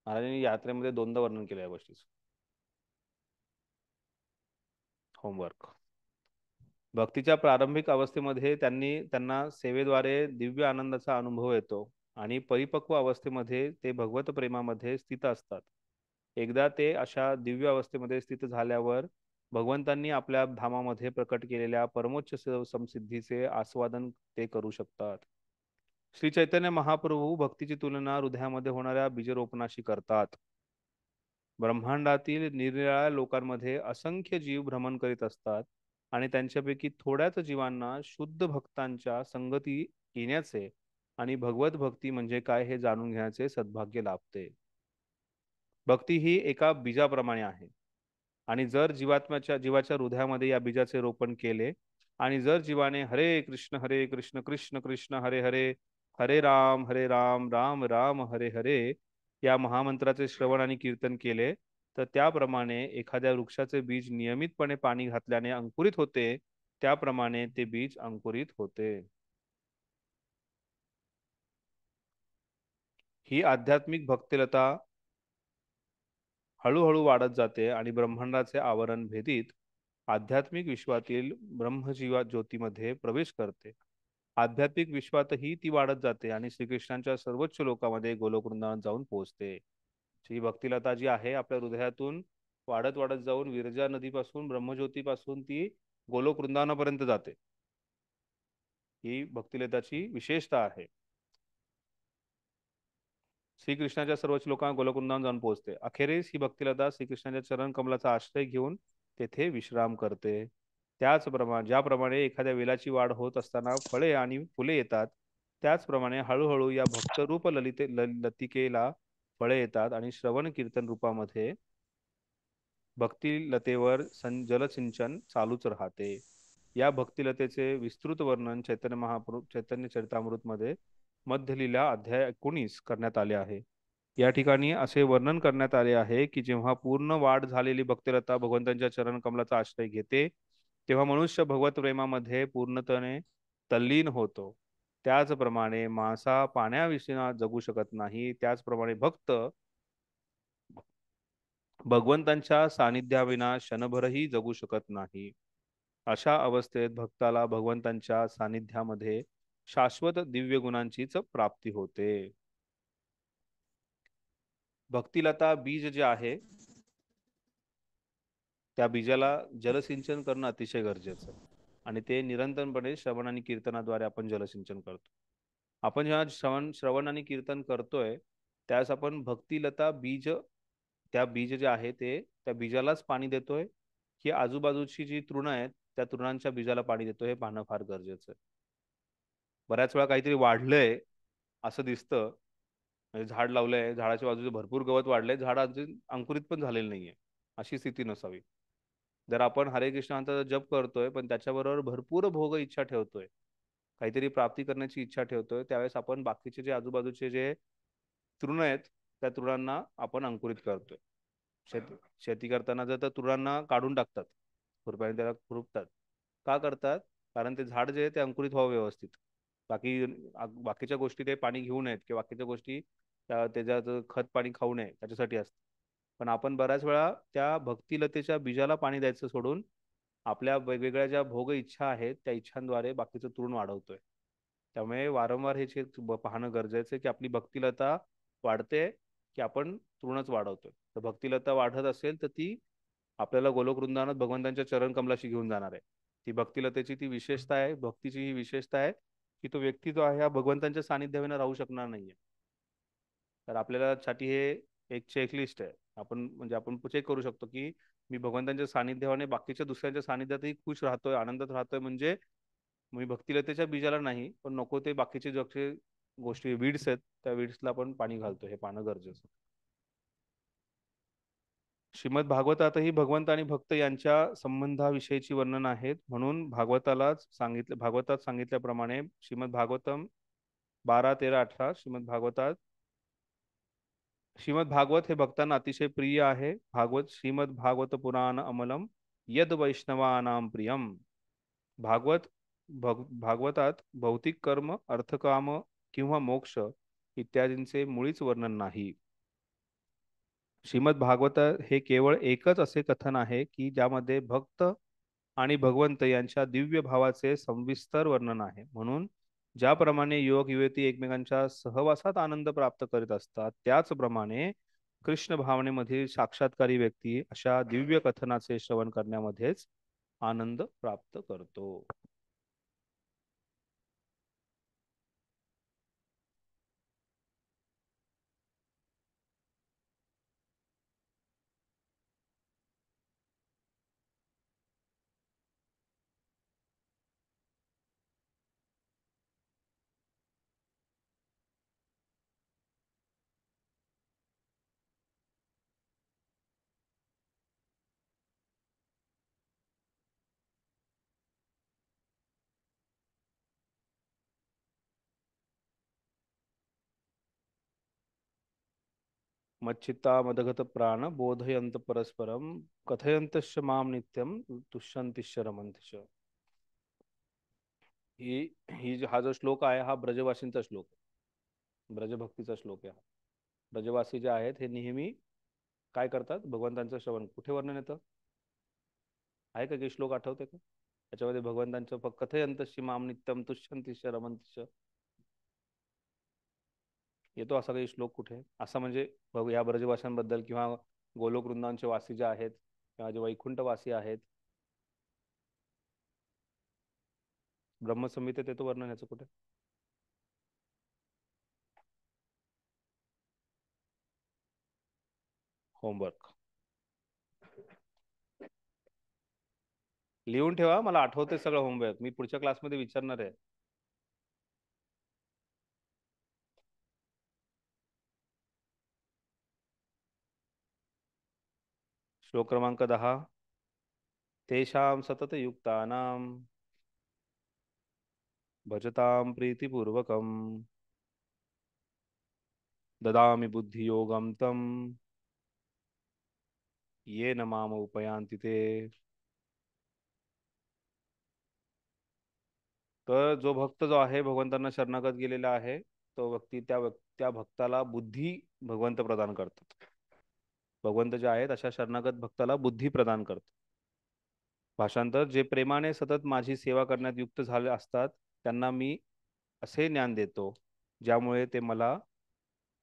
[SPEAKER 1] महाराजांनी यात्रेमध्ये दोनदा वर्णन केलं या गोष्टीचं. होमवर्क. भक्तीच्या प्रारंभिक अवस्थेमध्ये त्यांना सेवेद्वारे दिव्य आनंदाचा अनुभव येतो आणि परिपक्व अवस्थेमध्ये ते भगवत प्रेमामध्ये स्थित असतात. एकदा ते अशा दिव्य अवस्थेमध्ये स्थित झाल्यावर भगवंतांनी आपल्या धामामध्ये प्रकट केलेल्या परमोच्च समसिद्धीचे आस्वादन ते करू शकतात. श्री चैतन्य महाप्रभू भक्तीची तुलना हृदयामध्ये होणाऱ्या बीजरोपणाशी करतात. ब्रह्मांडातील निरनिराळ्या लोकांमध्ये असंख्य जीव भ्रमण करीत असतात आणि त्यांच्यापैकी थोड्याच जीवांना शुद्ध भक्तांच्या संगती येण्याचे आणि भगवत भक्ती म्हणजे काय हे जाणून घेण्याचे सद्भाग्य लाभते. भक्ती ही एका बीजाप्रमाणे आहे आणि जर जीवाच्या हृदयामध्ये या बीजाचे रोपण केले आणि जर जीवाने हरे कृष्ण कृष्ण कृष्ण हरे हरे हरे राम राम राम हरे हरे या महामंत्राचे श्रवण आणि कीर्तन केले तर त्याप्रमाणे एखाद्या वृक्षाचे बीज नियमितपणे पाणी घातल्याने अंकुरित होते, त्याप्रमाणे ते बीज अंकुरित होते. ही आध्यात्मिक भक्तिलता हळूहळू वाढत जाते आणि ब्रह्मांडाचे आवरण भेदीत आध्यात्मिक विश्वातील ब्रह्मजीवा ज्योतीमध्ये प्रवेश करते. आध्यात्मिक विश्वातही ती वाढत जाते आणि श्रीकृष्णांच्या सर्वोच्च लोकांमध्ये गोलोक वृंदावन जाऊन पोहोचते. ही भक्तिलता जी आहे आपल्या हृदयातून वाढत वाढत जाऊन विरजा नदीपासून ब्रह्मज्योतीपासून ती गोलोक वृंदावनापर्यंत जाते. ही भक्तिलताची विशेषता आहे. श्रीकृष्णाच्या सर्वोच्च लोकांना गोलोक वृंदावन जाऊन पोहोचते. अखेरीस ही भक्तिलता श्रीकृष्णाच्या चरण कमलाचा आश्रय घेऊन तेथे विश्राम करते. त्याचप्रमाणे ज्याप्रमाणे एखाद्या वेलाची वाढ होत असताना फळे आणि फुले येतात, त्याचप्रमाणे हळूहळू या भक्तरूप लतिकेला फळे येतात आणि श्रवण कीर्तन रूपामध्ये भक्तिलतेवर जलसिंचन चालूच राहते. या भक्तिलतेचे विस्तृत वर्णन चैतन्य चरितामृत मध्ये मध्यलीला अध्याय 19 करण्यात आले आहे. या ठिकाणी असे वर्णन करण्यात आले आहे की जेव्हा पूर्ण वाढ झालेली भक्तिलता भगवंतांच्या चरण कमलाचा आश्रय घेते तेव्हा मनुष्य भगवत प्रेमामध्ये पूर्णपणे तल्लीन होतो. त्याचप्रमाणे मासा पाण्याविषयी जगू शकत नाही, त्याचप्रमाणे भक्त भगवंतांच्या सानिध्याविना क्षणभरही जगू शकत नाही. अशा अवस्थेत भक्ताला भगवंतांच्या सानिध्यामध्ये शाश्वत दिव्य गुणांचीच प्राप्ती होते. भक्तिलता बीज जे आहे त्या बीजाला जलसिंचन करणं अतिशय गरजेचं आहे आणि ते निरंतरपणे श्रवण आणि कीर्तनाद्वारे आपण जलसिंचन करतो. आपण जेव्हा श्रवण आणि कीर्तन करतोय त्यास आपण भक्तिलता बीज त्या बीज जे आहे ते त्या बीजालाच पाणी देतोय की आजूबाजूची जी तृण आहेत त्या तृणांच्या बीजाला पाणी देतोय हे पाहणं फार गरजेचं आहे. बऱ्याच वेळा काहीतरी वाढलंय असं दिसतं, म्हणजे झाड लावलंय, झाडाच्या बाजूचे भरपूर गवत वाढलंय, झाड अजून अंकुरित पण झालेलं नाहीये, अशी स्थिती नसावी. जर आपण हरे कृष्णाचा जप करतोय पण त्याच्याबरोबर भरपूर भोग इच्छा ठेवतोय, काहीतरी प्राप्ती करण्याची इच्छा ठेवतोय, त्यावेळेस आपण बाकीचे जे आजूबाजूचे जे तृण आहेत त्या तृणांना आपण अंकुरित करतोय. शेती करताना जर त्या तृणांना काढून टाकतात, खुरप्याने त्याला खुरपतात. का करतात? कारण ते झाड जे आहे ते अंकुरित व्हावं व्यवस्थित. बाकीच्या गोष्टी ते पाणी घेऊ नयेत किंवा बाकीच्या गोष्टी त्याच्यात खत पाणी खाऊ नये त्याच्यासाठी असतं. पण आपण बऱ्याच वेळा त्या भक्तिलतेच्या बीजाला पाणी द्यायचं सोडून आपल्या वेगवेगळ्या ज्या भोग इच्छा आहेत त्या इच्छांद्वारे बाकीचं तृण वाढवतोय. त्यामुळे वारंवार हे पाहणं गरजेचं आहे की आपली भक्तिलता वाढते की आपण तृणच वाढवतोय. तर भक्तिलता वाढत असेल तर ती आपल्याला गोलोक वृंदावनात भगवंतांच्या चरण कमलाशी घेऊन जाणार आहे. ती भक्तिलतेची ती विशेषता आहे, भक्तीची ही विशेषता आहे की तो व्यक्ती जो आहे हा भगवंतांच्या सानिध्याविना राहू शकणार नाहीये. तर आपल्याला साठी हे एक चेकलिस्ट आहे. आपण म्हणजे आपण चेक करू शकतो की मी भगवंतांच्या सानिध्याने बाकीच्या दुसऱ्यांच्या सानिध्यातही खुश राहतोय, आनंदात राहतोय, म्हणजे मी भक्तिलतेच्या बीजाला नाही पण नको ते बाकीचे जे गोष्टी वीड्स आहेत त्या वीड्सला आपण पाणी घालतो, हे पाहणं गरजेचं. श्रीमद भागवतातही भगवंत आणि भक्त यांच्या संबंधाविषयीची वर्णन आहेत. म्हणून भागवतात सांगितल्याप्रमाणे श्रीमद भागवतम 12, 13, 18 श्रीमद भागवत हे भक्तांना अतिशय प्रिय आहे. श्रीमद भागवत पुराण अमलम यद वैष्णवानाम प्रियम. भागवतात भौतिक कर्म, अर्थकाम किंवा मोक्ष इत्यादींचे मुळीच वर्णन नाही. श्रीमद भागवत हे केवळ एकच असे कथन आहे की ज्यामध्ये भक्त आणि भगवंत यांच्या दिव्य भावाचे सविस्तर वर्णन आहे. म्हणून ज्याप्रमाणे युवक युवती एकमेकांच्या सहवासात आनंद प्राप्त करीत असतात, त्याचप्रमाणे कृष्ण भावनेमधील साक्षात्कारी व्यक्ती अशा दिव्य कथनाचे श्रवण करण्यामध्येच आनंद प्राप्त करतो. मच्चित्ता मदगत प्राण बोधयंत परस्परम कथयंतश्च माम नित्यम तुष्यंतिश्च रमंतिश्च. हा जो श्लोक आहे हा ब्रजवासींचा श्लोक आहे, ब्रजभक्तीचा श्लोक आहे. ब्रजवासी जे आहेत हे नेहमी काय करतात, भगवंतांचं श्रवण. कुठे वर्णन येतं, आहे का काही श्लोक आठवते का त्याच्यामध्ये भगवंतांचं कथयंतश्च माम नित्यम तुष्यंतिश्च रमंतिश्च येतो असा काही श्लोक कुठे? असा म्हणजे या ब्रजवाशांबद्दल किंवा गोलोक वृंदावनचे वासी जे आहेत किंवा जे वैकुंठवासी आहेत, ब्रह्मसंहितेत येतो वर्णन याचं कुठे? होमवर्क लिहून ठेवा, मला आठवते सगळं होमवर्क, मी पुढच्या क्लासमध्ये विचारणार आहे. श्लोक क्रमांक 10. तेषां सततयुक्तानां भजतां प्रीतिपूर्वकं ददामि बुद्धियोगं तं येन माम उपयान्ति ते. तर जो भक्त जो आहे भगवंतांना शरणागत गेलेला आहे, तो व्यक्ती त्या भक्ताला बुद्धी भगवंत प्रदान करतात. भगवंत जे आहेत अशा शरणागत भक्ताला बुद्धी प्रदान करतात. भाषांतर: जे प्रेमाने सतत माझी सेवा करण्यात युक्त झाले असतात त्यांना मी असे ज्ञान देतो ज्यामुळे ते मला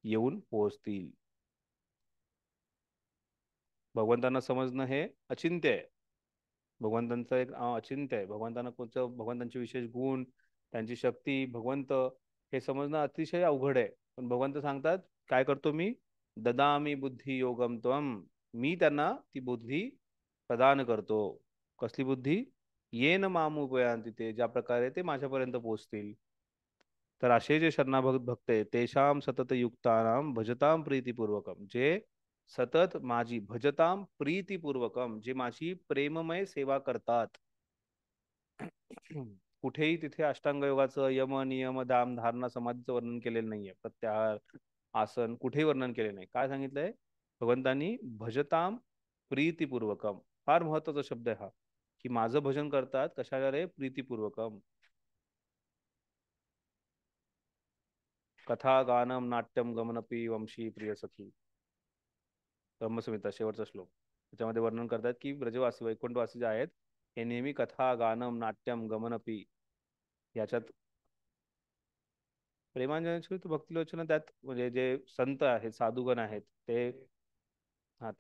[SPEAKER 1] येऊन पोहोचतील. भगवंतांना समजणं हे अचिंत्य आहे. भगवंतांचं एक अचिंत्य आहे. भगवंतांचे विशेष गुण, त्यांची शक्ती, भगवंत हे समजणं अतिशय अवघड आहे. पण भगवंत सांगतात काय करतो मी? ददामी बुद्धी योगम त्वम. मी त्यांना ती बुद्धी प्रदान करतो. कसली बुद्धी? येन माम उपयांती ते, ज्या प्रकारे ते माझ्यापर्यंत पोहोचतील. तर असे जे शरणागत भक्त आहेत तेषाम सतत युक्तानाम भजताम प्रीतिपूर्वकम, जे सतत माझी भजताम प्रीतिपूर्वकम, जे माझी प्रेममय सेवा करतात. कुठेही तिथे अष्टांग योगाचं यम नियम दाम धारणा समाधीचं वर्णन केलेलं नाहीये. प्रत्याहार आसन कुठेही वर्णन केले नाही. काय सांगितलंय भगवंतांनी? भजताम प्रीतिपूर्वकम. फार महत्वाचा शब्द आहे हा, की माझं भजन करतात कशाला रे? प्रीतिपूर्वकम. कथा गानम नाट्यम गमनपी वंशी प्रिय सखी. ब्रह्मसंहिता शेवटचा श्लोक. त्याच्यामध्ये वर्णन करतात की ब्रजवासी वैकुंठवासी जे आहेत हे नेहमी कथा गानम नाट्यम गमनपी याच्यात प्रेमांजली भक्तिलोचना, त्यात म्हणजे जे संत आहेत, साधुगण आहेत, ते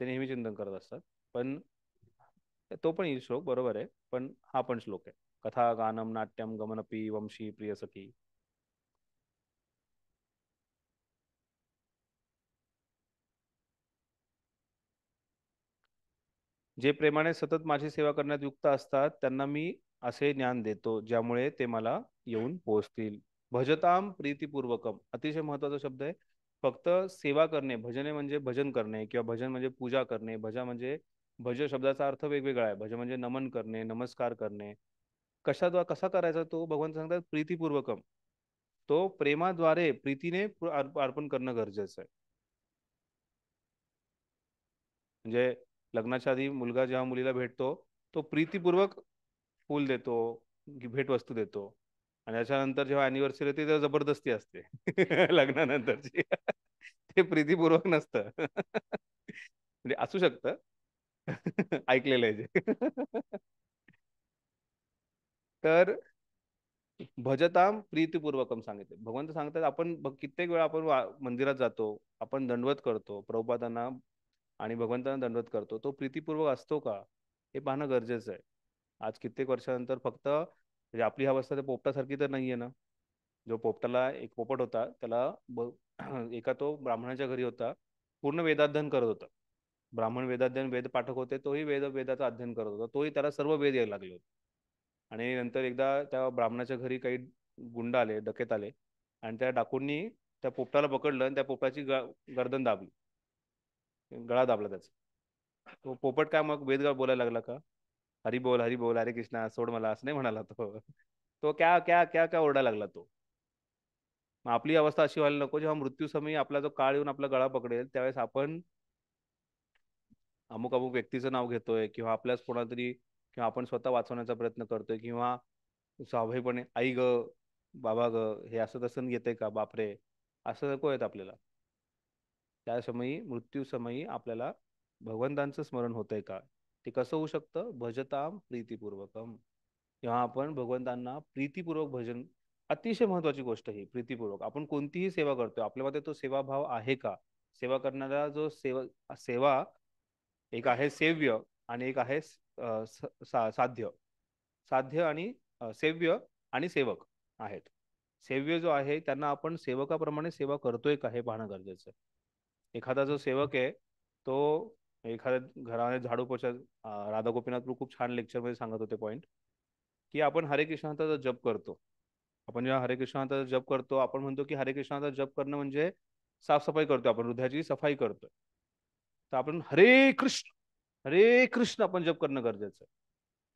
[SPEAKER 1] नेहमी चिंतन करत असतात. पण तो पण येईल श्लोक, बरोबर आहे, पण हा पण श्लोक आहे. कथा गानम नाट्यम गमनपी वंशी प्रिय सखी. जे प्रेमाने सतत माझी सेवा करण्यात युक्त असतात त्यांना मी असे ज्ञान देतो ज्यामुळे ते मला येऊन पोहोचतील. भजताम प्रीतीपूर्वकम, अतिशय महत्वाचा शब्द आहे. फक्त सेवा करणे, भजने म्हणजे भजन करणे किंवा भजन म्हणजे पूजा करणे. भजा म्हणजे, भज शब्दाचा अर्थ वेगवेगळा आहे. भज म्हणजे नमन करणे, नमस्कार करणे. कसा करायचा तो? भगवान सांगतात प्रीतीपूर्वकम. तो प्रेमाद्वारे, प्रीतीने अर्पण करणं गरजेचं आहे. म्हणजे लग्नाच्या आधी मुलगा जेव्हा मुलीला भेटतो, तो प्रीतीपूर्वक फूल देतो, भेटवस्तू देतो. आणि त्याच्यानंतर जेव्हा अॅनिव्हर्सरी होते तेव्हा जबरदस्ती असते लग्नानंतरची. ते प्रीतीपूर्वक नसतं. म्हणजे असू शकतं. ऐकलेलं आहे जे. तर भजताम प्रीतीपूर्वकम सांगितले. भगवंत सांगतात आपण कित्येक वेळा आपण मंदिरात जातो, आपण दंडवत करतो प्रभुपादांना आणि भगवंतांना दंडवत करतो. तो प्रीतीपूर्वक असतो का, हे पाहणं गरजेचं आहे. आज कित्येक वर्षानंतर फक्त म्हणजे आपली अवस्था तर पोपटासारखी तर नाहीये ना. जो पोपटाला, एक पोपट होता त्याला एका तो ब्राह्मणाच्या घरी होता, पूर्ण वेदाध्ययन करत होता. ब्राह्मण वेदाध्ययन, वेद पाठक होते, तोही वेदाचं अध्ययन करत होता, तोही त्याला सर्व वेद यायला लागले होते. आणि नंतर एकदा त्या ब्राह्मणाच्या घरी काही गुंड आले, डकेत आले, आणि त्या डाकूंनी त्या पोपटाला पकडलं आणि त्या पोपटाची गर्दन दाबली, गळा दाबला त्याचा. तो पोपट काय मग वेद बोलायला लागला का? हरी बोल, हरी बोल, हरे कृष्णा, सोड मला, असं नाही म्हणाला तो. तो क्या क्या क्या क्या ओरडायला लागला तो. मग आपली अवस्था अशी व्हायला नको, जेव्हा मृत्यू समयी आपला जो काळ येऊन आपला गळा पकडेल त्यावेळेस आपण अमुक अमुक व्यक्तीचं नाव घेतोय, किंवा आपल्याच कोणातरी, किंवा आपण स्वतः वाचवण्याचा प्रयत्न करतोय, किंवा स्वाभाविकपणे आई ग, बाबा ग, हे असं तसं येतंय का, बापरे, असं नको आहेत आपल्याला. त्या समयी, मृत्यू समयी आपल्याला भगवंतांचं स्मरण होतंय का? ते कसं होऊ शकतं? भजताम प्रीतीपूर्वकम. जेव्हा आपण भगवंतांना प्रीतीपूर्वक भजन, अतिशय महत्वाची गोष्ट ही प्रीतीपूर्वक. आपण कोणतीही सेवा करतोय, आपल्यामध्ये तो सेवाभाव आहे का? सेवा करणारा जो सेवा एक आहे सेव्य आणि एक आहे साध्य. साध्य आणि सेव्य आणि सेवक आहेत. सेव्य जो आहे त्यांना आपण सेवकाप्रमाणे सेवा करतोय का, हे पाहणं गरजेचं आहे. एखादा जो सेवक आहे तो एखाद्या घरामध्ये झाडू पोछा, राधा गोपीनाथ प्रभू खूप छान लेक्चर मध्ये सांगत होते पॉइंट, की आपण हरे कृष्णाचा जप करतो. आपण जेव्हा हरे कृष्णाचा जप करतो, आपण म्हणतो की हरे कृष्णाचा जप करणं म्हणजे साफसफाई करतोय, आपण हृदयाची सफाई करतोय. तर आपण हरे कृष्ण आपण जप करणं गरजेचं आहे.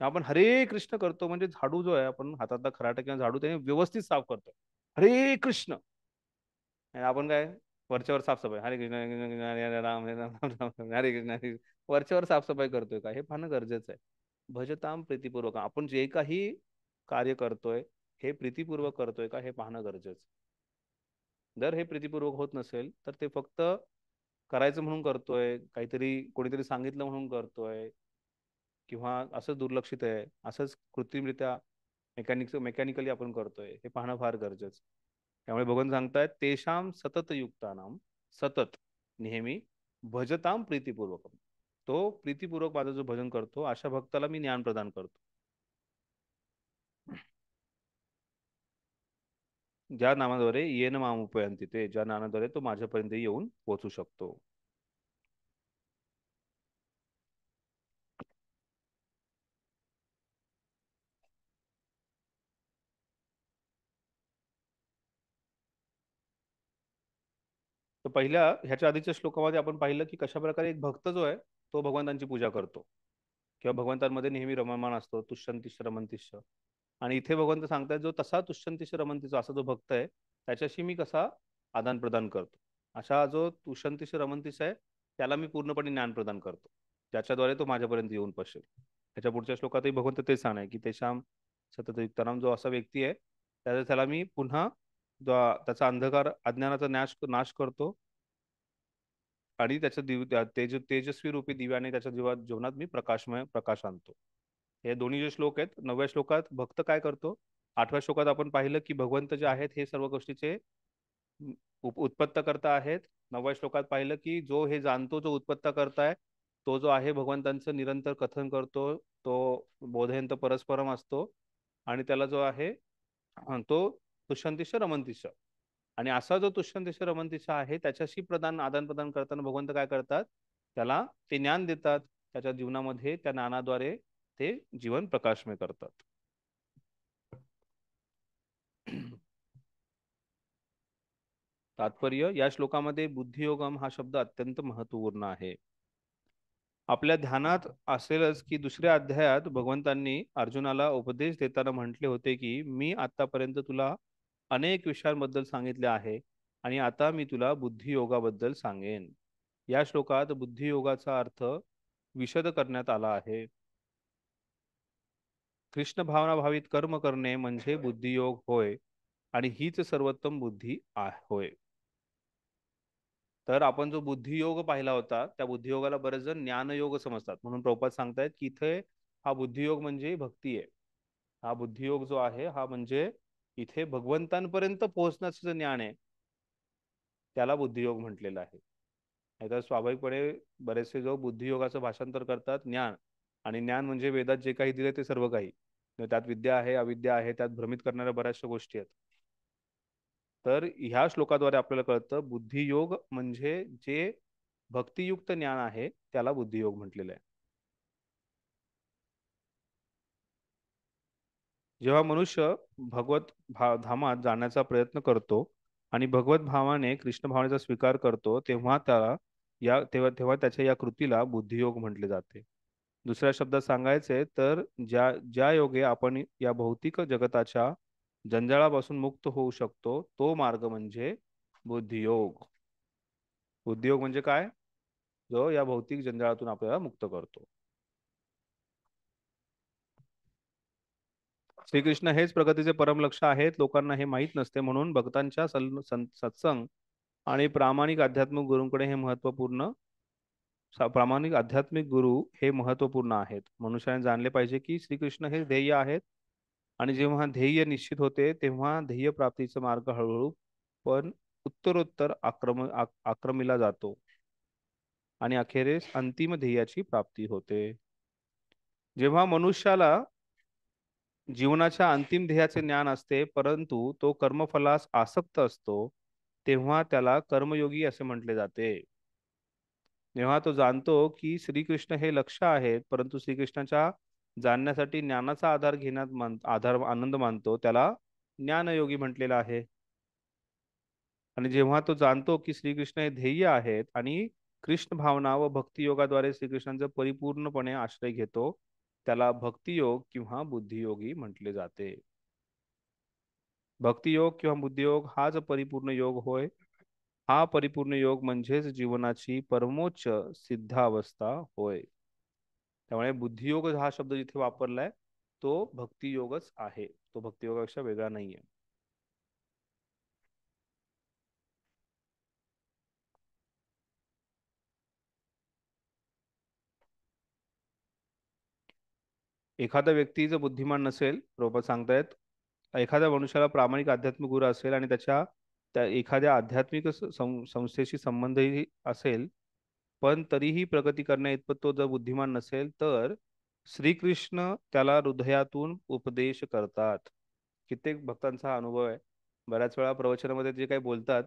[SPEAKER 1] आपण हरे कृष्ण करतो म्हणजे झाडू जो आहे, आपण हातातला खराटा किंवा झाडू त्याने व्यवस्थित साफ करतो, हरे कृष्ण. आणि आपण काय, वरच्यावर साफसफाई, हरे कृष्ण हरे कृष्ण, हरे राम हरे राम राम राम हरे कृष्ण हरे कृष्ण, वरच्यावर साफसफाई करतोय का, हे पाहणं गरजेचं आहे. भजताम प्रीतीपूर्वक, आपण जे काही कार्य करतोय हे प्रीतीपूर्वक करतोय का, हे पाहणं गरजेचं. जर हे प्रीतीपूर्वक होत नसेल तर ते फक्त करायचं म्हणून करतोय, काहीतरी कोणीतरी सांगितलं म्हणून करतोय, किंवा असं दुर्लक्षित आहे, असंच कृत्रिमरित्या मेकॅनिकली आपण करतोय, हे पाहणं फार गरजेचं. त्यामुळे भगवान सांगतायत तेषाम सतत युक्तानाम, सतत नेहमी भजताम प्रीतीपूर्वक. तो प्रीतीपूर्वक माझं जो भजन करतो अशा भक्ताला मी ज्ञान प्रदान करतो. ज्या नामाद्वारे येन माम उपयांती ते, ज्या नामाद्वारे तो माझ्यापर्यंत येऊन पोहोचू शकतो. तर पहिल्या ह्याच्या आधीच्या श्लोकामध्ये आपण पाहिलं की कशा प्रकारे एक भक्त जो आहे तो भगवंतांची पूजा करतो किंवा भगवंतांमध्ये नेहमी रममाण असतो, तुष्यंतिश रमंतिश. आणि इथे भगवंत सांगतात जो तसा तुष्यंतिश रमंतिश असा जो भक्त आहे त्याच्याशी मी कसा आदान प्रदान करतो. अशा जो तुष्यंतिश रमंतिश आहे त्याला मी पूर्णपणे ज्ञान प्रदान करतो, ज्याच्याद्वारे तो माझ्यापर्यंत येऊन पसेल. त्याच्या पुढच्या श्लोकातही भगवंत तेच सांगणार की तेशाम सतत युक्तानाम, जो असा व्यक्ती आहे त्याला मी पुन्हा त्याचा अंधकार अज्ञानाचा नाश करतो आणि त्याच्या तेजस्वी रूपी दिव्याने त्याच्या जीवनात मी प्रकाश आणतो. हे दोन्ही जे श्लोक आहेत, 9व्या श्लोकात भक्त काय करतो, 8व्या श्लोकात आपण पाहिलं की भगवंत जे आहेत हे सर्व गोष्टीचे उत्पत्त करता आहेत. 9व्या श्लोकात पाहिलं की जो हे जाणतो, जो उत्पत्त करताय तो जो आहे भगवंतांचं निरंतर कथन करतो, तो बोधयंत परस्परम असतो आणि त्याला जो आहे तो तुष्यंतिश रमंतिश. आणि असा जो तुष्यंतिश रमंतिश आहे त्याच्याशी आदान प्रदान करताना भगवंत काय करतात, त्याला ते ज्ञान देतात. त्याच्या जीवनामध्ये त्या ज्ञानाद्वारे ते जीवन प्रकाशमय करतात. तात्पर्य, या श्लोकामध्ये बुद्धियोगम हा शब्द अत्यंत महत्वपूर्ण आहे. आपल्या ध्यानात असेलच की दुसऱ्या अध्यायात भगवंतांनी अर्जुनाला उपदेश देताना म्हटले होते की मी आतापर्यंत तुला अनेक विषयांबद्दल सांगितले आहे आणि आता मी तुला बुद्धियोगाबद्दल सांगेन. या श्लोकात बुद्धियोगाचा अर्थ विशद करण्यात आला आहे. कृष्ण भावना भावित कर्म करणे म्हणजे बुद्धियोग होय आणि हीच सर्वोत्तम बुद्धी होय. तर आपण जो बुद्धियोग पाहिला होता त्या बुद्धियोगाला बरेच जण ज्ञानयोग समजतात, म्हणून प्रभुपाद सांगतायत की इथे हा बुद्धियोग म्हणजे भक्ती आहे. हा बुद्धियोग जो आहे हा म्हणजे इथे भगवंतांपर्यंत पोहोचण्याचं ज्ञान आहे, त्याला बुद्धियोग म्हटलेलं आहे. नाहीतर स्वाभाविकपणे बरेचसे जो बुद्धियोगाचं भाषांतर करतात ज्ञान, आणि ज्ञान म्हणजे वेदात जे काही दिले ते सर्व काही, त्यात विद्या आहे अविद्या आहे, त्यात भ्रमित करणाऱ्या बऱ्याचशा गोष्टी आहेत. तर ह्या श्लोकाद्वारे आपल्याला कळतं बुद्धियोग म्हणजे जे भक्तियुक्त ज्ञान आहे त्याला बुद्धियोग म्हटलेलं आहे. जेव्हा मनुष्य भगवत धामात जाण्याचा प्रयत्न करतो आणि भगवत भावाने कृष्ण भावनेचा स्वीकार करतो तेव्हा तेव्हा त्याच्या या कृतीला बुद्धियोग म्हटले जाते. दुसऱ्या शब्दात सांगायचे तर ज्या ज्या योगे आपण या भौतिक जगताच्या जंजाळापासून मुक्त होऊ शकतो तो मार्ग म्हणजे बुद्धियोग. बुद्धियोग म्हणजे काय? जो या भौतिक जंजाळातून आपल्याला मुक्त करतो. श्रीकृष्ण हेच प्रगतीचे परम लक्ष आहेत. लोकांना हे माहीत नसते, म्हणून भक्तांच्या सत्संग आणि प्रामाणिक आध्यात्मिक गुरूंकडे हे प्रामाणिक आध्यात्मिक गुरु हे महत्वपूर्ण आहेत. मनुष्याने जाणले पाहिजे की श्रीकृष्ण हे ध्येय आहेत आणि जेव्हा ध्येय निश्चित होते तेव्हा ध्येय प्राप्तीचा मार्ग हळूहळू पण उत्तरोत्तर आक्रमिला जातो आणि अखेरीस अंतिम ध्येयाची प्राप्ती होते. जेव्हा मनुष्याला जीवनाच्या अंतिम ध्येयाचे ज्ञान असते परंतु तो कर्मफलास आसक्त असतो तेव्हा त्याला कर्मयोगी असे म्हटले जाते. जेव्हा तो जाणतो की श्रीकृष्ण हे लक्ष आहेत परंतु श्रीकृष्णाच्या जाणण्यासाठी ज्ञानाचा आधार घेण्यात आनंद मानतो त्याला ज्ञानयोगी म्हटलेला आहे. आणि जेव्हा तो जाणतो की श्रीकृष्ण हे ध्येय आहेत आणि कृष्ण भावना व भक्ती योगाद्वारे श्रीकृष्णांचा परिपूर्णपणे आश्रय घेतो त्याला भक्तियोग किंवा बुद्धियोगी म्हटले जाते. भक्तियोग किंवा बुद्धियोग हाच परिपूर्ण योग होय. हा परिपूर्ण योग म्हणजेच जीवनाची परमोच्च सिद्धावस्था होय. त्यामुळे बुद्धियोग हा शब्द जिथे वापरलाय तो भक्तियोगच आहे, तो भक्तियोगापेक्षा वेगळा नाहीये. एखादा व्यक्ती जर बुद्धिमान नसेल, प्रभुपाद सांगतायत, एखाद्या मनुष्याला प्रामाणिक आध्यात्मिक गुरु असेल आणि त्या एखाद्या आध्यात्मिक संस्थेशी संबंधही असेल पण तरीही प्रगती करण्या इतपत तो जर बुद्धिमान नसेल तर श्रीकृष्ण त्याला हृदयातून उपदेश करतात. कित्येक भक्तांचा हा अनुभव आहे. बऱ्याच वेळा प्रवचनामध्ये जे काही बोलतात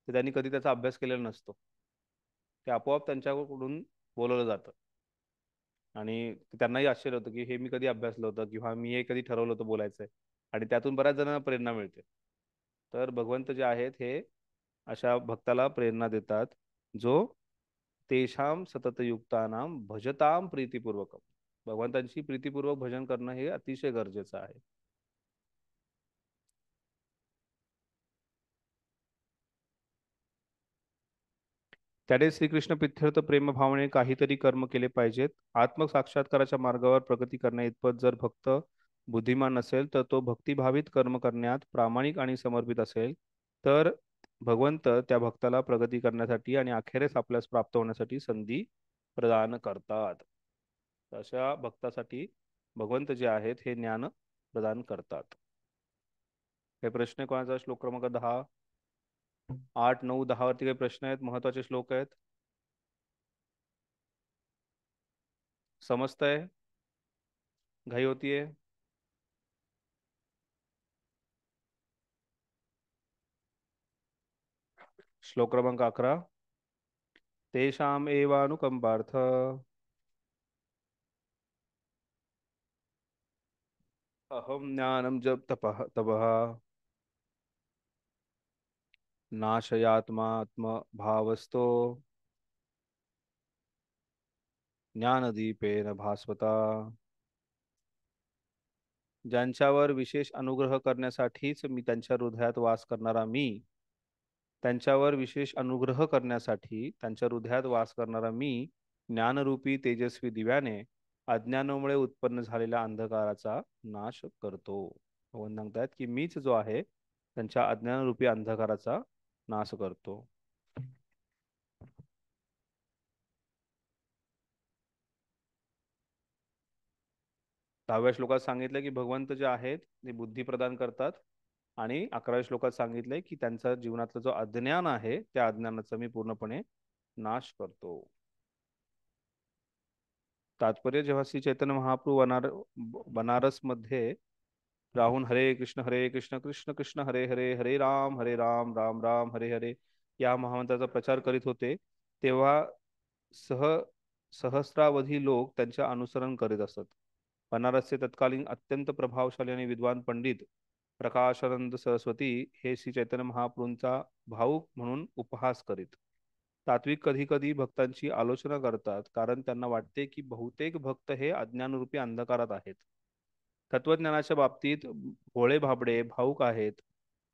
[SPEAKER 1] ते त्यांनी कधी त्याचा अभ्यास केलेला नसतो, ते आपोआप त्यांच्याकडून बोलवलं जातं आणि त्यांनाही आश्चर्य होतं की हे मी कधी अभ्यासलं होतं किंवा मी हे कधी ठरवलं होतं बोलायचंय, आणि त्यातून बऱ्याच जणांना प्रेरणा मिळते. तर भगवंत जे आहेत हे अशा भक्ताला प्रेरणा देतात जो तेषाम सततयुक्तानाम भजताम प्रीतिपूर्वक. भगवंतांची प्रीतिपूर्वक भजन करणं हे अतिशय गरजेचं आहे. त्याने श्रीकृष्ण प्रित्यर्थ प्रेम भावने काहीतरी कर्म केले पाहिजेत. आत्मसाक्षात्काराच्या मार्गावर प्रगती करण्या इतपत जर भक्त बुद्धिमान नसेल तर तो भक्तिभावित कर्म करण्यात प्रामाणिक आणि समर्पित असेल तर भगवंत त्या भक्ताला प्रगती करण्यासाठी आणि अखेरीस आपल्यास प्राप्त होण्यासाठी संधी प्रदान करतात. अशा भक्तासाठी भगवंत जे आहेत हे ज्ञान प्रदान करतात. हे प्रश्न कोणाचा? श्लोक क्रमांक 10, 8, 9, 10 वरती काही प्रश्न आहेत? महत्वाचे श्लोक आहेत. समजतंय? घाई होतीये? श्लोक क्रमांक 11. तेषाम एवानुकंपार्थ अहम ज्ञानम जब तपः तपः नाशयात्मात्म भावस्तो ज्ञानदीपेन भास्वता. ज्यांच्यावर विशेष अनुग्रह करण्यासाठीच मी त्यांच्या हृदयात वास करणारा मी, त्यांच्यावर विशेष अनुग्रह करण्यासाठी त्यांच्या हृदयात वास करणारा मी ज्ञानरूपी तेजस्वी दिव्याने अज्ञानामुळे उत्पन्न झालेल्या अंधकाराचा नाश करतो. भगवान सांगतायत की मीच जो आहे त्यांच्या अज्ञानरूपी अंधकाराचा नाश करतो. दहाव्या श्लोकात सांगितलं की भगवंत जे आहेत ते बुद्धी प्रदान करतात आणि 11व्या श्लोकात सांगितलंय की त्यांचा जीवनातला जो अज्ञान आहे त्या अज्ञानाचा मी पूर्णपणे नाश करतो. तात्पर्य जेव्हा श्री चैतन्य महाप्रभू बनारस मध्ये राहून हरे कृष्ण कृष्ण कृष्ण हरे हरे हरे राम राम राम हरे हरे या महामंत्राचा प्रचार करीत होते, तेव्हा सहस्रावधी लोक त्यांचे अनुसरण करीत असत. बनारसचे तत्कालीन अत्यंत प्रभावशाली आणि विद्वान पंडित प्रकाशानंद सरस्वती हे श्री चैतन्य महाप्रभूंचा भाऊक म्हणून उपहास करीत. तात्विक कधी कधी भक्तांची आलोचना करतात, कारण त्यांना वाटते की बहुतेक भक्त हे अज्ञानरूपी अंधकारात आहेत. तत्वज्ञानाच्या बाबतीत भोळे भाबडे भाऊक आहेत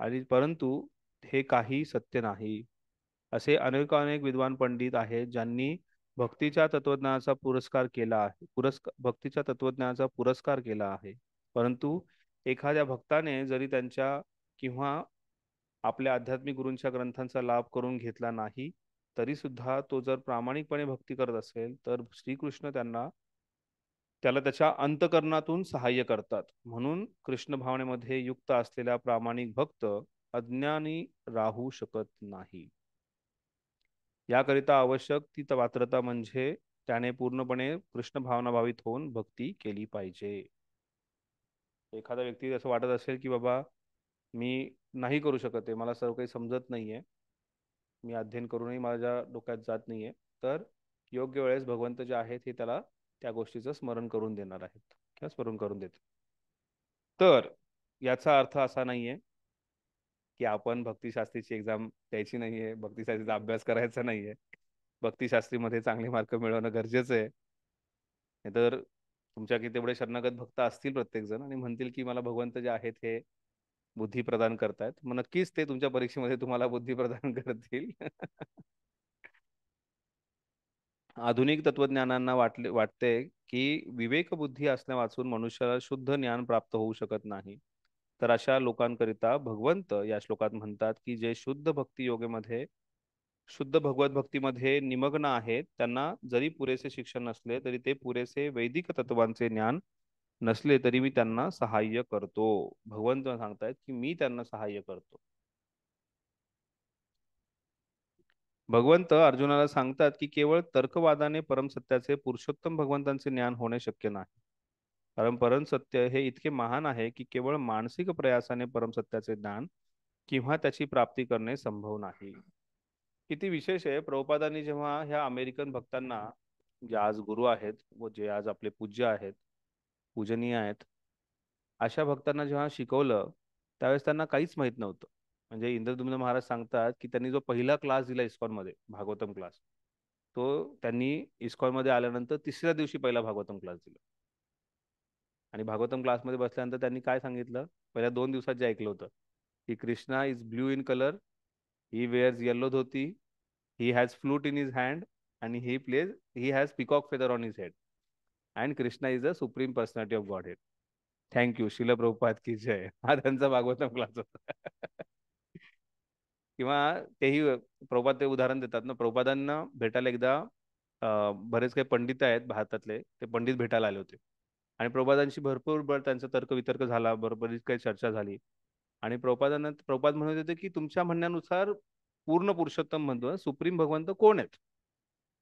[SPEAKER 1] आणि परंतु हे काही सत्य नाही. असे अनेक विद्वान पंडित आहेत ज्यांनी भक्तीच्या तत्वज्ञानाचा पुरस्कार केला आहे, परंतु एखाद्या भक्ताने जरी त्यांच्या किंवा आपल्या आध्यात्मिक गुरूंच्या ग्रंथांचा लाभ करून घेतला नाही तरी सुद्धा तो जर प्रामाणिकपणे भक्ती करत असेल तर श्रीकृष्ण त्याला त्याच्या अंतकरणातून सहाय्य करतात. म्हणून कृष्ण भावनेमध्ये युक्त असलेला प्रामाणिक भक्त अज्ञानी राहू शकत नाही. याकरिता आवश्यक ती पात्रता म्हणजे त्याने पूर्णपणे कृष्ण भावनाभावित होऊन भक्ती केली पाहिजे. एखादा व्यक्ती असं वाटत असेल की बाबा मी नाही करू शकत आहे, मला सर्व काही समजत नाहीये, मी अध्ययन करूनही माझ्या डोक्यात जात नाहीये, तर योग्य वेळेस भगवंत जे आहेत हे त्याला त्या गोष्टीचं स्मरण करून देणार आहेत किंवा स्मरण करून देत. तर याचा अर्थ असा नाहीये की आपण भक्तिशास्त्रीची एक्झाम द्यायची नाहीये, भक्तिशास्त्रीचा अभ्यास करायचा नाहीये. भक्तिशास्त्रीमध्ये चांगले मार्क मिळवणं गरजेचं आहे. नाहीतर तुमच्या की तेवढे शरणागत भक्त असतील प्रत्येक जण आणि म्हणतील की मला भगवंत जे आहेत हे बुद्धी प्रदान करतायत, मग नक्कीच ते तुमच्या परीक्षेमध्ये तुम्हाला बुद्धी प्रदान करतील. आधुनिक तत्वज्ञानांना वाटते की विवेक बुद्धी असण्या वाचून मनुष्याला शुद्ध ज्ञान प्राप्त होऊ शकत नाही. तर अशा लोकांकरिता भगवंत या श्लोकात म्हणतात की जे शुद्ध भगवत भक्तीमध्ये निमग्न आहेत, त्यांना जरी पुरेसे शिक्षण नसले तरी ते पुरेसे वैदिक तत्वांचे ज्ञान नसले तरी मी त्यांना सहाय्य करतो. भगवंत सांगतायत की मी त्यांना सहाय्य करतो. भगवंत अर्जुनाला सांगतात की केवळ तर्कवादाने परमसत्याचे पुरुषोत्तम भगवंतांचे ज्ञान होणे शक्य नाही, कारण परमसत्य हे इतके महान आहे की केवळ मानसिक प्रयासाने परमसत्याचे ज्ञान किंवा त्याची प्राप्ती करणे संभव नाही. किती विशेष आहे, प्रभुपादांनी जेव्हा ह्या अमेरिकन भक्तांना, जे आज गुरु आहेत व जे आज आपले पूज्य आहेत, पूजनीय आहेत, अशा भक्तांना जेव्हा शिकवलं त्यावेळेस त्यांना काहीच माहित नव्हतं. म्हणजे इंद्रद्युम्न महाराज सांगतात की त्यांनी जो पहिला क्लास दिला इस्कॉनमध्ये, भागवतम क्लास, तो त्यांनी इस्कॉनमध्ये आल्यानंतर तिसऱ्या दिवशी पहिला भागवतम क्लास दिला. आणि भागवतम क्लासमध्ये बसल्यानंतर त्यांनी काय सांगितलं, पहिल्या 2 दिवसात जे ऐकलं होतं की Krishna is blue in colour, he wears yellow dhoti, he has flute in his hand आणि he has peacock feather on his head and Krishna is the supreme personality of godhead. Thank you, Srila Prabhupada की जय. हा त्यांचा भागवतम क्लास होता. किंवा तेही प्रभुपाद ते उदाहरण देतात ना, प्रभुपादांना भेटायला एकदा बरेच काही पंडित आहेत भारतातले, ते पंडित भेटायला आले होते आणि प्रभुपादांशी भरपूर त्यांचा तर्कवितर्क झाला, बरीच काही चर्चा झाली आणि प्रभुपाद म्हणत होते की तुमच्या म्हणण्यानुसार पूर्ण पुरुषोत्तम म्हणतो सुप्रीम भगवंत कोण आहेत,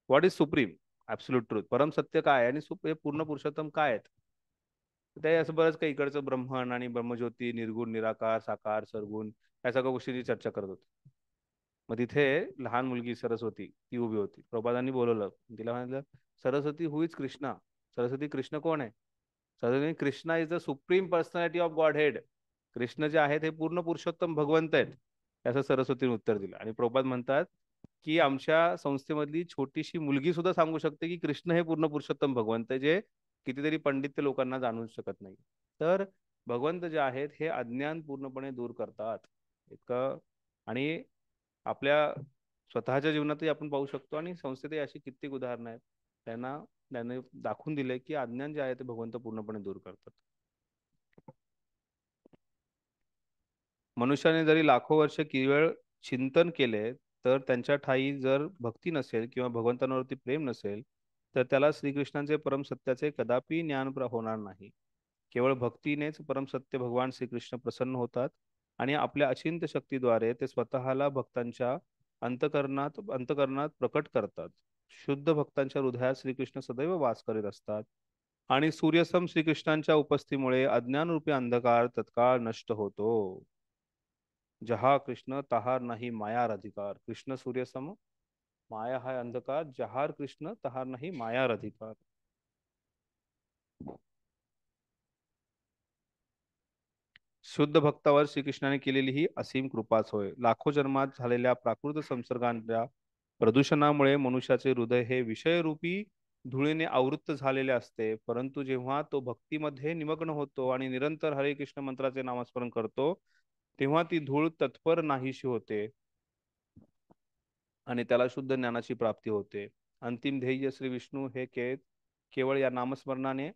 [SPEAKER 1] what is supreme, absolute truth, परम सत्य काय आहे आणि हे पूर्ण पुरुषोत्तम काय आहेत. ते असं बरंच काही इकडचं ब्रह्मण आणि ब्रह्मज्योती, निर्गुण, निराकार, साकार, सरगुण या सगळ्या गोष्टीची चर्चा करत होते. मग तिथे लहान मुलगी सरस्वती ती उभी होती. प्रभादांनी बोलवलं, तिला म्हणालं, सरस्वती हु इज कृष्णा. सरस्वती कृष्ण कोण आहे? Saraswati, Krishna is the supreme personality of God head. Krishna जे आहेत हे पूर्ण पुरुषोत्तम भगवंत आहेत, असं सरस्वतीने उत्तर दिलं. आणि प्रभात म्हणतात की आमच्या संस्थेमधली छोटीशी मुलगी सुद्धा सांगू शकते की कृष्ण हे पूर्ण पुरुषोत्तम भगवंत आहे, जे कितीतरी पंडित लोकांना जाणू शकत नाही. तर भगवंत जे आहेत हे अज्ञान पूर्णपणे दूर करतात इतकं. आणि आपल्या स्वतःच्या जीवनातही आपण पाहू शकतो आणि संस्थेतही अशी कित्येक उदाहरणं आहेत. त्यांनी दाखवून दिले की अज्ञान जे आहे ते भगवंत पूर्णपणे दूर करतात. मनुष्याने जरी लाखो वर्ष केवळ चिंतन केले, तर त्यांच्या ठाई जर भक्ती नसेल किंवा भगवंतांवरती प्रेम नसेल, तर त्याला श्रीकृष्णांचे परम सत्याचे कदापि ज्ञान होणार नाही. केवळ भक्तीनेच परम सत्य भगवान श्रीकृष्ण प्रसन्न होतात आणि आपल्या अचिंत्य शक्तीद्वारे ते स्वतःला भक्तांच्या अंतकरणात प्रकट करतात. शुद्ध भक्तांच्या हृदयात श्रीकृष्ण सदैव वास करीत असतात आणि सूर्यसम श्रीकृष्णांच्या उपस्थितीमुळे अज्ञानरूपी अंधकार तत्काळ नष्ट होतो. जहा कृष्ण तहार नाही मायार अधिकार. कृष्ण सूर्यसम, माया हा अंधकार. जहार कृष्ण तहार नाही मायार अधिकार. शुद्ध भक्तावर श्रीकृष्णाने केलेली ही असीम कृपाच होय. लाखो जन्मात झालेल्या प्राकृत संसर्गांच्या प्रदूषणामुळे मनुष्याचे हृदय हे विषयरूपी धुळीने आवृत्त झालेले असते. परंतु जेव्हा तो भक्तीमध्ये निमग्न होतो आणि निरंतर हरे कृष्ण मंत्राचे नामस्मरण करतो, तेव्हा ती धूळ तत्पर नाहीशी होते आणि त्याला शुद्ध ज्ञानाची प्राप्ती होते. अंतिम ध्येय श्री विष्णू हे केवळ या नामस्मरणाने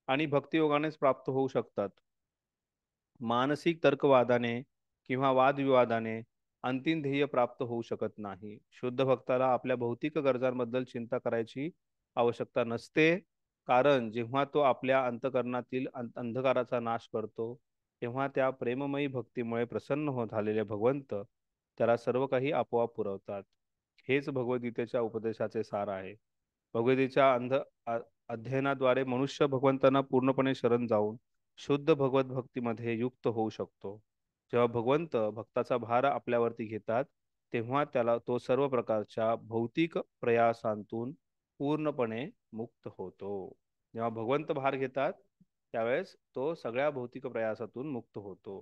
[SPEAKER 1] आणि भक्तियोगानेच प्राप्त होऊ शकतात. मानसिक तर्कवादाने किंवा वादविवादाने अंतिम ध्येय प्राप्त होऊ शकत नाही. शुद्ध भक्ताला आपल्या भौतिक गरजांबद्दल चिंता करायची आवश्यकता नसते, कारण जेव्हा तो आपल्या अंतकरणातील अंधकाराचा नाश करतो, तेव्हा त्या प्रेममयी भक्तीमुळे प्रसन्न झालेले भगवंत त्याला सर्व काही आपोआप पुरवतात. हेच भगवद्गीतेच्या उपदेशाचे सार आहे. भगवद्गीतेच्या अध्ययनाद्वारे मनुष्य भगवंतांना पूर्णपणे शरण जाऊन शुद्ध भगवत भक्तीमध्ये युक्त होऊ शकतो. जेव्हा भगवंत भक्ताचा भार आपल्यावरती घेतात, तेव्हा त्याला तो सर्व प्रकारच्या भौतिक प्रयासांतून पूर्णपणे मुक्त होतो. जेव्हा भगवंत भार घेतात त्यावेळेस तो सगळ्या भौतिक प्रयासातून मुक्त होतो.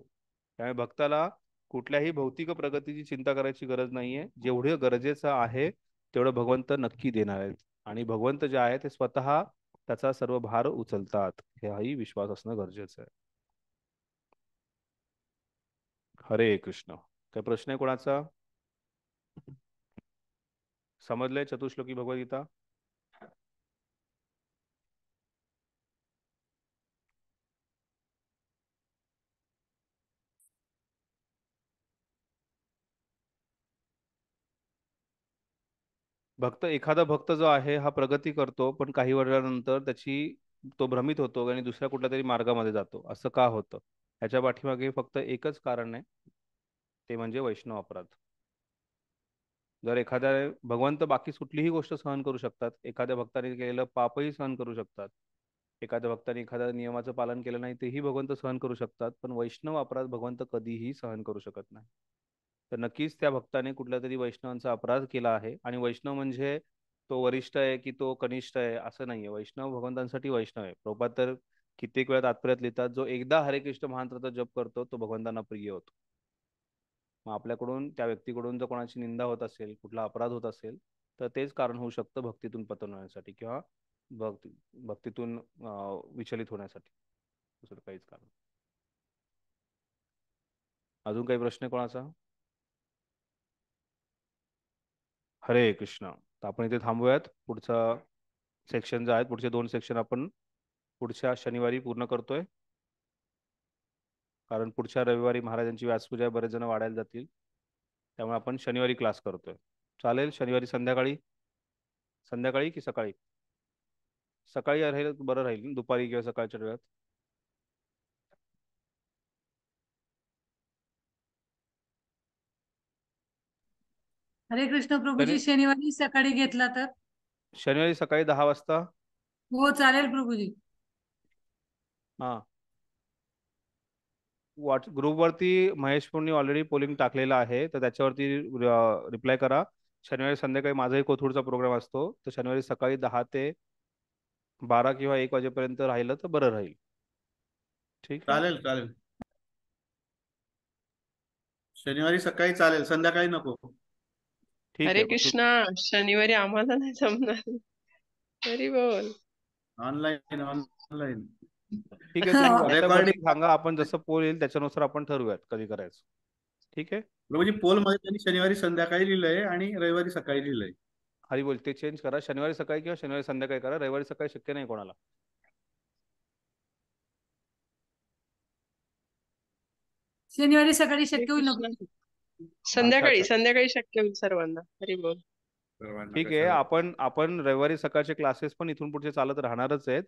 [SPEAKER 1] त्यामुळे भक्ताला कुठल्याही भौतिक प्रगतीची चिंता करायची गरज नाहीये. जेवढे गरजेचं आहे तेवढं भगवंत नक्की देणार आहेत आणि भगवंत जे आहे ते स्वतः त्याचा सर्व भार उचलतात. हाही विश्वास असणं गरजेचं आहे. हरे कृष्ण. काय प्रश्न आहे कोणाचा? समजलंय चतुश्लोकी भगवद्गीता? एखादा भक्त जो आहे हा प्रगती करतो, पण काही वर्षानंतर तो भ्रमित होतो आणि दुसऱ्या कुठल्या तरी मार्गामध्ये जातो. असं का होतं? ह्याच्या पाठीमागे फक्त एकच कारण आहे, ते म्हणजे वैष्णव अपराध. जर एखाद्या भगवंत बाकी कुठलीही गोष्ट सहन करू शकतात, एखाद्या भक्ताने केलेलं पापही सहन करू शकतात, एखाद्या भक्ताने एखाद्या नियमाचं पालन केलं नाही तेही भगवंत सहन करू शकतात, पण वैष्णव अपराध भगवंत कधीही सहन करू शकत नाही. तर नक्कीच त्या भक्ताने कुठल्या तरी वैष्णवांचा अपराध केला आहे. आणि वैष्णव म्हणजे तो वरिष्ठ आहे की तो कनिष्ठ आहे असं नाहीये. वैष्णव भगवंतांसाठी वैष्णव आहे. प्रभुपाद तर कित्येक वेळा तात्पर्यात लिहितात, जो एकदा हरे कृष्ण महामंत्राचा जप करतो तो भगवंतांना प्रिय होतो. मग आपल्याकडून त्या व्यक्तीकडून जर कोणाची निंदा होत असेल, कुठला अपराध होत असेल, तर तेच कारण होऊ शकतं भक्तीतून पतन होण्यासाठी किंवा भक्तीतून विचलित होण्यासाठी. दुसरं काहीच कारण. अजून काही प्रश्न आहे कोणाचा? हरे कृष्ण. तर आपण इथे थांबूयात. पुढचा सेक्शन जे आहेत, पुढचे 2 सेक्शन आपण पुढच्या शनिवारी पूर्ण करतोय, कारण पुढच्या रविवारी महाराजांची व्यासपूजा, बरेच जण वाढायला जातील, त्यामुळे आपण शनिवारी क्लास करतोय. चालेल? शनिवारी संध्याकाळी की सकाळी? सकाळी राहील बरं राहील, दुपारी किंवा सकाळच्या वेळात.
[SPEAKER 5] हरे कृष्ण प्रभूजी, शनिवारी सकाळी घेतला तर?
[SPEAKER 1] शनिवारी सकाळी 10 वाजता.
[SPEAKER 5] हो चालेल प्रभूजी.
[SPEAKER 1] हा, ग्रुपवरती महेश फोननी ऑलरेडी पोलिंग टाकलेलं आहे, तर त्याच्यावरती रिप्लाय करा. शनिवारी संध्याकाळी माझाही कोथरूडचा प्रोग्राम असतो, तर शनिवारी सकाळी 10 ते 12 किंवा 1 वाजेपर्यंत राहिलं तर बरं राहील. ठीक आहे.
[SPEAKER 6] चालेल चालेल. शनिवारी सकाळी चालेल, संध्याकाळी नको.
[SPEAKER 1] ठीक
[SPEAKER 7] हरे
[SPEAKER 1] आहे.
[SPEAKER 7] कृष्णा, शनिवारी आम्हाला नाही जमणार. हरी बोल.
[SPEAKER 6] Online online.
[SPEAKER 1] ठीक आहे, तुम्ही व्हॉट्सअपवरती
[SPEAKER 6] रेकॉर्डिंग.
[SPEAKER 1] सांगा, आपण जसं पोल येईल त्याच्यानुसार आपण ठरवूयात कधी करायचं. ठीक आहे.
[SPEAKER 6] म्हणजे पोल मध्ये त्यांनी शनिवारी संध्याकाळी लिहिलंय आणि रविवारी सकाळी लिहिलंय.
[SPEAKER 1] हरी बोल, ते चेंज करा. शनिवारी सकाळी किंवा शनिवारी संध्याकाळी करा. रविवारी सकाळी शक्य नाही कोणाला.
[SPEAKER 5] शनिवारी सकाळी
[SPEAKER 7] हरे
[SPEAKER 5] शक्य होईल ना
[SPEAKER 7] कृष्णा.
[SPEAKER 5] प्रभूजी?
[SPEAKER 7] संध्याकाळी
[SPEAKER 1] अच्छा.
[SPEAKER 7] संध्याकाळी शक्य होईल सर्वांना. हरी बोल.
[SPEAKER 6] सर्वांना
[SPEAKER 1] ठीक आहे.
[SPEAKER 6] कशाला?
[SPEAKER 1] आपण रविवारी सकाळचे क्लासेस पण इथून पुढचे चालत राहणारच आहेत.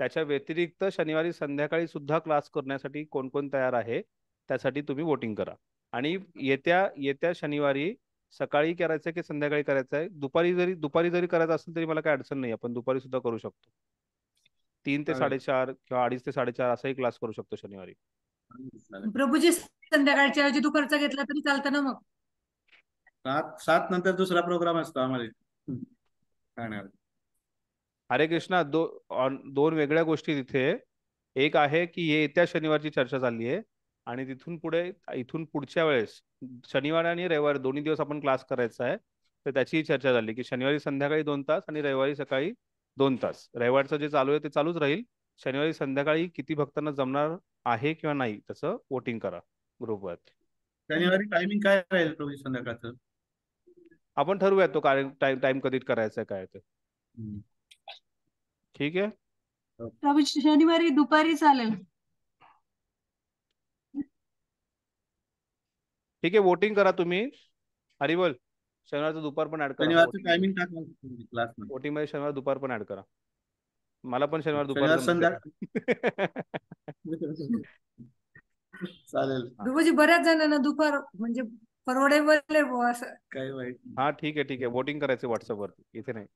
[SPEAKER 1] त्याच्या व्यतिरिक्त शनिवारी संध्याकाळी सुद्धा क्लास करण्यासाठी कोण कोण तयार आहे, त्यासाठी तुम्ही वोटिंग करा. आणि येत्या शनिवारी सकाळी करायचं की संध्याकाळी करायचं आहे? दुपारी जरी करायचं असेल तरी मला काही अडचण नाही, आपण दुपारी सुद्धा करू शकतो. 3 ते
[SPEAKER 6] चालेल.
[SPEAKER 1] 4:30 किंवा 2:30 ते 4:30 असाही क्लास करू शकतो शनिवारी.
[SPEAKER 6] चालेल.
[SPEAKER 5] प्रभूजी संध्याकाळच्या ऐवजी दुपारचा घेतला तरी चालतं ना मग?
[SPEAKER 6] 7 नंतर दुसरा प्रोग्राम असतो आम्हाला ठाण्यात.
[SPEAKER 1] हरे कृष्णा, दोन वेगळ्या गोष्टी तिथे. एक आहे की येत्या शनिवारची चर्चा चालली आहे, आणि इथून पुढच्या वेळेस शनिवार आणि रविवार दोन्ही दिवस आपण क्लास करायचा आहे, तर त्याची चर्चा झाली की शनिवारी संध्याकाळी 2 तास आणि रविवारी सकाळी 2 तास. रविवारचं जे चालू आहे ते चालूच राहील. शनिवारी संध्याकाळी किती भक्तांना जमणार आहे किंवा नाही त्याचं वोटिंग करा ग्रुपवर.
[SPEAKER 6] शनिवारी टायमिंग काय राहील रोजी संध्याकाळचं?
[SPEAKER 1] आपण ठरवूयात तो टाइम कधी करायचा आहे काय ते. ठीक आहे.
[SPEAKER 5] प्रभूजी शनिवारी दुपारी चालेल.
[SPEAKER 1] ठीक आहे, वोटिंग करा तुम्ही. हरी बोल. शनिवारचं दुपार पण ऍड करा.
[SPEAKER 6] शनिवारचं टायमिंग टाका क्लास मध्ये.
[SPEAKER 1] वोटिंग मध्ये शनिवार दुपार पण ऍड करा. मला पण शनिवार दुपार
[SPEAKER 6] शनिवार
[SPEAKER 1] जमते.
[SPEAKER 6] चालेल.
[SPEAKER 5] प्रभूजी बऱ्याच जणांना दुपार म्हणजे परवडेबल आहे बुवा असं.
[SPEAKER 6] काही वाईट नाही.
[SPEAKER 1] हा ठीक आहे. वोटिंग करायचं व्हॉट्सअपवरती, इथे नाही.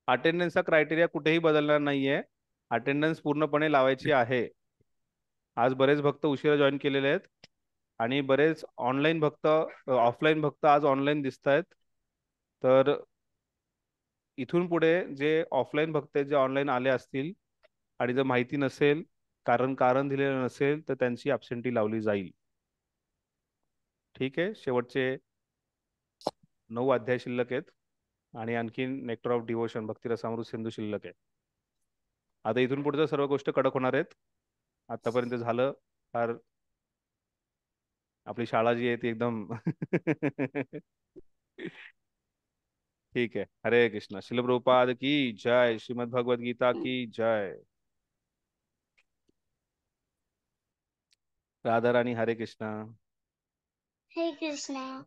[SPEAKER 1] अटेंडन्सचा क्रायटेरिया कुठेही बदलणार नाहीये. अटेंडन्स पूर्णपणे लावायची आहे. आज बरेच भक्त उशिरा जॉईन केलेले आहेत, आणि बरेच ऑफलाईन भक्त आज ऑनलाईन दिसत आहेत. तर इथून पुढे जे ऑफलाईन भक्त आहेत, जे ऑनलाईन आले असतील आणि जर माहिती नसेल, कारण दिलेलं नसेल, तर त्यांची ॲब्सेंटी लावली जाईल. ठीक आहे. शेवटचे 9 अध्याय शिल्लक आहेत, आणि आणखीन nectar of devotion Bhaktirasamrita Sindhu शिल्लक आहे. आता इथून पुढच्या सर्व गोष्टी कडक होणार आहेत. आतापर्यंत झालं फार. आपली शाळा जी आहे ती एकदम ठीक आहे. हरे कृष्ण. श्रील प्रभुपाद की जय. श्रीमद् भगवद गीता की जय. राधा रानी. हरे कृष्णा.
[SPEAKER 8] हे कृष्णा.